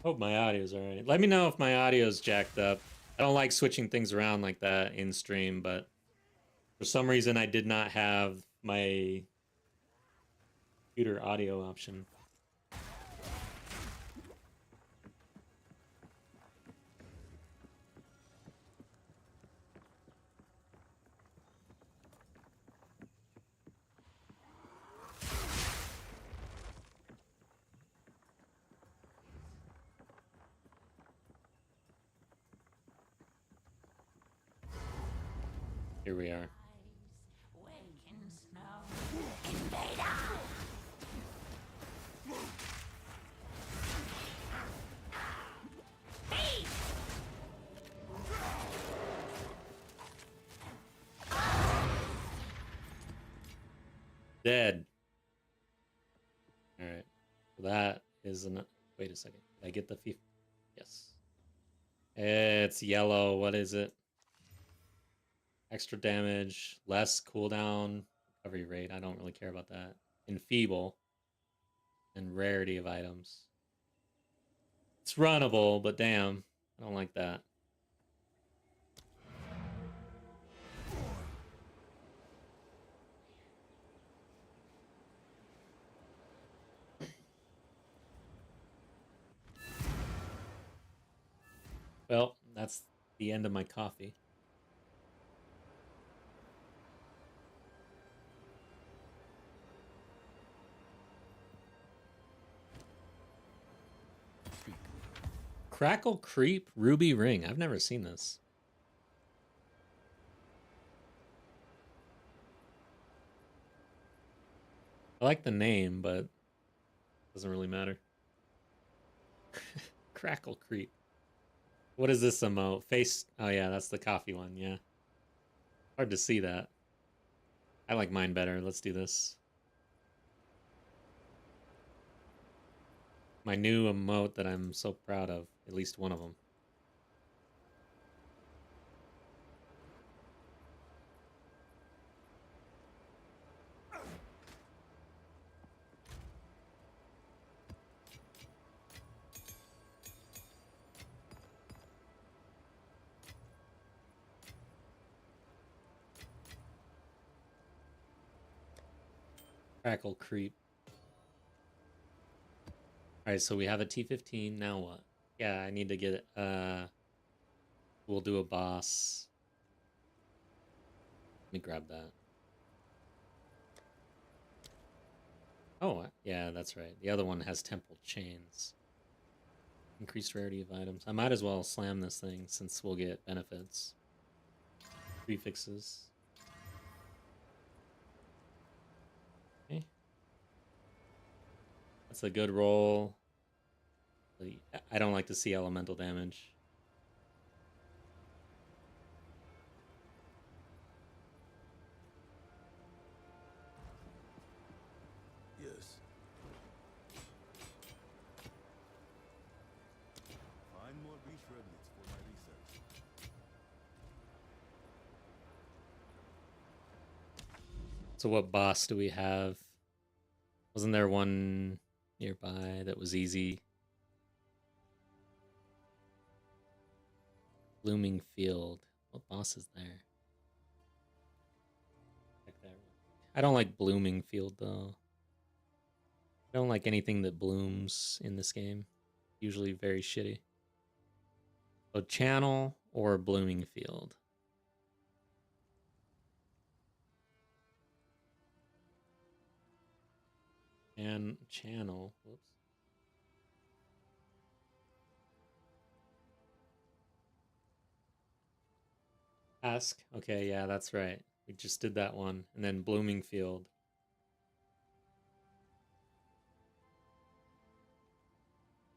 Hope my audio's alright. Let me know if my audio's jacked up. I don't like switching things around like that in stream, but for some reason I did not have my computer audio option. Here we are. Dead. All right. So that is an. Wait a second. Did I get the FIFA? Yes. It's yellow. What is it? Extra damage, less cooldown, recovery rate. I don't really care about that. Enfeeble. And rarity of items. It's runnable, but damn. I don't like that. Well, that's the end of my coffee. Crackle Creep Ruby Ring. I've never seen this. I like the name, but it doesn't really matter. Crackle Creep. What is this emote? Face. Oh, yeah, that's the coffee one. Yeah. Hard to see that. I like mine better. Let's do this. My new emote that I'm so proud of. At least one of them. Crackle Creep. Alright, so we have a T15. Now what? Yeah, I need to get it. We'll do a boss. Let me grab that. Oh, yeah, that's right. The other one has temple chains. Increased rarity of items. I might as well slam this thing since we'll get benefits. Prefixes. Okay. That's a good roll. I don't like to see elemental damage. Yes. Find more beach remnants for my research. So what boss do we have? Wasn't there one nearby that was easy? Blooming Field. What boss is there? Check that. I don't like Blooming Field though. I don't like anything that blooms in this game. Usually very shitty. So Channel or Blooming Field. And Channel. Whoops. Ask. Okay, yeah, that's right. We just did that one. And then Blooming Field.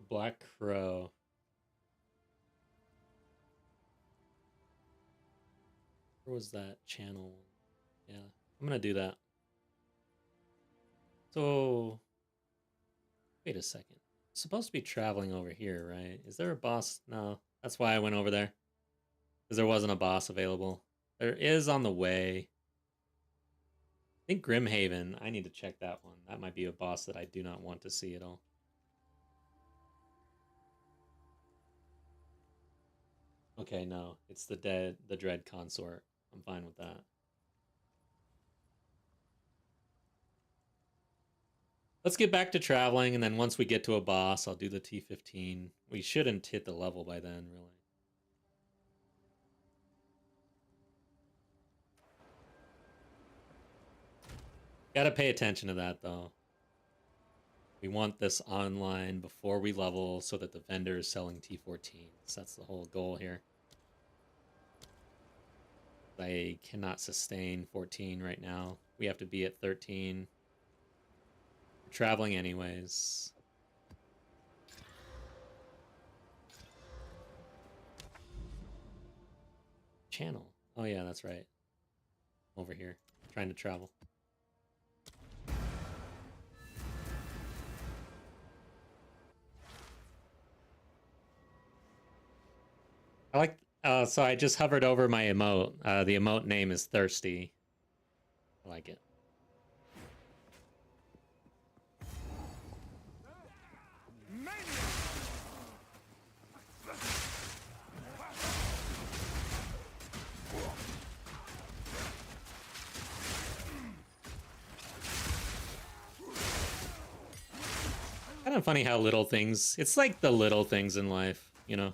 Black Crow. Where was that channel? Yeah, I'm gonna do that. So, wait a second. It's supposed to be traveling over here, right? Is there a boss? No, that's why I went over there. Because there wasn't a boss available. There is on the way. I think Grimhaven. I need to check that one. That might be a boss that I do not want to see at all. Okay, no. It's the Dread Consort. I'm fine with that. Let's get back to traveling, and then once we get to a boss, I'll do the T15. We shouldn't hit the level by then, really. Gotta pay attention to that, though. We want this online before we level so that the vendor is selling T14s. That's the whole goal here. I cannot sustain 14 right now. We have to be at 13. We're traveling anyways. Channel. Oh yeah, that's right. Over here. Trying to travel. I like, so I just hovered over my emote. The emote name is Thirsty. I like it. Kind of funny how little things, it's like the little things in life, you know?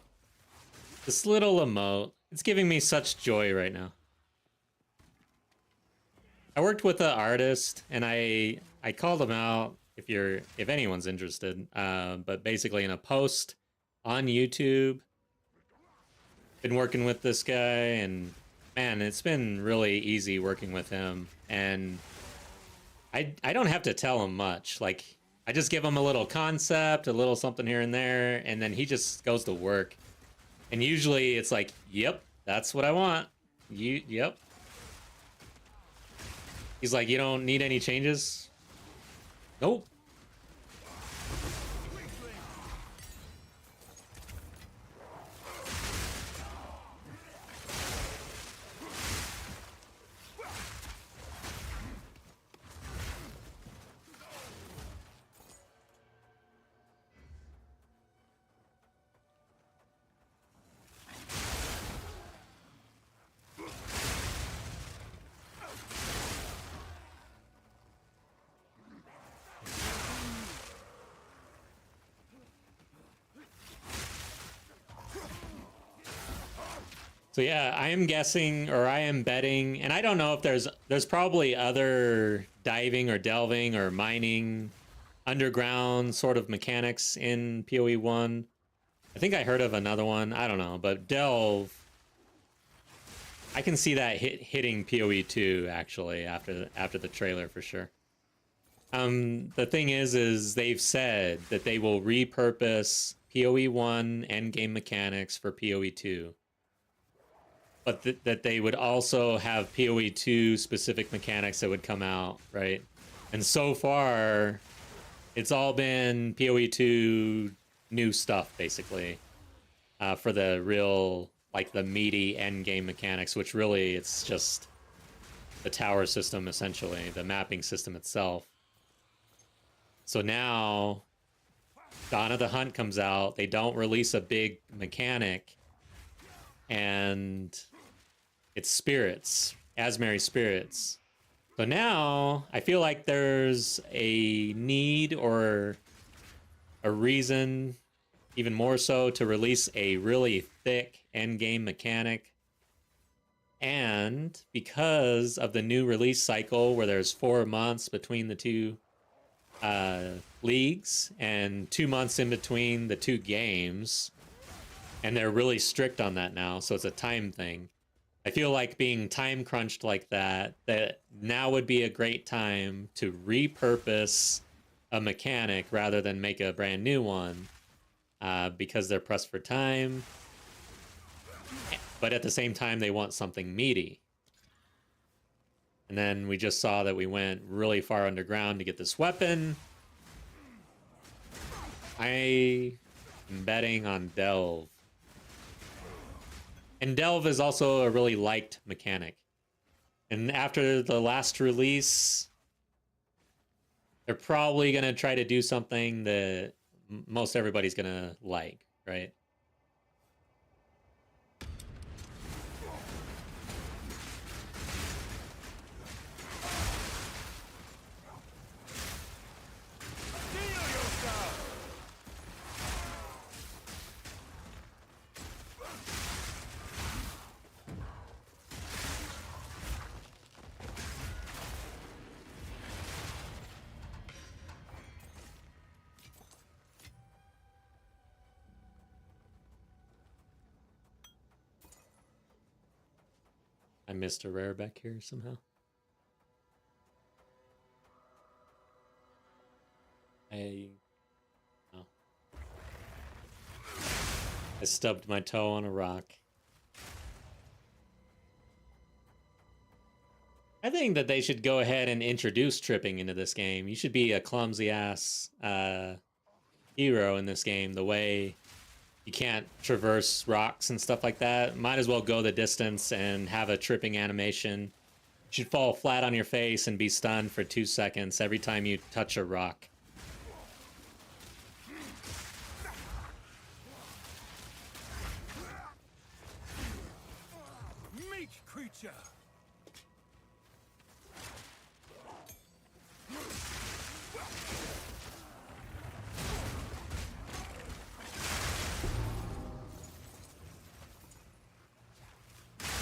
This little emote, it's giving me such joy right now. I worked with an artist, and I called him out if anyone's interested. But basically in a post on YouTube, been working with this guy, and man, it's been really easy working with him. And I don't have to tell him much. Like, I just give him a little concept, a little something here and there, and then he just goes to work. And usually it's like, yep, that's what I want. Yep. He's like, you don't need any changes? Nope. So yeah, I am guessing, or I am betting, and I don't know if there's probably other diving or delving or mining underground sort of mechanics in PoE 1. I think I heard of another one. I don't know, but delve, I can see that hitting PoE 2 actually after the trailer for sure. The thing is they've said that they will repurpose PoE 1 endgame mechanics for PoE 2. But that they would also have PoE 2 specific mechanics that would come out, right? And so far, it's all been PoE 2 new stuff, basically, for the real, like, the meaty end game mechanics, which really, it's just the tower system, essentially, the mapping system itself. So now, Dawn of the Hunt comes out, they don't release a big mechanic, and it's spirits, Asmary spirits. So now I feel like there's a need or a reason, even more so, to release a really thick endgame mechanic. And because of the new release cycle where there's 4 months between the two leagues and 2 months in between the two games, and they're really strict on that now, so it's a time thing. I feel like being time crunched like that now would be a great time to repurpose a mechanic rather than make a brand new one, because they're pressed for time, but at the same time they want something meaty. And then we just saw that we went really far underground to get this weapon. I am betting on Delve. And Delve is also a really liked mechanic. And after the last release, they're probably going to try to do something that most everybody's going to like, right? I missed a rare back here somehow. Oh. I stubbed my toe on a rock. I think that they should go ahead and introduce tripping into this game. You should be a clumsy ass hero in this game. The way you can't traverse rocks and stuff like that. Might as well go the distance and have a tripping animation. You should fall flat on your face and be stunned for 2 seconds every time you touch a rock. Meek creature.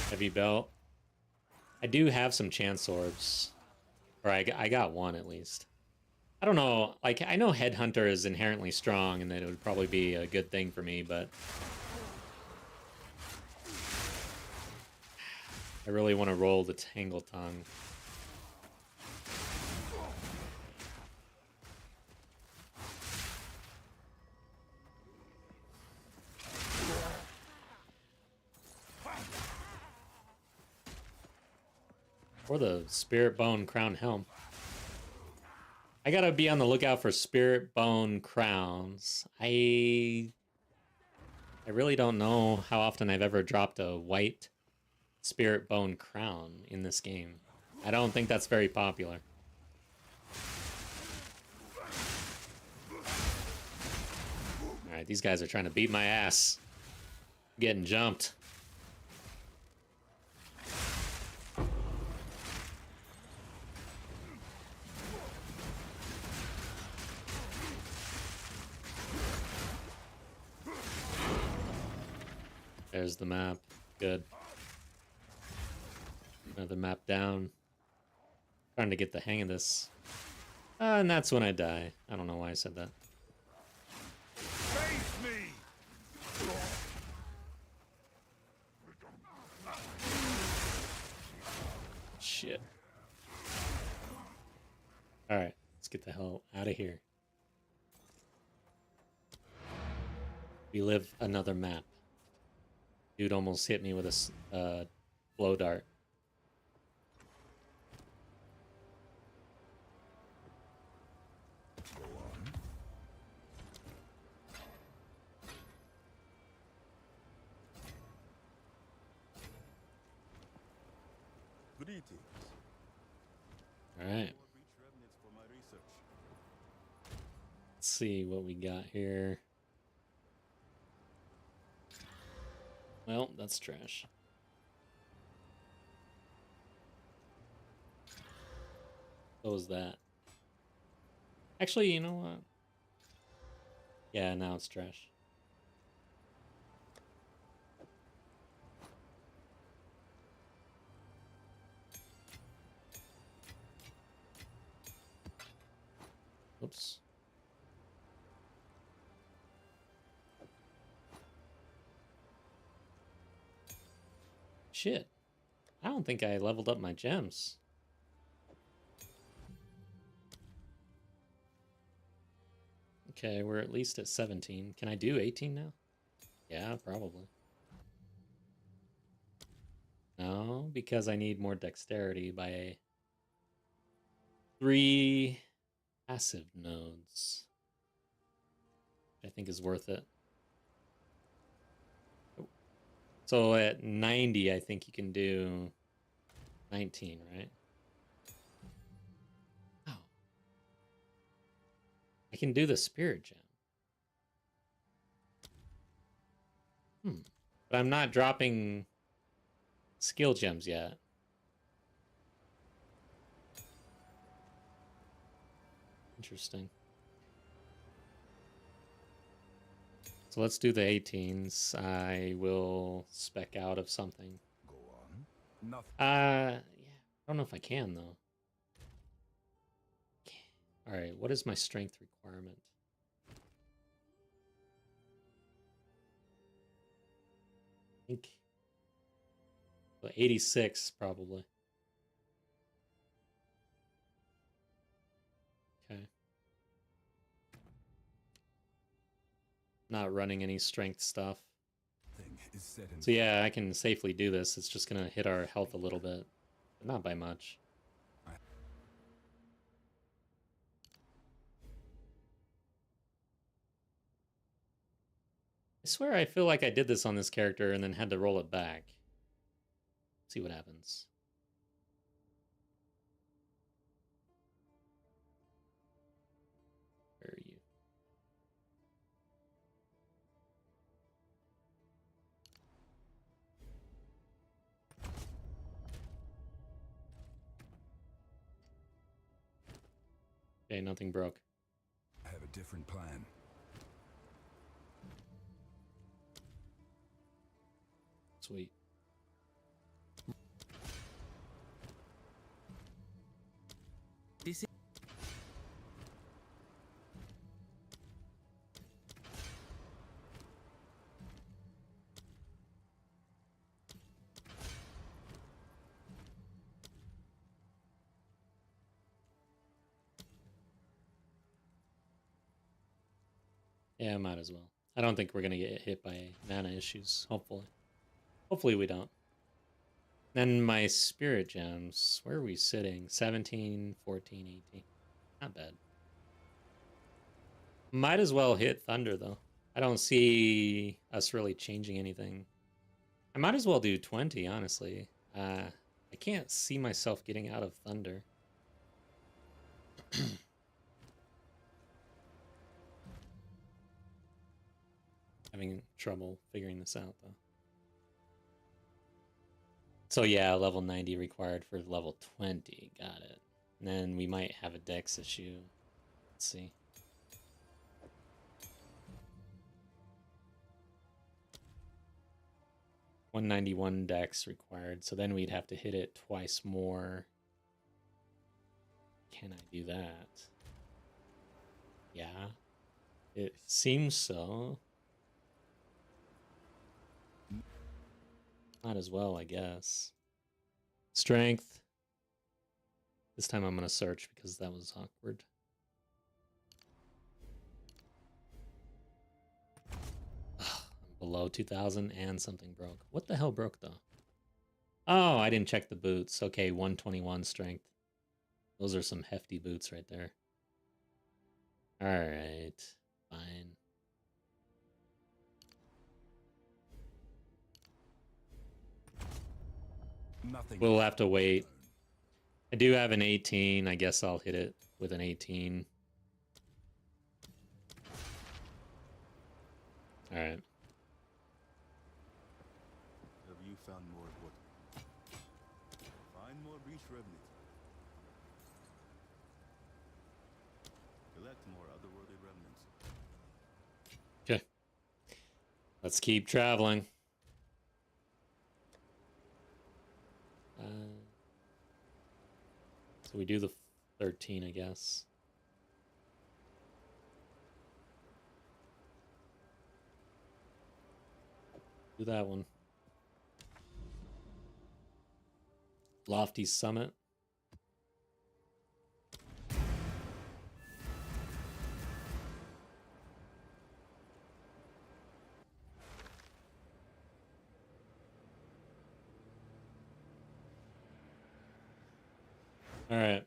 Heavy belt. I do have some chance orbs. Or I got one at least. I don't know. Like, I know Headhunter is inherently strong and that it would probably be a good thing for me, but I really want to roll the Tangle Tongue. Or the Spirit Bone Crown Helm. I gotta be on the lookout for Spirit Bone Crowns. I really don't know how often I've ever dropped a white Spirit Bone Crown in this game. I don't think that's very popular. Alright, these guys are trying to beat my ass. I'm getting jumped. There's the map. Good. Another map down. Trying to get the hang of this. And that's when I die. I don't know why I said that. Face me. Shit. Alright, let's get the hell out of here. We live another map. Dude almost hit me with a blow dart. Greetings. All right. Let's see what we got here. Well, that's trash. So was that. Actually, you know what? Yeah, now it's trash. Oops. Shit. I don't think I leveled up my gems. Okay, we're at least at 17. Can I do 18 now? Yeah, probably. No, because I need more dexterity by 3 passive nodes. I think is worth it. So at 90, I think you can do 19, right? Oh. I can do the spirit gem. But I'm not dropping skill gems yet. Interesting. So let's do the 18s. I will spec out of something. Go on. Nothing. Yeah. I don't know if I can though. All right, what is my strength requirement? I think So 86 probably. Okay. Not running any strength stuff. Thing is set in So yeah, I can safely do this. It's just gonna hit our health a little bit, but not by much. I swear I feel like I did this on this character and then had to roll it back. See what happens. Where are you? Okay, nothing broke. I have a different plan. Sweet. This is Yeah, might as well. I don't think we're gonna get hit by mana issues, hopefully. Hopefully we don't. Then my spirit gems, where are we sitting? 17, 14, 18. Not bad. Might as well hit Thunder, though. I don't see us really changing anything. I might as well do 20, honestly. I can't see myself getting out of Thunder. Having trouble figuring this out, though. So yeah, level 90 required for level 20. Got it. And then we might have a dex issue. Let's see. $191 dex required, so then we'd have to hit it twice more. Can I do that? Yeah. It seems so. Might as well, I guess. Strength. This time I'm going to search because that was awkward. Ugh, I'm below 2,000 and something broke. What the hell broke, though? Oh, I didn't check the boots. Okay, 121 strength. Those are some hefty boots right there. Alright, fine. Nothing. We'll have to wait. I do have an 18. I guess I'll hit it with an 18. Alright. Have you found more of what? Find more breach remnants. Collect more otherworldly remnants. Okay. Let's keep traveling. So we do the 13, I guess. Do that one. Lofty Summit. All right.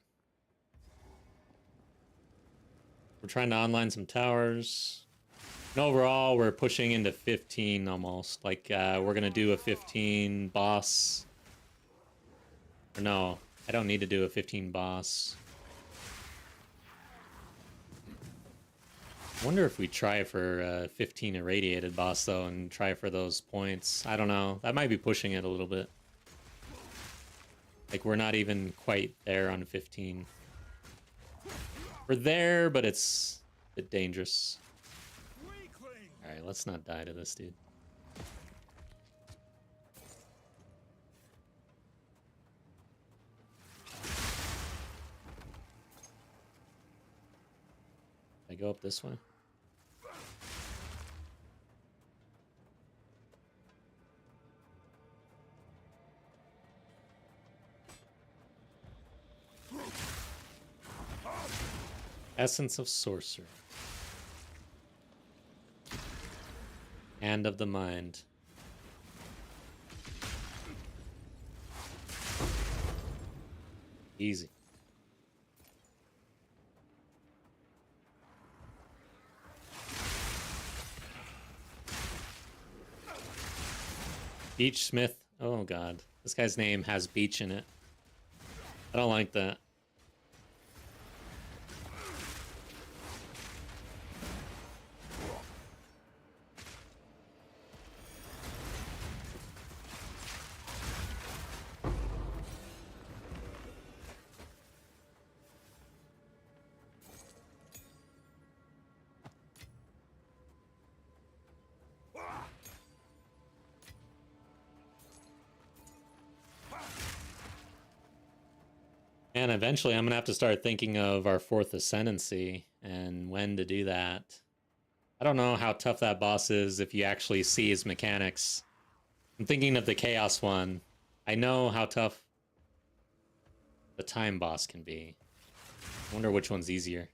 We're trying to online some towers. And overall, we're pushing into 15 almost. Like, we're going to do a 15 boss. Or no, I don't need to do a 15 boss. I wonder if we try for a 15 irradiated boss, though, and try for those points. I don't know. That might be pushing it a little bit. Like, we're not even quite there on 15. We're there, but it's a bit dangerous. Alright, let's not die to this dude. I go up this way? Essence of Sorcery. Hand of the Mind. Easy. Beach Smith. Oh god. This guy's name has beach in it. I don't like that. And eventually I'm going to have to start thinking of our 4th ascendancy and when to do that. I don't know how tough that boss is if you actually see his mechanics. I'm thinking of the Chaos one. I know how tough the Time boss can be. I wonder which one's easier.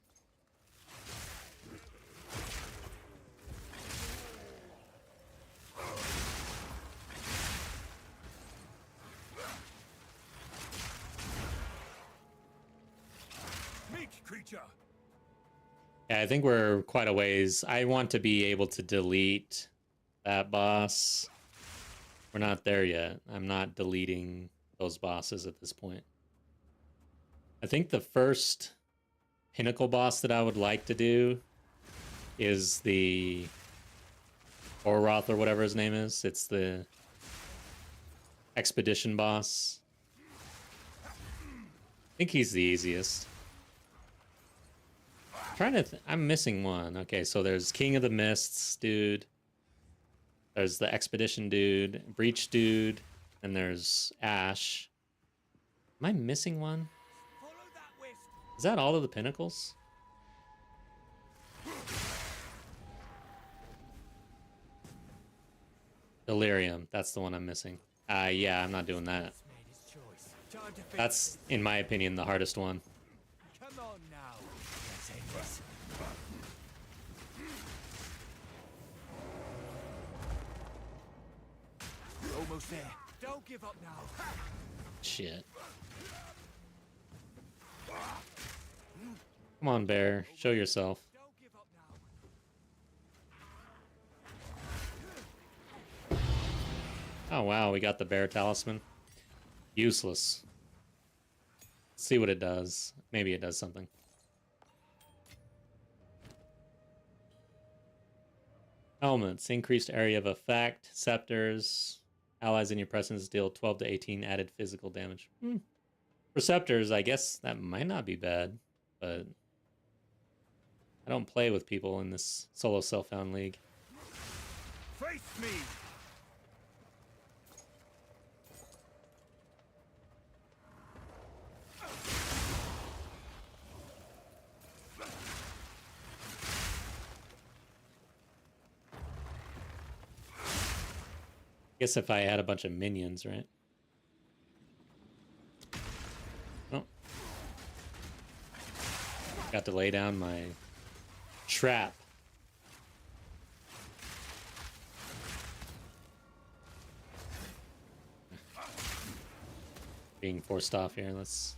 Yeah, I think we're quite a ways. I want to be able to delete that boss. We're not there yet. I'm not deleting those bosses at this point. I think the first pinnacle boss that I would like to do is the Orroth or whatever his name is. It's the expedition boss. I think he's the easiest. I'm missing one. Okay, so there's King of the Mists dude. There's the Expedition dude, Breach dude, and there's Ash. Am I missing one? Is that all of the pinnacles? Delirium, that's the one I'm missing. Yeah, I'm not doing that. That's, in my opinion, the hardest one. Come on now. Let's end this. Almost there. Don't give up now. Shit. Come on, bear. Show yourself. Don't give up now. Oh, wow. We got the bear talisman. Useless. Let's see what it does. Maybe it does something. Helmets. Increased area of effect. Scepters. Allies in your presence deal 12 to 18 added physical damage. For scepters, I guess that might not be bad, but I don't play with people in this solo self-found league. Face me! Guess if I had a bunch of minions, right? Oh. Got to lay down my trap. Being forced off here. Let's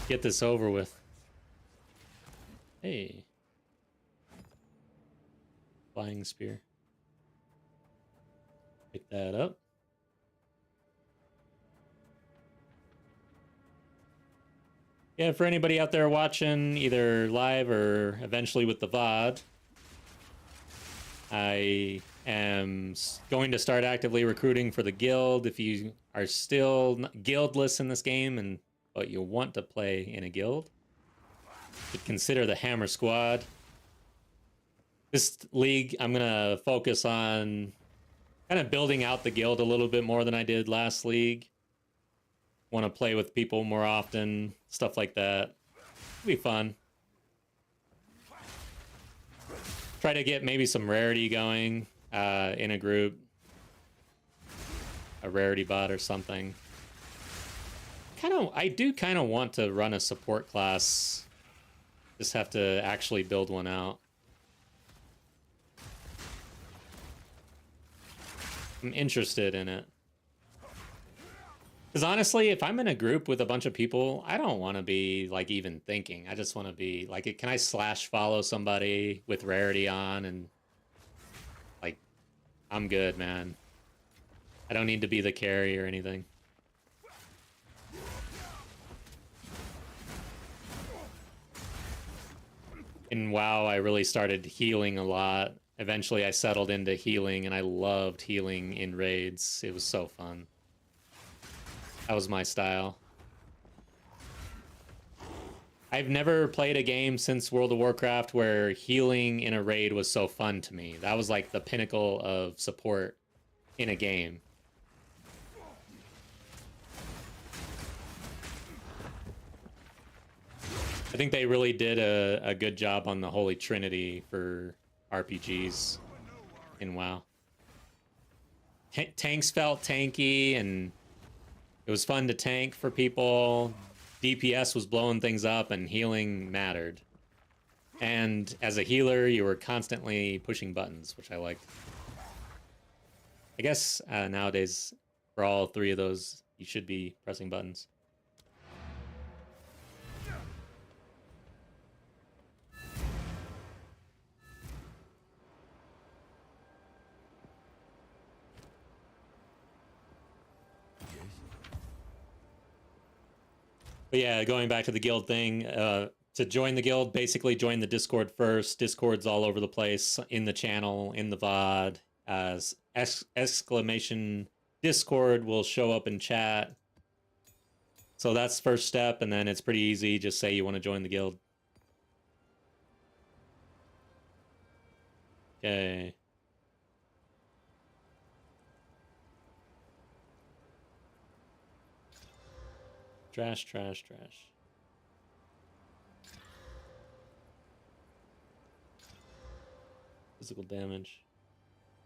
get this over with. Hey. Flying spear. Pick that up. Yeah, for anybody out there watching, either live or eventually with the VOD, I am going to start actively recruiting for the guild. If you are still guildless in this game but you want to play in a guild, you should consider the Hammer Squad. This league, I'm going to focus on kind of building out the guild a little bit more than I did last league. Want to play with people more often, stuff like that. It'll be fun. Try to get maybe some rarity going in a group. A rarity bot or something. I do kind of want to run a support class Just have to actually build one out. I'm interested in it. Because honestly, if I'm in a group with a bunch of people, I don't want to be like even thinking. I just want to be like, can I slash follow somebody with rarity on and like, I'm good, man. I don't need to be the carry or anything. In WoW, I really started healing a lot. Eventually, I settled into healing, and I loved healing in raids. It was so fun. That was my style. I've never played a game since World of Warcraft where healing in a raid was so fun to me. That was like the pinnacle of support in a game. I think they really did a good job on the Holy Trinity for RPGs in WoW. Tanks felt tanky, and it was fun to tank for people. DPS was blowing things up, and healing mattered. And as a healer, you were constantly pushing buttons, which I liked. I guess nowadays, for all three of those, you should be pressing buttons. But yeah, going back to the guild thing, to join the guild, basically join the Discord first. Discord's all over the place, in the channel, in the VOD. As exclamation Discord will show up in chat. So that's first step, and then it's pretty easy. Just say you want to join the guild. Okay. Trash, trash, trash. Physical damage.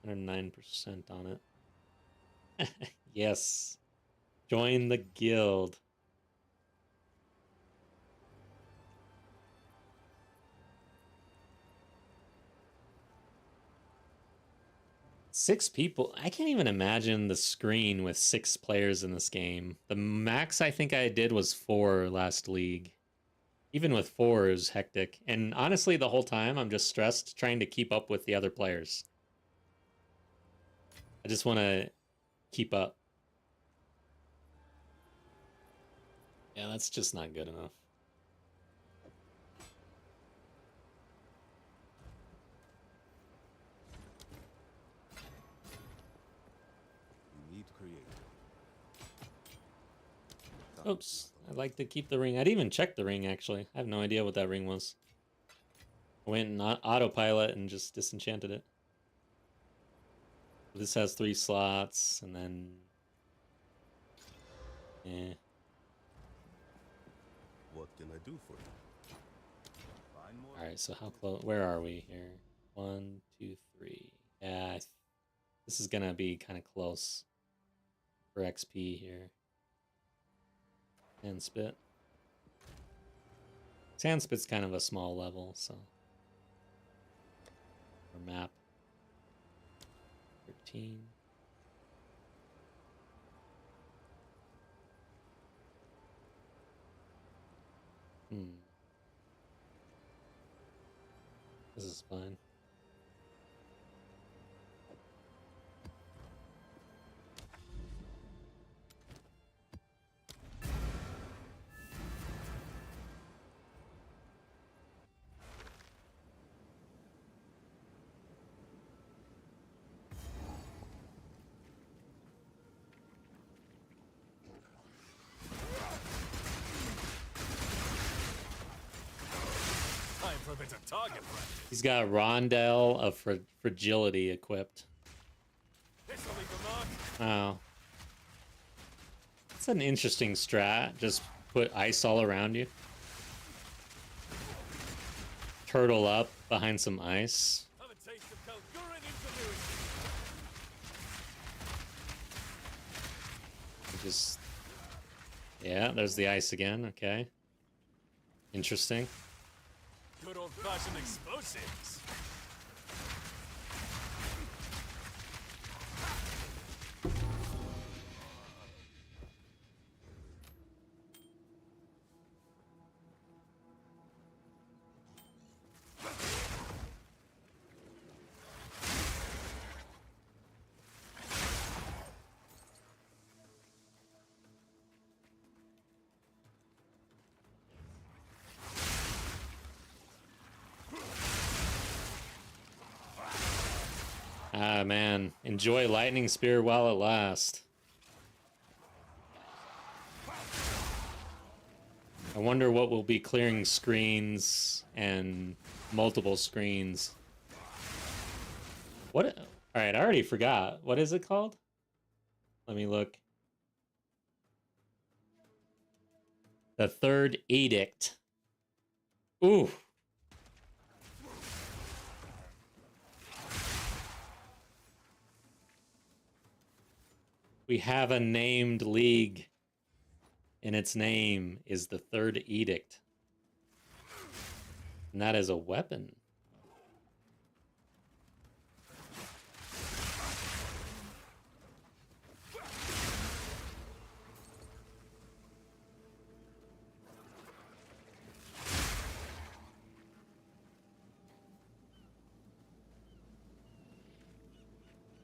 109% on it. Yes. Join the guild. Six people. I can't even imagine the screen with 6 players in this game. The max I think I did was 4 last league. Even with 4 is hectic. And honestly, the whole time I'm just stressed trying to keep up with the other players. I just want to keep up. Yeah, that's just not good enough. You need creative. Oops. I'd like to keep the ring. I'd even check the ring, actually. I have no idea what that ring was. I went in autopilot and just disenchanted it. This has 3 slots, and then... yeah. What can I do for you? Find more. Alright, so how close... where are we here? 1, 2, 3. Yeah, this is gonna be kind of close for XP here. Sandspit. Sandspit's kind of a small level, so... or map. 13. This is fine. Time for a bit of target practice. He's got Rondell of Fragility equipped. This'll leave a mark. Wow. That's an interesting strat. Just put ice all around you. Turtle up behind some ice. Have a taste of Kalguran ingenuity. Just... yeah, there's the ice again. Okay. Interesting. Good old-fashioned explosives. Ah, man. Enjoy Lightning Spear while it lasts. I wonder what will be clearing screens and multiple screens. What? All right, I already forgot. What is it called? Let me look. The Third Edict. Ooh. We have a named league, and its name is the Third Edict. And that is a weapon.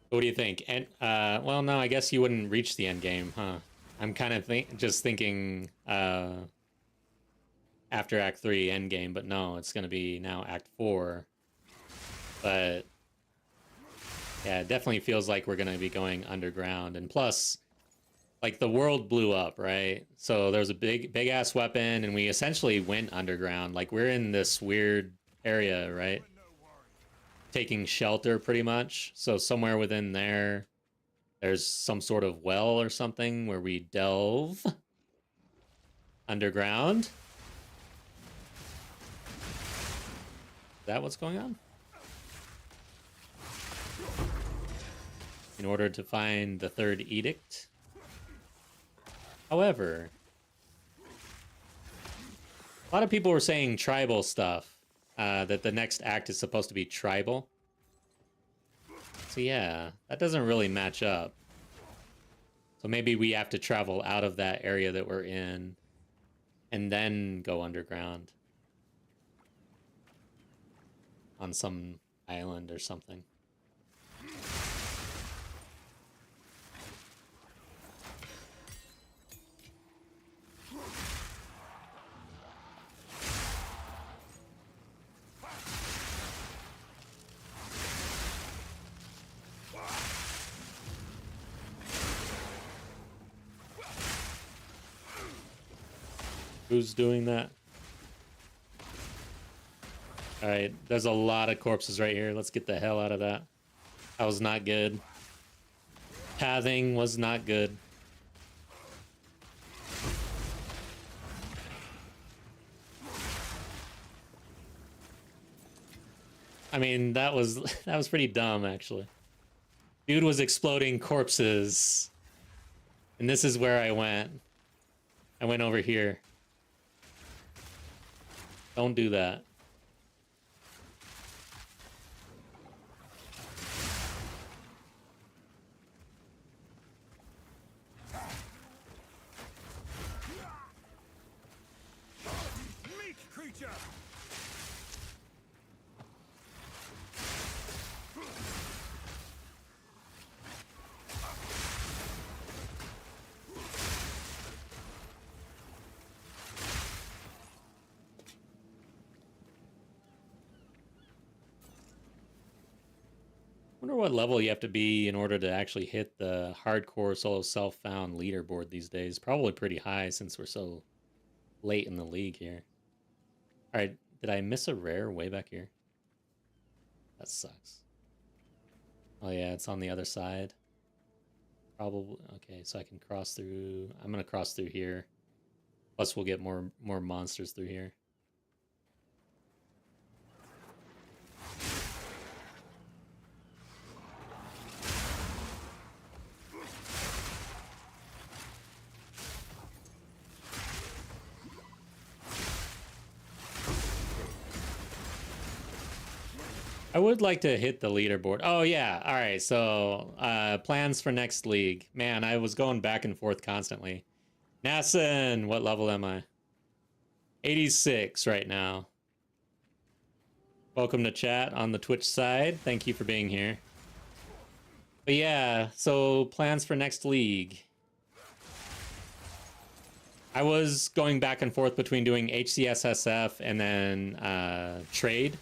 What do you think? And well, no, I guess you wouldn't reach the end game, huh? I'm kind of just thinking after Act 3 end game, but no, it's going to be now Act 4. But yeah, it definitely feels like we're going to be going underground. And plus, like, the world blew up, right? So there was a big ass weapon, and we essentially went underground. Like, we're in this weird area, right? Taking shelter pretty much. So somewhere within there's some sort of well or something where we delve underground. Is that what's going on? In order to find the Third Edict. However, a lot of people were saying tribal stuff. That the next act is supposed to be tribal. So yeah, that doesn't really match up. So maybe we have to travel out of that area that we're in and then go underground on some island or something. Who's doing that? Alright, there's a lot of corpses right here. Let's get the hell out of that. That was not good. Pathing was not good. I mean, that was pretty dumb, actually. Dude was exploding corpses. And this is where I went. I went over here. Don't do that. Meat creature. I wonder what level you have to be in order to actually hit the hardcore solo self-found leaderboard these days. Probably pretty high since we're so late in the league here. Alright, did I miss a rare way back here? That sucks. Oh yeah, it's on the other side. Probably. Okay, so I can cross through. I'm gonna cross through here. Plus we'll get more monsters through here. I would like to hit the leaderboard. Oh yeah, all right. So plans for next league. Man, I was going back and forth constantly. Nasson, what level am I? 86 right now. Welcome to chat on the Twitch side. Thank you for being here. But yeah, so plans for next league. I was going back and forth between doing HCSSF and then trade.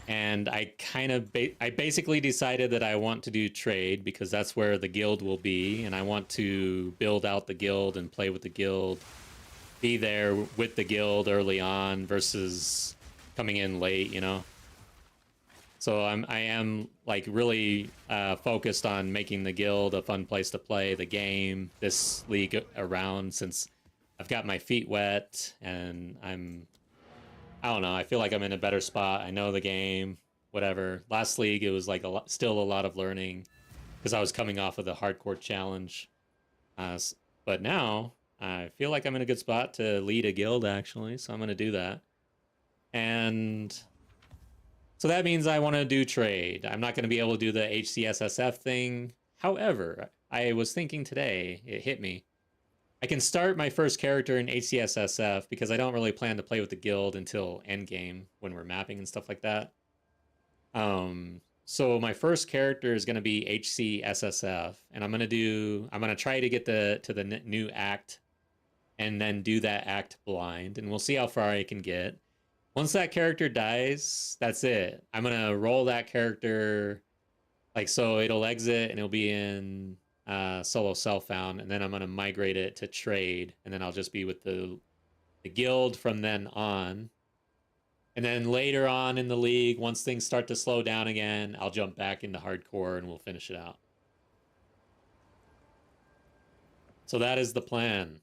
And I kind of I basically decided that I want to do trade because that's where the guild will be, and I want to build out the guild and play with the guild, be there with the guild early on versus coming in late, you know. So I am like really focused on making the guild a fun place to play the game this league around, since I've got my feet wet and I don't know. I feel like I'm in a better spot. I know the game, whatever. Last league, it was like still a lot of learning because I was coming off of the hardcore challenge. But now I feel like I'm in a good spot to lead a guild, actually. So I'm going to do that. And so that means I want to do trade. I'm not going to be able to do the HCSSF thing. However, I was thinking today, it hit me. I can start my first character in HCSSF because I don't really plan to play with the guild until endgame when we're mapping and stuff like that. So my first character is going to be HCSSF, and I'm going to try to get to the new act and then do that act blind, and we'll see how far I can get. Once that character dies, that's it. I'm going to roll that character, like, so it'll exit and it'll be in solo self-found, and then I'm going to migrate it to trade, and then I'll just be with the guild from then on. And then later on in the league, once things start to slow down again, I'll jump back into hardcore and we'll finish it out. So that is the plan.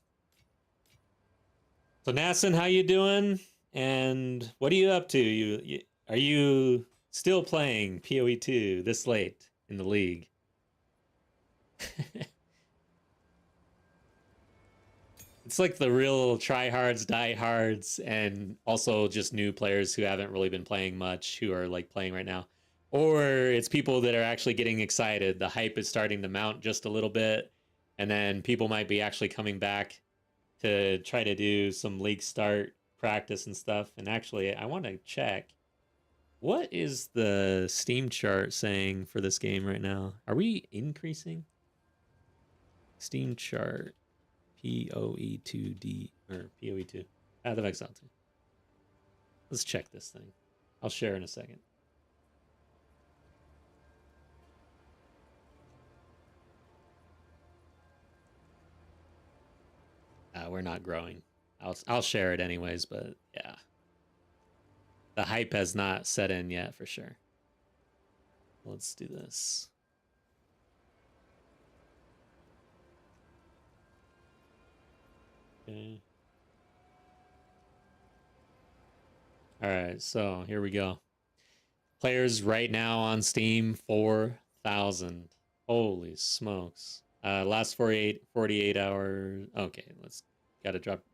So Nasson, how you doing? And what are you up to? Are you still playing PoE 2 this late in the league? It's like the real tryhards, diehards, and also just new players who haven't really been playing much who are like playing right now. Or it's people that are actually getting excited. The hype is starting to mount just a little bit, and then people might be actually coming back to try to do some league start practice and stuff. And actually, I want to check, what is the Steam chart saying for this game right now? Are we increasing? Steam chart. PoE2D or PoE2. Path of Exile 2. Let's check this thing. I'll share in a second. We're not growing. I'll share it anyways, but yeah. The hype has not set in yet for sure. Let's do this. Okay. All right, so here we go. Players right now on Steam, 4,000. Holy smokes. Last 48 hours. Okay, gotta drop.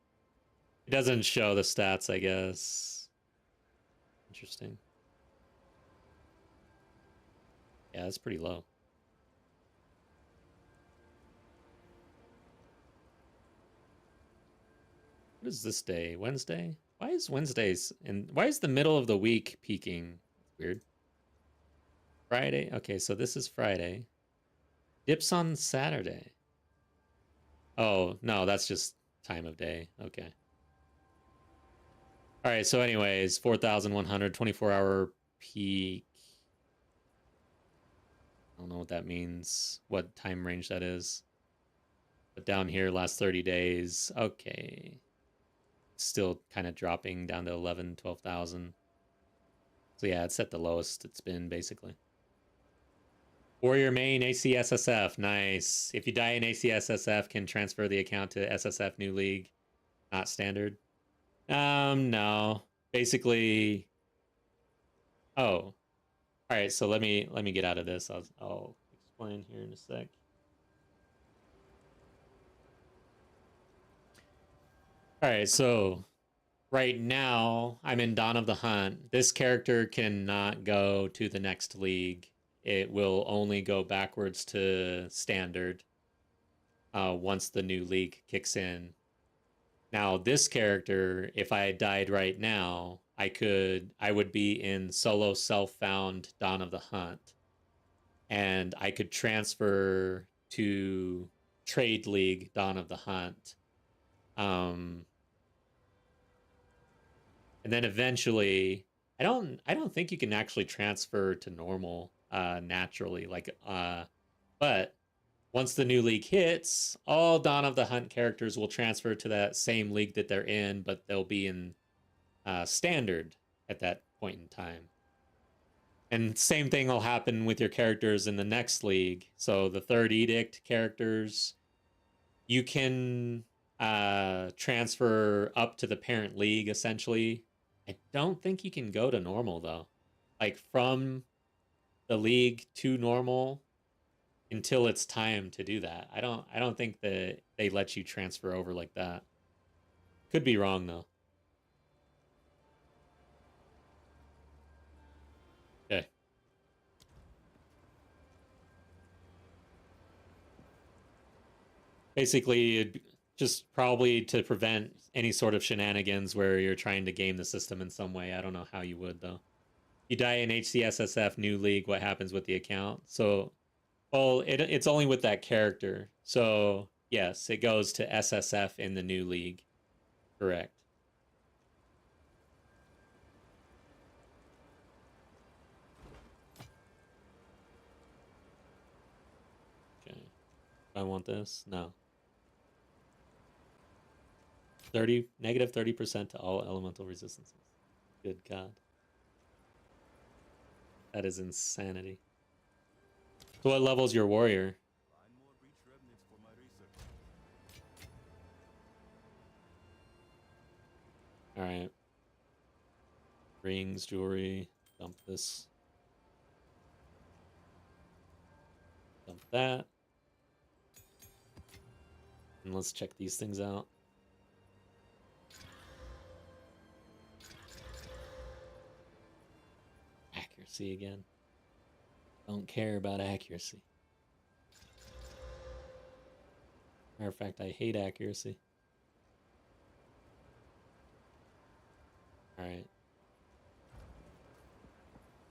It doesn't show the stats, I guess. Interesting. Yeah, that's pretty low. What is this day? Wednesday? Why is Wednesdays and why is the middle of the week peaking? Weird. Friday. Okay, so this is Friday. Dips on Saturday. Oh, no, that's just time of day. Okay. All right, so anyways, 4,100, 24-hour peak. I don't know what that means, what time range that is. But down here, last 30 days. Okay. Still kind of dropping down to 11, 12,000. So yeah, it's at the lowest it's been, basically. Warrior main ACSSF, nice. If you die in ACSSF, can transfer the account to SSF New League. Not standard. No. Basically. Oh. All right, so let me get out of this. I'll explain here in a sec. All right, so right now I'm in Dawn of the Hunt. This character cannot go to the next league. It will only go backwards to standard once the new league kicks in. Now, this character, if I died right now, I would be in solo self-found Dawn of the Hunt, and I could transfer to Trade League Dawn of the Hunt. And then eventually, I don't think you can actually transfer to normal naturally, but once the new league hits, all Dawn of the Hunt characters will transfer to that same league that they're in, but they'll be in standard at that point in time. And same thing will happen with your characters in the next league. So the Third Edict characters, you can transfer up to the parent league, essentially. I don't think you can go to normal, though. Like, from the league to normal until it's time to do that. I don't think that they let you transfer over like that. Could be wrong, though. Okay. Basically, just probably to prevent any sort of shenanigans where you're trying to game the system in some way. I don't know how you would, though. You die in HCSSF new league, what happens with the account? So, well, it's only with that character. So, yes, it goes to SSF in the new league. Correct. Okay. Do I want this? No. negative 30% to all elemental resistances. Good God. That is insanity. So what level's your warrior? Find more breach remnants for my research. Alright. Rings, jewelry. Dump this. Dump that. And let's check these things out. Accuracy again. Don't care about accuracy. Matter of fact, I hate accuracy. Alright.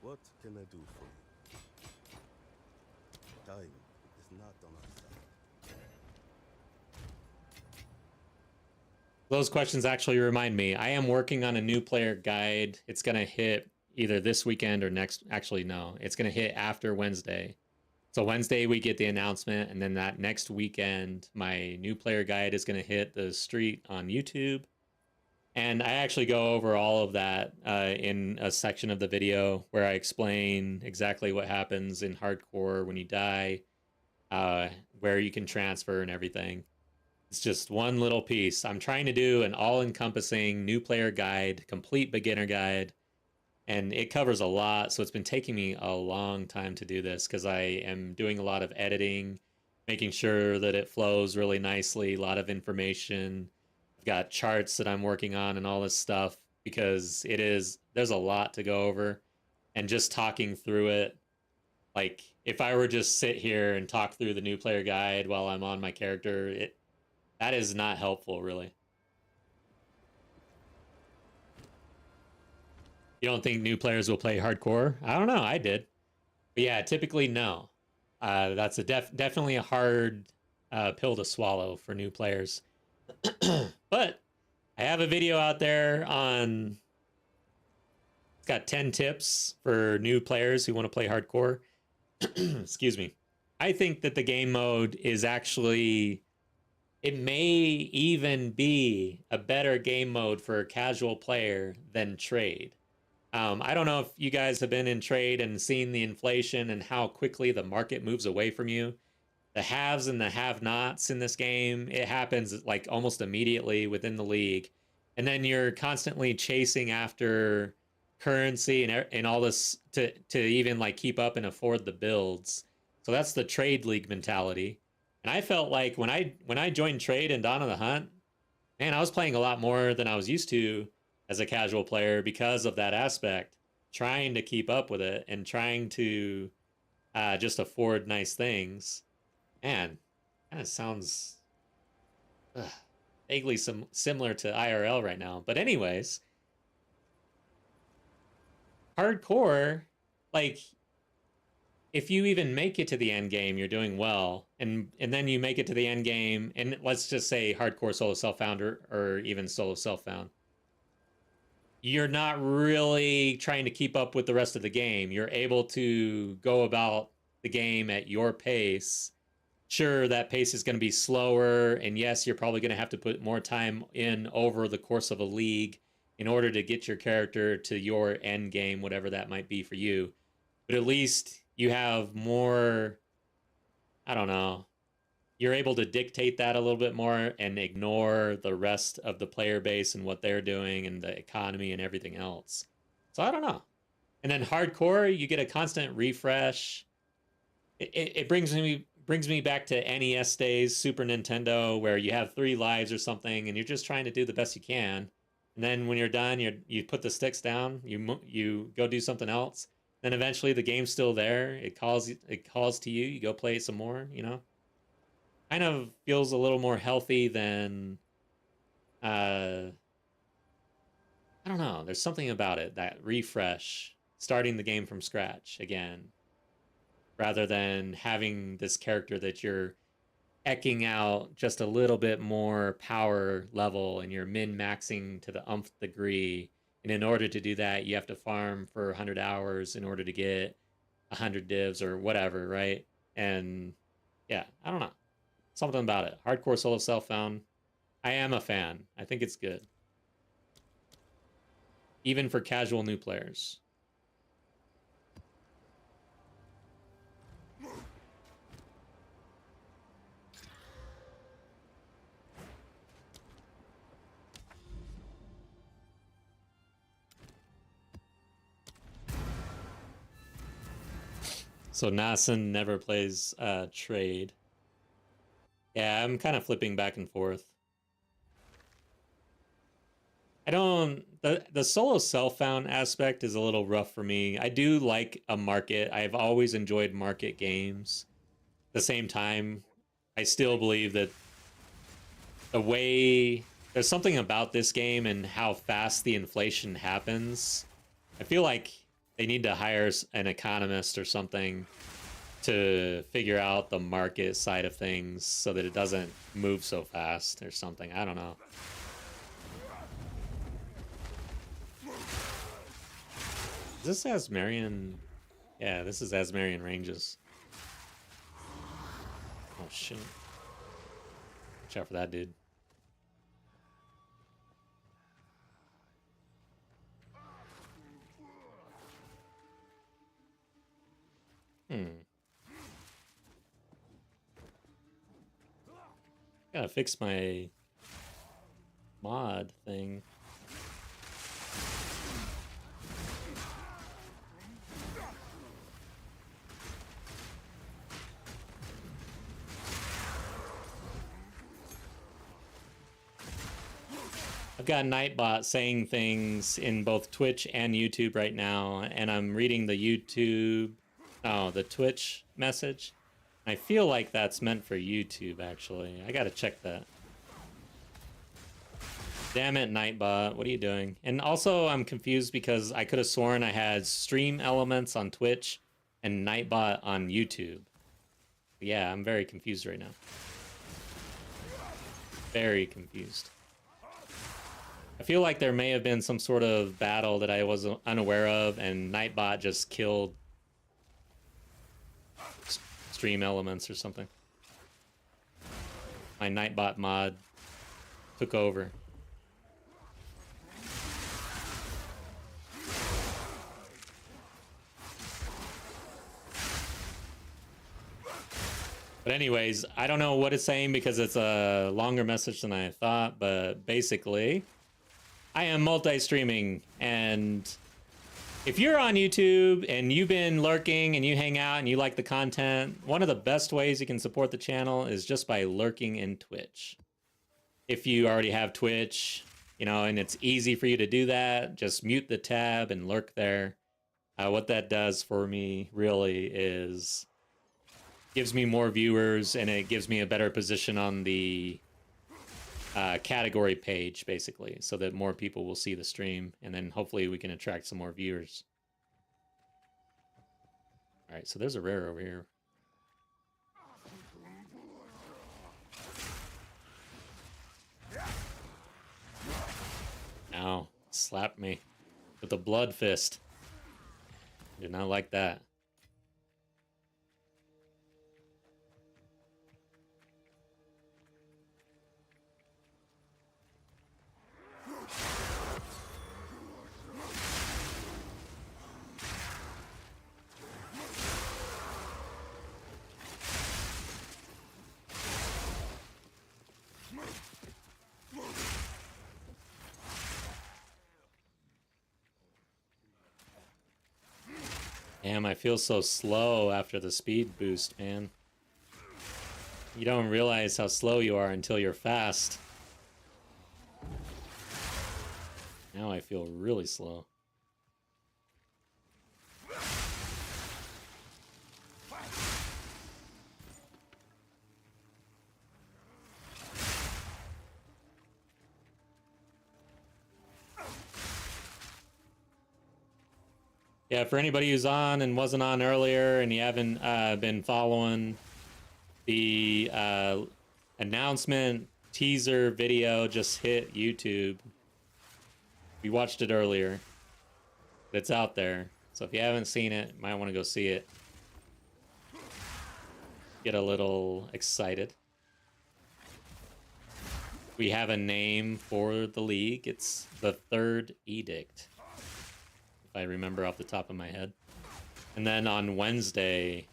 What can I do for you? Time is not on our side. Those questions actually remind me. I am working on a new player guide. It's going to hit either this weekend or next. Actually, no. It's going to hit after Wednesday. So Wednesday we get the announcement, and then that next weekend, my new player guide is going to hit the street on YouTube. And I actually go over all of that in a section of the video where I explain exactly what happens in hardcore when you die, where you can transfer and everything. It's just one little piece. I'm trying to do an all-encompassing new player guide, complete beginner guide, and it covers a lot. So it's been taking me a long time to do this because I am doing a lot of editing, making sure that it flows really nicely, a lot of information. I've got charts that I'm working on and all this stuff because there's a lot to go over, and just talking through it. Like, if I were just sit here and talk through the new player guide while I'm on my character, that is not helpful, really. You don't think new players will play hardcore? I don't know. I did. But yeah, typically no. That's definitely a hard pill to swallow for new players. But I have a video out there on... It's got 10 tips for new players who want to play hardcore. Excuse me. I think that the game mode is actually... It may even be a better game mode for a casual player than trade. I don't know if you guys have been in trade and seen the inflation and how quickly the market moves away from you. The haves and the have-nots in this game, it happens like almost immediately within the league. And then you're constantly chasing after currency and all this to even like keep up and afford the builds. So that's the trade league mentality. And I felt like when I joined trade and Dawn of the Hunt, man, I was playing a lot more than I was used to as a casual player because of that aspect, trying to keep up with it and trying to just afford nice things. Man, kind of sounds vaguely similar to IRL right now. But anyways, hardcore, like, if you even make it to the end game, you're doing well, and then you make it to the end game, and let's just say hardcore solo self-found or even solo self-found, you're not really trying to keep up with the rest of the game. You're able to go about the game at your pace. Sure, that pace is going to be slower, and yes, you're probably going to have to put more time in over the course of a league in order to get your character to your end game, whatever that might be for you. But at least you have more, I don't know, you're able to dictate that a little bit more and ignore the rest of the player base and what they're doing and the economy and everything else. So I don't know. And then hardcore, you get a constant refresh. It brings me back to NES days, Super Nintendo, where you have 3 lives or something, and you're just trying to do the best you can. And then when you're done, you put the sticks down, you go do something else. Then eventually the game's still there. It calls to you. You go play some more. You know, kind of feels a little more healthy than I don't know. There's something about it, that refresh, starting the game from scratch again, rather than having this character that you're eking out just a little bit more power level and you're min-maxing to the umph degree. And in order to do that, you have to farm for 100 hours in order to get 100 divs or whatever, right? And yeah, I don't know. Something about it. Hardcore solo self-found. I am a fan. I think it's good. Even for casual new players. So Nasen never plays trade. Yeah, I'm kind of flipping back and forth. I don't... The solo self-found aspect is a little rough for me. I do like a market. I've always enjoyed market games. At the same time, I still believe that the way... There's something about this game and how fast the inflation happens. I feel like they need to hire an economist or something to figure out the market side of things so that it doesn't move so fast or something. I don't know. Is this Asmarian? Yeah, this is Asmarian ranges. Oh shit. Watch out for that dude. Gotta fix my mod thing. I've got Nightbot saying things in both Twitch and YouTube right now, and I'm reading the the Twitch message. I feel like that's meant for YouTube, actually. I gotta check that. Damn it, Nightbot. What are you doing? And also, I'm confused because I could have sworn I had stream elements on Twitch and Nightbot on YouTube. Yeah, I'm very confused right now. Very confused. I feel like there may have been some sort of battle that I was unaware of, and Nightbot just killed stream elements or something. My Nightbot mod took over. But anyways, I don't know what it's saying because it's a longer message than I thought, but basically, I am multi-streaming, and if you're on YouTube and you've been lurking and you hang out and you like the content, one of the best ways you can support the channel is just by lurking in Twitch. If you already have Twitch, you know, and it's easy for you to do that. Just mute the tab and lurk there. What that does for me really is gives me more viewers, and it gives me a better position on the category page, basically, so that more people will see the stream, and then hopefully we can attract some more viewers. All right, so there's a rare over here. Ow, slapped me with a blood fist. Did not like that. Damn, I feel so slow after the speed boost, man. You don't realize how slow you are until you're fast. Now I feel really slow. Yeah, for anybody who's on and wasn't on earlier and you haven't been following, the announcement teaser video just hit YouTube. We watched it earlier. It's out there. So if you haven't seen it, you might want to go see it. Get a little excited. We have a name for the league. It's the Third Edict, I remember off the top of my head. And then on Wednesday,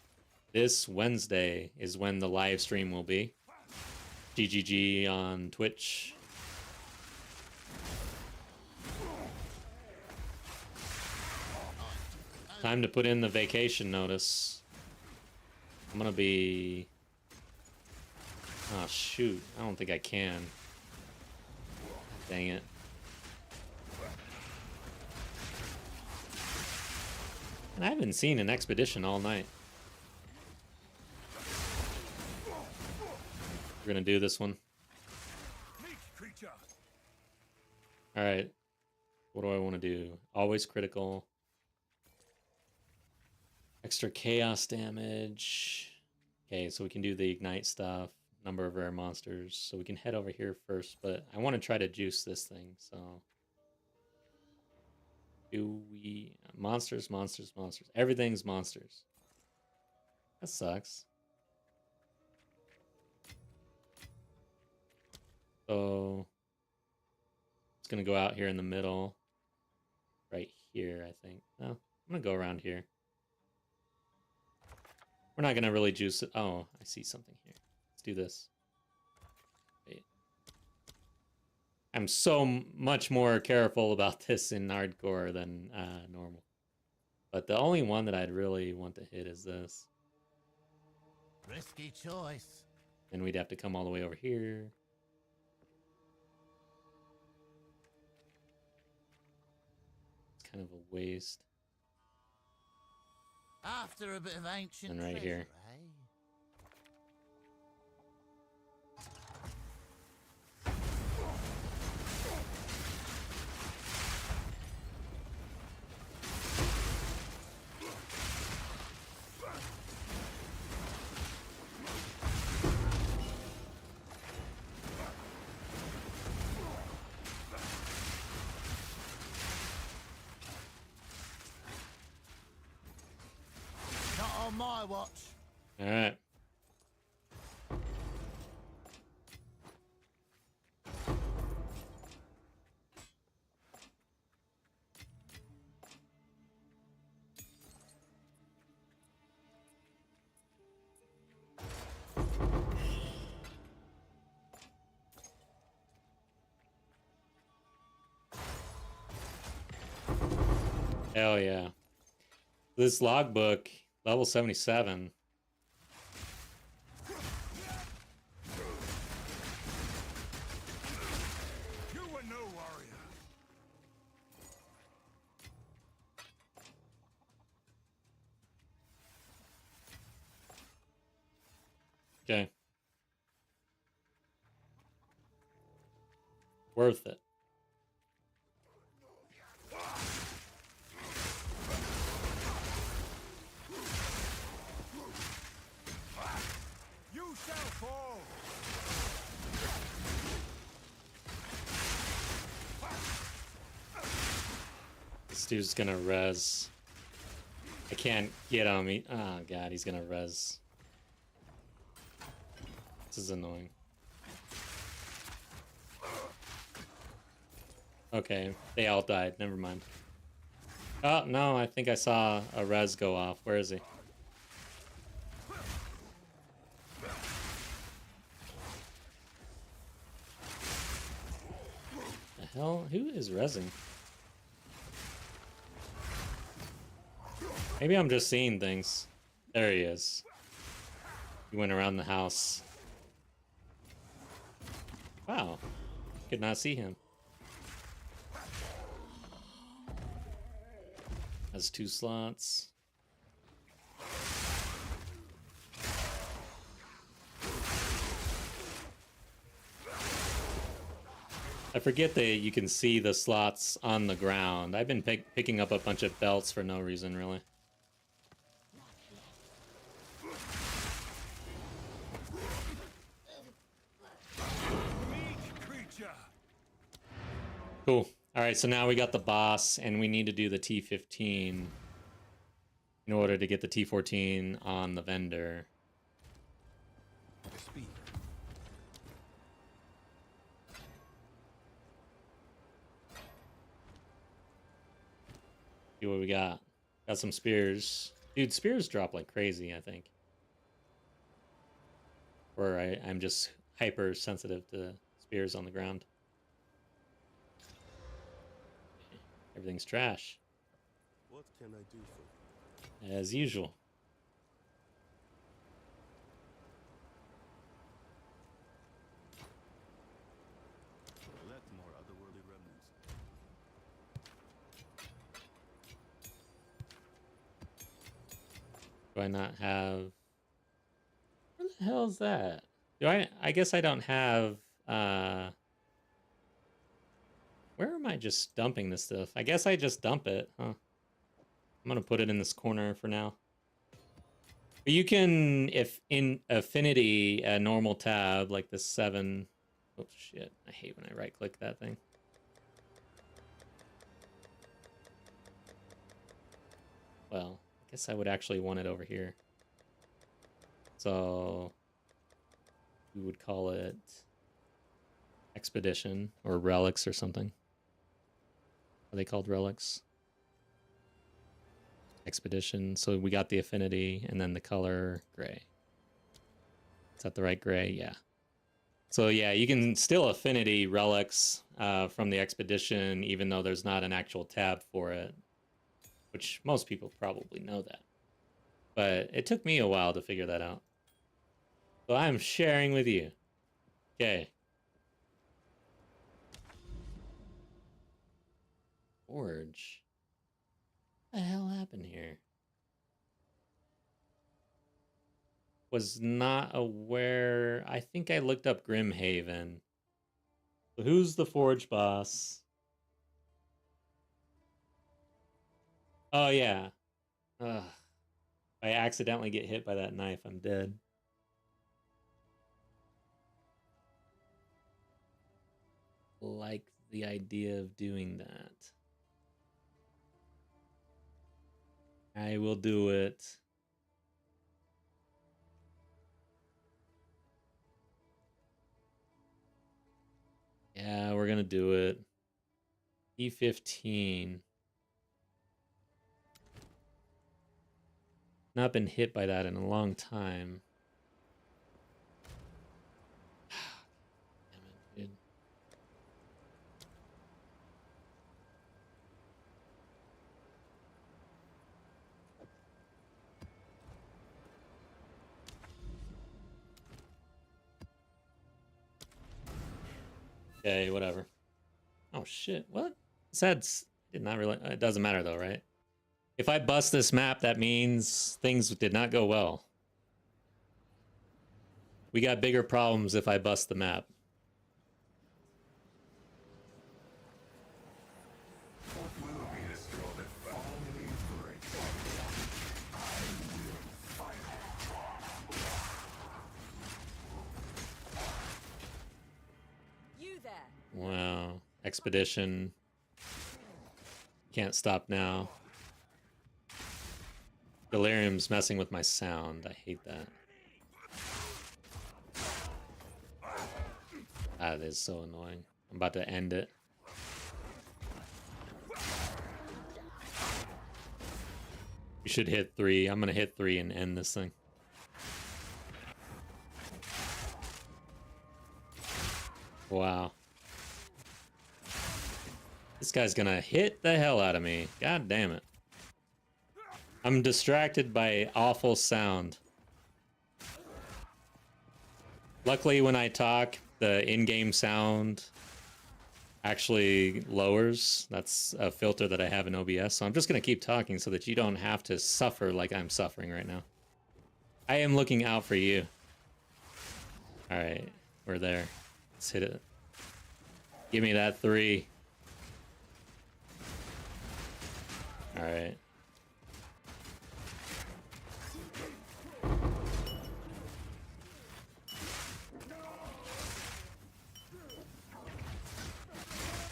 this Wednesday, is when the live stream will be. GGG on Twitch. Time to put in the vacation notice. I'm gonna be... Oh shoot, I don't think I can. Dang it. And I haven't seen an expedition all night. We're gonna do this one. Alright. What do I want to do? Always critical. Extra chaos damage. Okay, so we can do the ignite stuff. Number of rare monsters. So we can head over here first, but I want to try to juice this thing, so... Do we... Monsters, monsters, monsters. Everything's monsters. That sucks. So... It's gonna go out here in the middle. Right here, I think. No, I'm gonna go around here. We're not gonna really juice it. Oh, I see something here. Let's do this. Wait. I'm so much more careful about this in hardcore than normal. But the only one that I'd really want to hit is this. Risky choice. Then we'd have to come all the way over here. It's kind of a waste. After a bit of ancient And right treasure, here. eh? Not on my watch. All right. Hell yeah. This logbook, level 77. You were no warrior. Okay. Worth it. You shall fall. This dude's gonna res. I can't get on me. Oh god, he's gonna res. This is annoying. Okay, they all died. Never mind. Oh, no, I think I saw a res go off. Where is he? The hell? Who is resing? Maybe I'm just seeing things. There he is. He went around the house. Wow. Could not see him. Has 2 slots. I forget that you can see the slots on the ground. I've been picking up a bunch of belts for no reason, really. Cool. All right, so now we got the boss, and we need to do the T15 in order to get the T14 on the vendor. Speed. See what we got. Got some spears. Dude, spears drop like crazy, I think. Or I'm just hyper sensitive to spears on the ground. Everything's trash. What can I do for you? As usual. Collect more otherworldly remnants. Do I not have... Where the hell is that? Do I guess I don't have... Where am I just dumping this stuff? I guess I just dump it, huh? I'm gonna put it in this corner for now. But you can, if in Affinity, a normal tab, like the 7... Oh shit, I hate when I right-click that thing. Well, I guess I would actually want it over here. So... we would call it... Expedition, or Relics or something. Are they called relics? Expedition. So we got the affinity and then the color gray. Is that the right gray? Yeah. So yeah, you can still affinity relics from the expedition, even though there's not an actual tab for it, which most people probably know that. But it took me a while to figure that out. So I'm sharing with you. Okay. Forge. What the hell happened here? Was not aware. I think I looked up Grimhaven. So who's the Forge boss? Oh yeah. Ugh. If I accidentally get hit by that knife, I'm dead. Like the idea of doing that. I will do it. Yeah, we're gonna do it. E15. Not been hit by that in a long time. Damn it, dude. Okay, whatever. Oh shit, what? That's did not really it doesn't matter though, right? If I bust this map, that means things did not go well. We got bigger problems if I bust the map. You there. Wow. Expedition. Can't stop now. Delirium's messing with my sound. I hate that. That is so annoying. I'm about to end it. We should hit 3. I'm gonna hit 3 and end this thing. Wow. This guy's gonna hit the hell out of me. God damn it. I'm distracted by awful sound. Luckily, when I talk, the in-game sound actually lowers. That's a filter that I have in OBS. So I'm just going to keep talking so that you don't have to suffer like I'm suffering right now. I am looking out for you. All right, we're there. Let's hit it. Give me that 3. All right.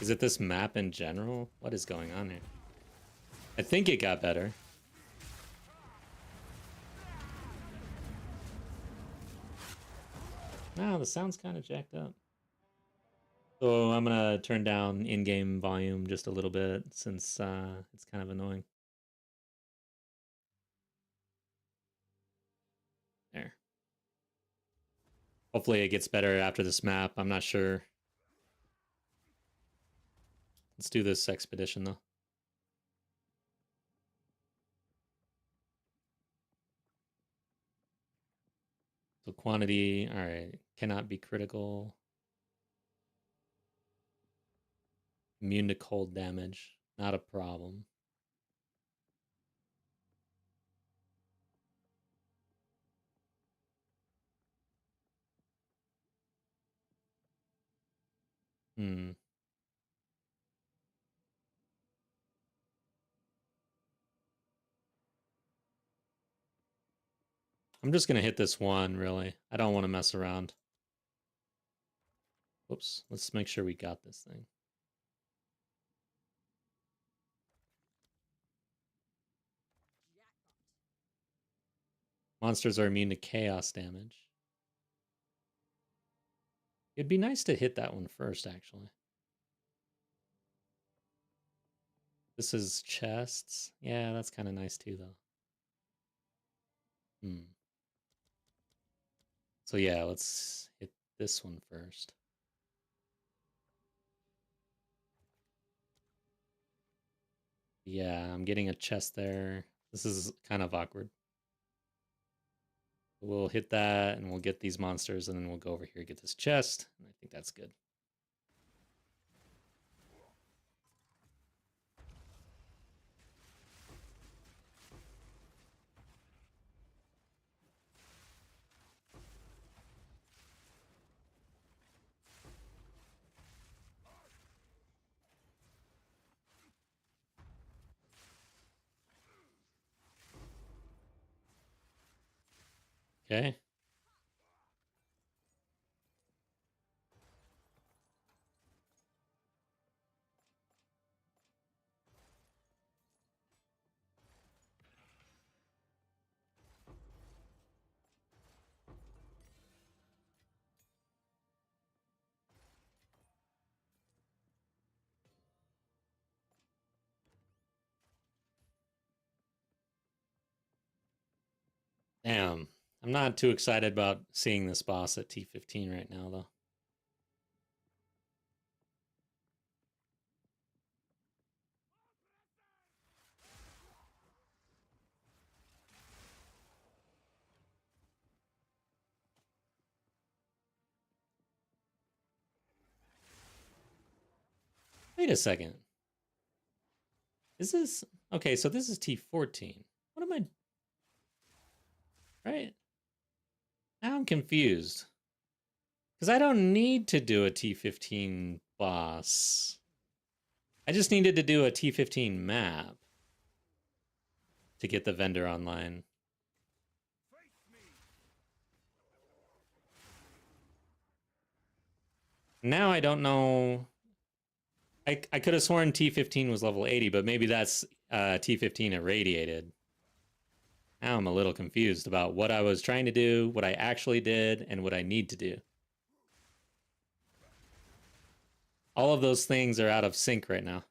Is it this map in general? What is going on here? I think it got better. No, the sound's kind of jacked up. So I'm gonna turn down in-game volume just a little bit since it's kind of annoying. There. Hopefully it gets better after this map. I'm not sure. Let's do this expedition though. So quantity, all right, cannot be critical. Immune to cold damage, not a problem. Hmm. I'm just gonna hit this one, really. I don't want to mess around. Whoops, let's make sure we got this thing. Monsters are immune to chaos damage. It'd be nice to hit that one first, actually. This is chests. Yeah, that's kind of nice too, though. Hmm. So yeah, let's hit this one first. Yeah, I'm getting a chest there. This is kind of awkward. We'll hit that, and we'll get these monsters, and then we'll go over here and get this chest. And I think that's good. Okay. Damn. I'm not too excited about seeing this boss at T15 right now, though. Wait a second. Is this... Okay, so this is T14. What am I... Right? Now I'm confused. Because I don't need to do a T15 boss. I just needed to do a T15 map to get the vendor online. Now I don't know. I could have sworn T15 was level 80, but maybe that's T15 irradiated. Now I'm a little confused about what I was trying to do, what I actually did, and what I need to do. All of those things are out of sync right now.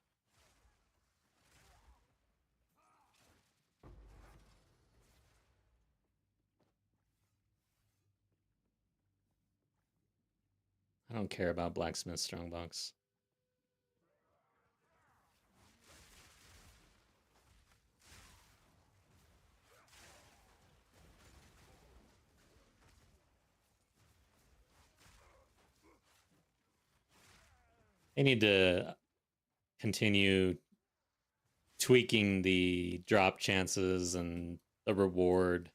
I don't care about Blacksmith Strongbox. They need to continue tweaking the drop chances and the reward,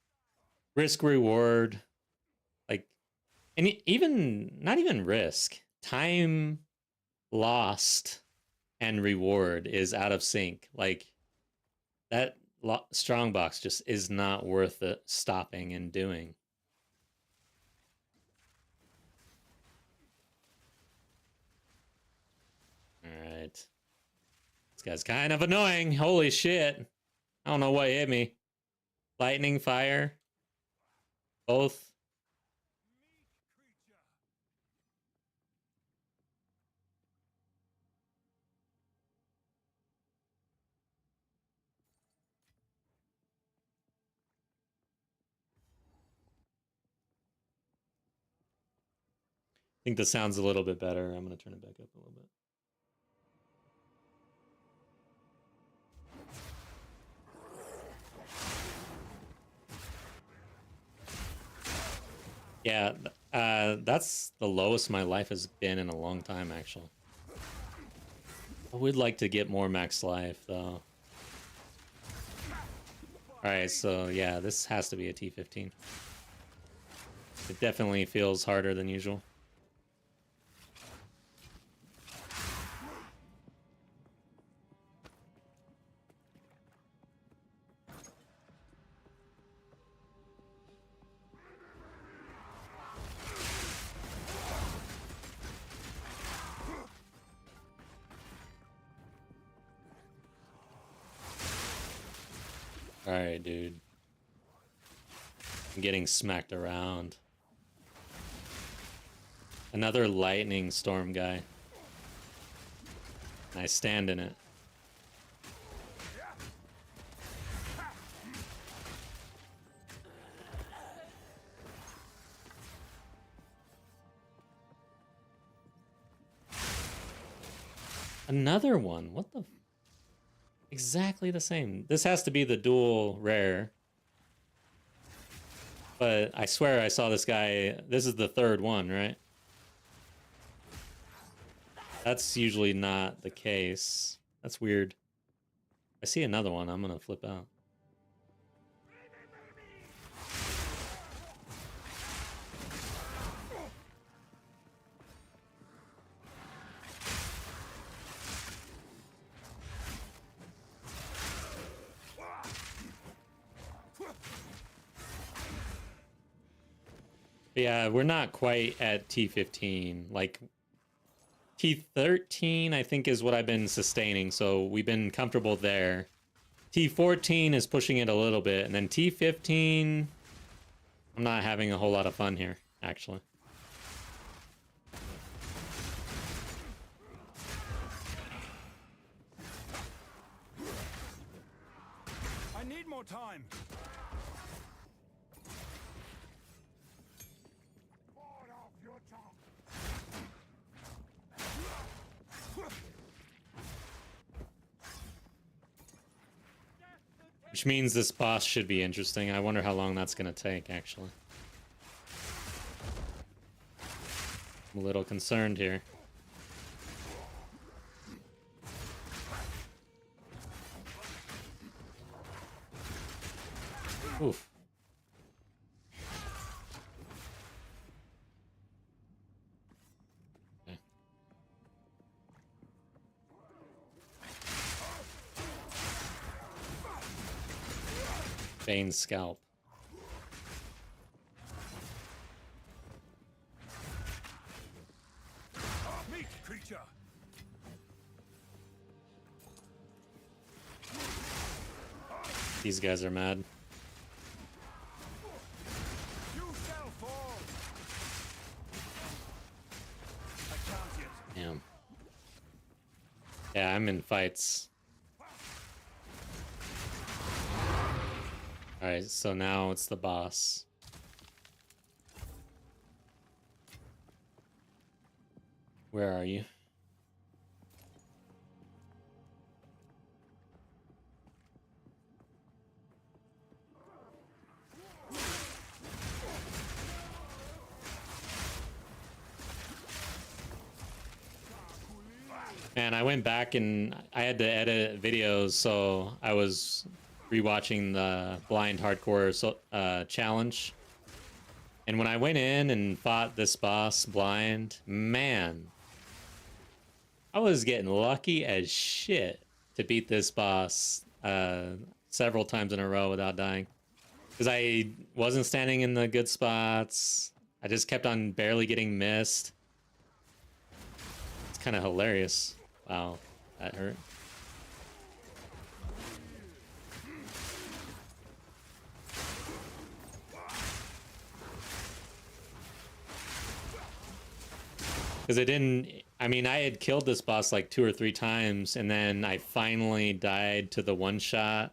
risk reward, like, and even not even risk, time lost and reward is out of sync. Like that strongbox just is not worth it stopping and doing. All right. This guy's kind of annoying. Holy shit. I don't know what hit me. Lightning, fire. Both. I think the sound's a little bit better. I'm going to turn it back up a little bit. Yeah, that's the lowest my life has been in a long time, actually. I would like to get more max life, though. Alright, so yeah, this has to be a T15. It definitely feels harder than usual. Alright, dude. I'm getting smacked around. Another lightning storm guy. And I stand in it. Another one. What the? Exactly the same. This has to be the dual rare. But I swear I saw this guy. This is the third one, right? That's usually not the case. That's weird. I see another one. I'm gonna flip out. But yeah, we're not quite at T15. Like, T13, I think, is what I've been sustaining, so we've been comfortable there. T14 is pushing it a little bit, and then T15, I'm not having a whole lot of fun here, actually. I need more time. Which means this boss should be interesting. I wonder how long that's going to take, actually. I'm a little concerned here. Oof. Bane's scalp. Meet, creature. These guys are mad. You shall fall. I can't yet. Damn. Yeah, I'm in fights. Alright, so now it's the boss. Where are you? Man, I went back and I had to edit videos, so I was rewatching the blind hardcore challenge. And when I went in and fought this boss blind, man, I was getting lucky as shit to beat this boss several times in a row without dying. Because I wasn't standing in the good spots. I just kept on barely getting missed. It's kind of hilarious. Wow, that hurt. Because it didn't, I mean, I had killed this boss like 2 or 3 times, and then I finally died to the one shot,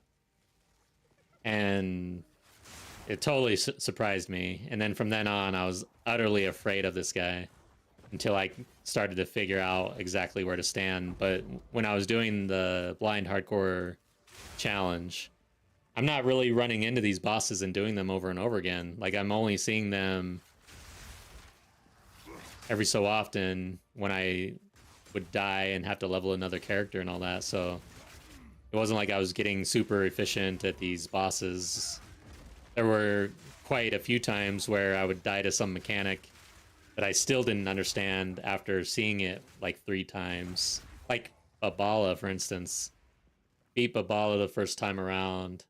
and it totally surprised me. And then from then on, I was utterly afraid of this guy until I started to figure out exactly where to stand. But when I was doing the blind hardcore challenge, I'm not really running into these bosses and doing them over and over again. Like, I'm only seeing them every so often when I would die and have to level another character and all that. So it wasn't like I was getting super efficient at these bosses. There were quite a few times where I would die to some mechanic that I still didn't understand after seeing it like 3 times. Like Babala, for instance. Beat Babala the first time around.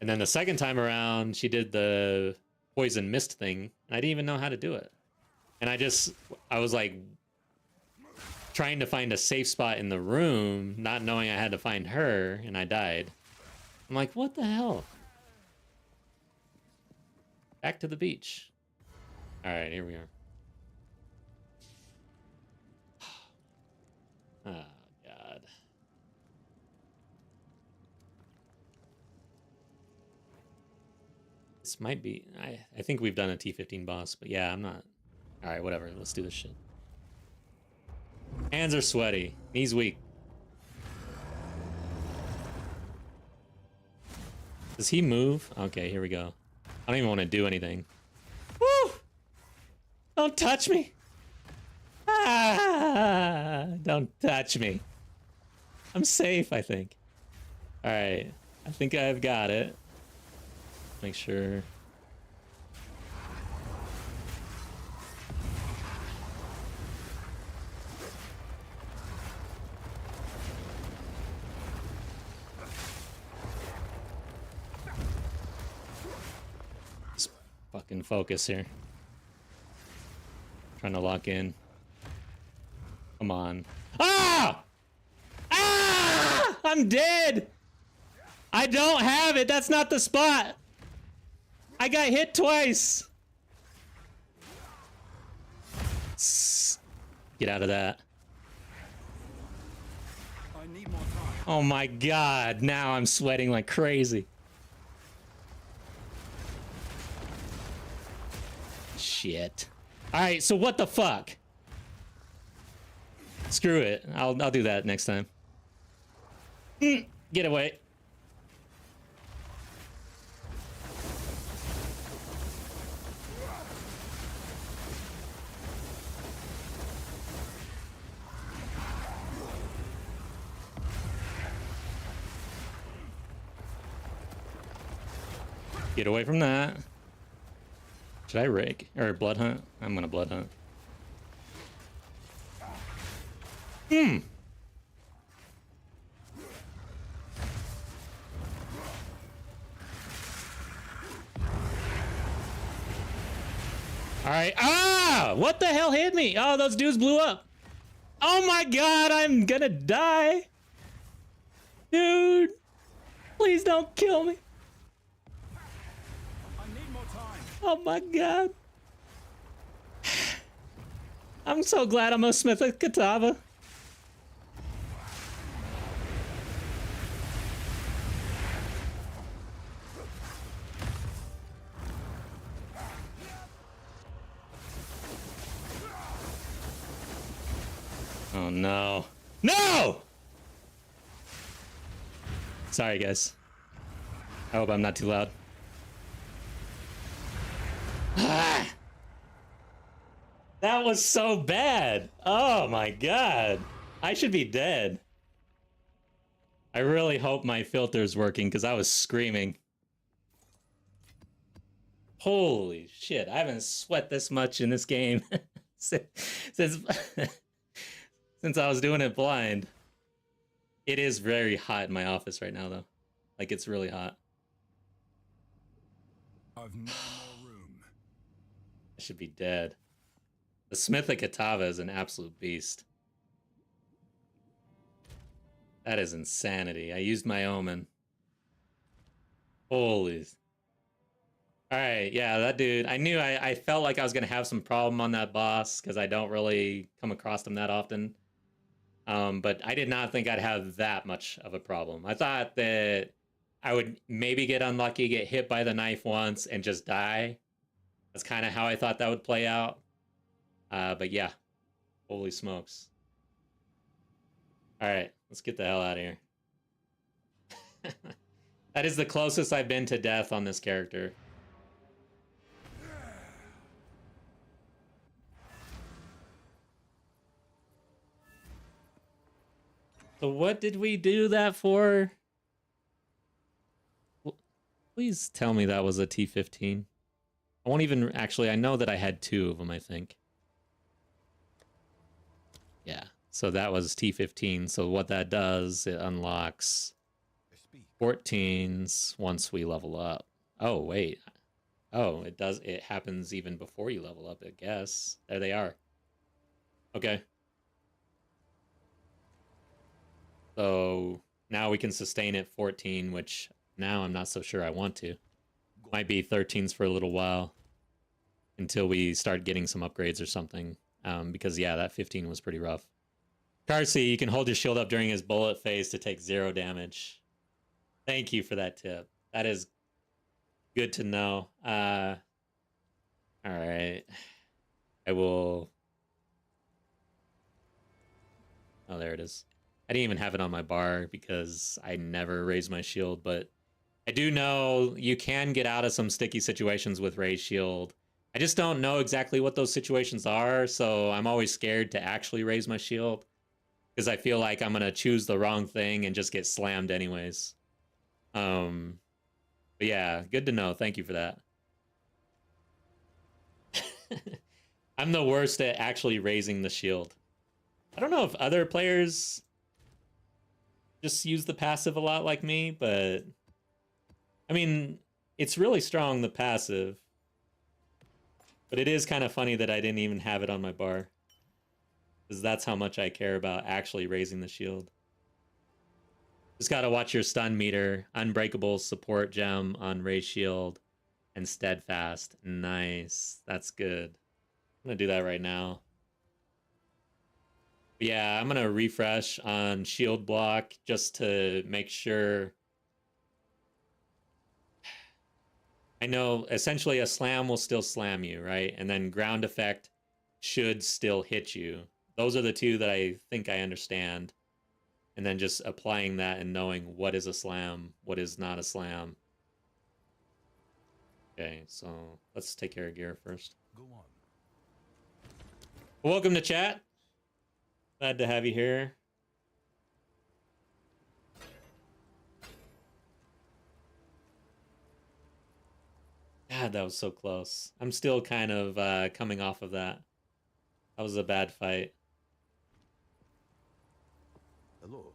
And then the second time around, she did the poison mist thing, and I didn't even know how to do it. And I was like trying to find a safe spot in the room, not knowing I had to find her, and I died. I'm like, what the hell? Back to the beach. All right, here we are. Oh, God. This might be... I think we've done a T15 boss, but yeah, I'm not... Alright, whatever. Let's do this shit. Hands are sweaty. Knees weak. Does he move? Okay, here we go. I don't even want to do anything. Woo! Don't touch me! Ah! Don't touch me. I'm safe, I think. Alright. I think I've got it. Make sure... Fucking focus here. Trying to lock in. Come on. Ah! Ah! I'm dead! I don't have it! That's not the spot! I got hit twice! Get out of that. I need more time. Oh my god, now I'm sweating like crazy. Shit. Alright, so what the fuck? Screw it. I'll do that next time. Get away. Get away from that. Should I rake? Or blood hunt? I'm gonna blood hunt. All right. Ah! What the hell hit me? Oh, those dudes blew up. Oh my god, I'm gonna die. Dude, please don't kill me. I need more time. Oh my god. I'm so glad I'm a Smith at Kitava. Oh no. No! Sorry guys. I hope I'm not too loud. Ah! That was so bad. Oh my god. I should be dead. I really hope my filter's working because I was screaming. Holy shit, I haven't sweat this much in this game since since I was doing it blind. It is very hot in my office right now though. Like it's really hot. I've no more room. I should be dead. The Smith at Kitava is an absolute beast. That is insanity. I used my omen. Holy. Alright, yeah, that dude. I knew I felt like I was going to have some problem on that boss because I don't really come across him that often. But I did not think I'd have that much of a problem. I thought that I would maybe get unlucky, get hit by the knife once, and just die. That's kind of how I thought that would play out. But yeah, holy smokes. All right, let's get the hell out of here. That is the closest I've been to death on this character. So what did we do that for? Please tell me that was a T15. I won't even actually, I know that I had 2 of them, I think. Yeah, so that was T15. So what that does, it unlocks 14s once we level up. Oh, wait. Oh, it does. It happens even before you level up, I guess. There they are. Okay. So now we can sustain at 14, which now I'm not so sure I want to. Might be 13s for a little while until we start getting some upgrades or something. Because, yeah, that 15 was pretty rough. Carsey, you can hold your shield up during his bullet phase to take 0 damage. Thank you for that tip. That is good to know. All right. I will... Oh, there it is. I didn't even have it on my bar because I never raised my shield, but I do know you can get out of some sticky situations with raised shield. I just don't know exactly what those situations are, so I'm always scared to actually raise my shield because I feel like I'm going to choose the wrong thing and just get slammed anyways. But yeah, good to know. Thank you for that. I'm the worst at actually raising the shield. I don't know if other players just use the passive a lot like me, but I mean, it's really strong, the passive. But it is kind of funny that I didn't even have it on my bar, because that's how much I care about actually raising the shield. Just gotta watch your stun meter. Unbreakable, support gem on raise shield, and steadfast. Nice. That's good. I'm gonna do that right now. But yeah, I'm gonna refresh on shield block just to make sure. I know essentially a slam will still slam you, right? And then ground effect should still hit you. Those are the 2 that I think I understand. And then just applying that and knowing what is a slam, what is not a slam. Okay, so let's take care of gear first. Go on. Welcome to chat. Glad to have you here. God, that was so close. I'm still kind of coming off of that. That was a bad fight. Hello.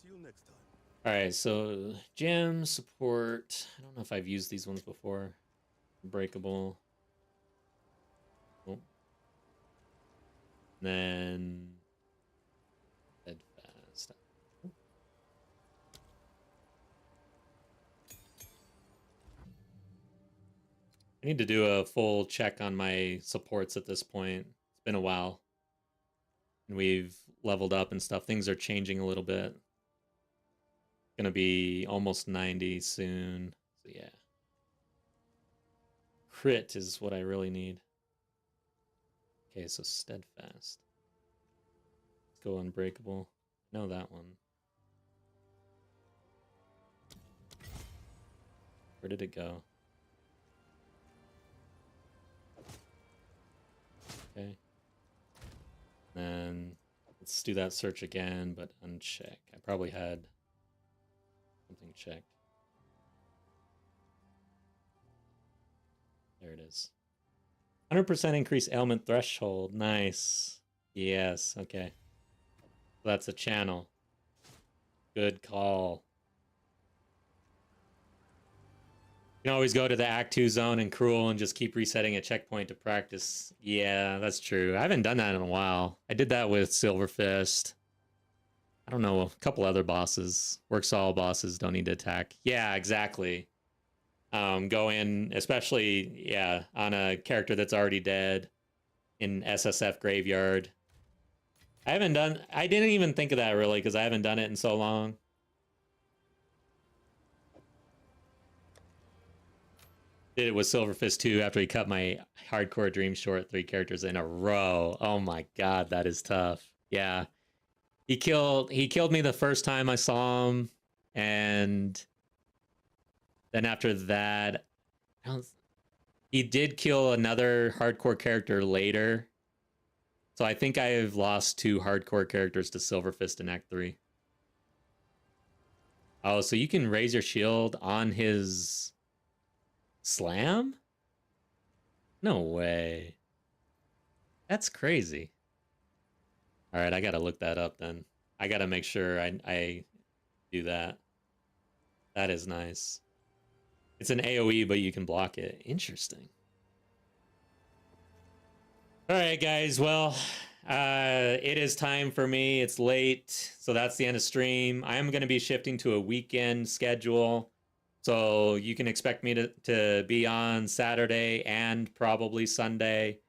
Until next time. All right, so gem support. I don't know if I've used these ones before. Breakable. Oh. Then steadfast. I need to do a full check on my supports at this point. It's been a while. And we've leveled up and stuff. Things are changing a little bit. Gonna be almost 90 soon. So yeah. Crit is what I really need. Okay, so steadfast. Let's go unbreakable. Know that one. Where did it go? Okay. Then let's do that search again, but uncheck. I probably had something checked. There it is. 100% increase ailment threshold. Nice. Yes, okay. That's a channel. Good call. You can always go to the Act 2 zone and Cruel and just keep resetting a checkpoint to practice. Yeah, that's true. I haven't done that in a while. I did that with Silver Fist. I don't know, a couple other bosses. Works all bosses don't need to attack. Yeah, exactly. Go in, especially, yeah, on a character that's already dead in SSF Graveyard. I didn't even think of that really because I haven't done it in so long. Did it with Silver Fist 2 after he cut my Hardcore Dream short 3 characters in a row. Oh my god, that is tough. Yeah. He killed me the first time I saw him, and then after that, he did kill another hardcore character later. So I think I've lost 2 hardcore characters to Silver Fist in Act 3. Oh, so you can raise your shield on his slam? No way. That's crazy. All right, I gotta look that up then. I gotta make sure I do that. That is nice. It's an AoE, but you can block it. Interesting. All right, guys. Well, it is time for me. It's late, so that's the end of stream. I am going to be shifting to a weekend schedule, so you can expect me to be on Saturday and probably Sunday.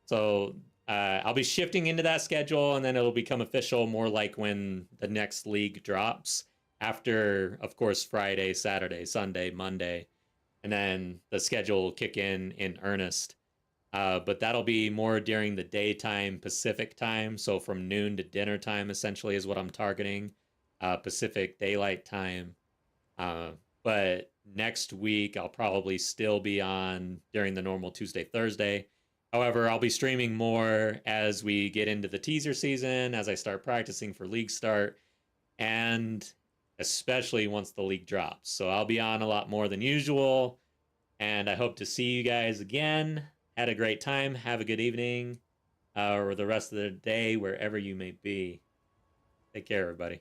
So I'll be shifting into that schedule, and then it'll become official more like when the next league drops after, of course, Friday, Saturday, Sunday, Monday. And then the schedule will kick in earnest. But that'll be more during the daytime Pacific time. So from noon to dinner time, essentially, is what I'm targeting. Pacific daylight time. But next week, I'll probably still be on during the normal Tuesday, Thursday. However, I'll be streaming more as we get into the teaser season, as I start practicing for league start, and especially once the league drops. So I'll be on a lot more than usual, and I hope to see you guys again. Had a great time. Have a good evening, or the rest of the day, wherever you may be. Take care, everybody.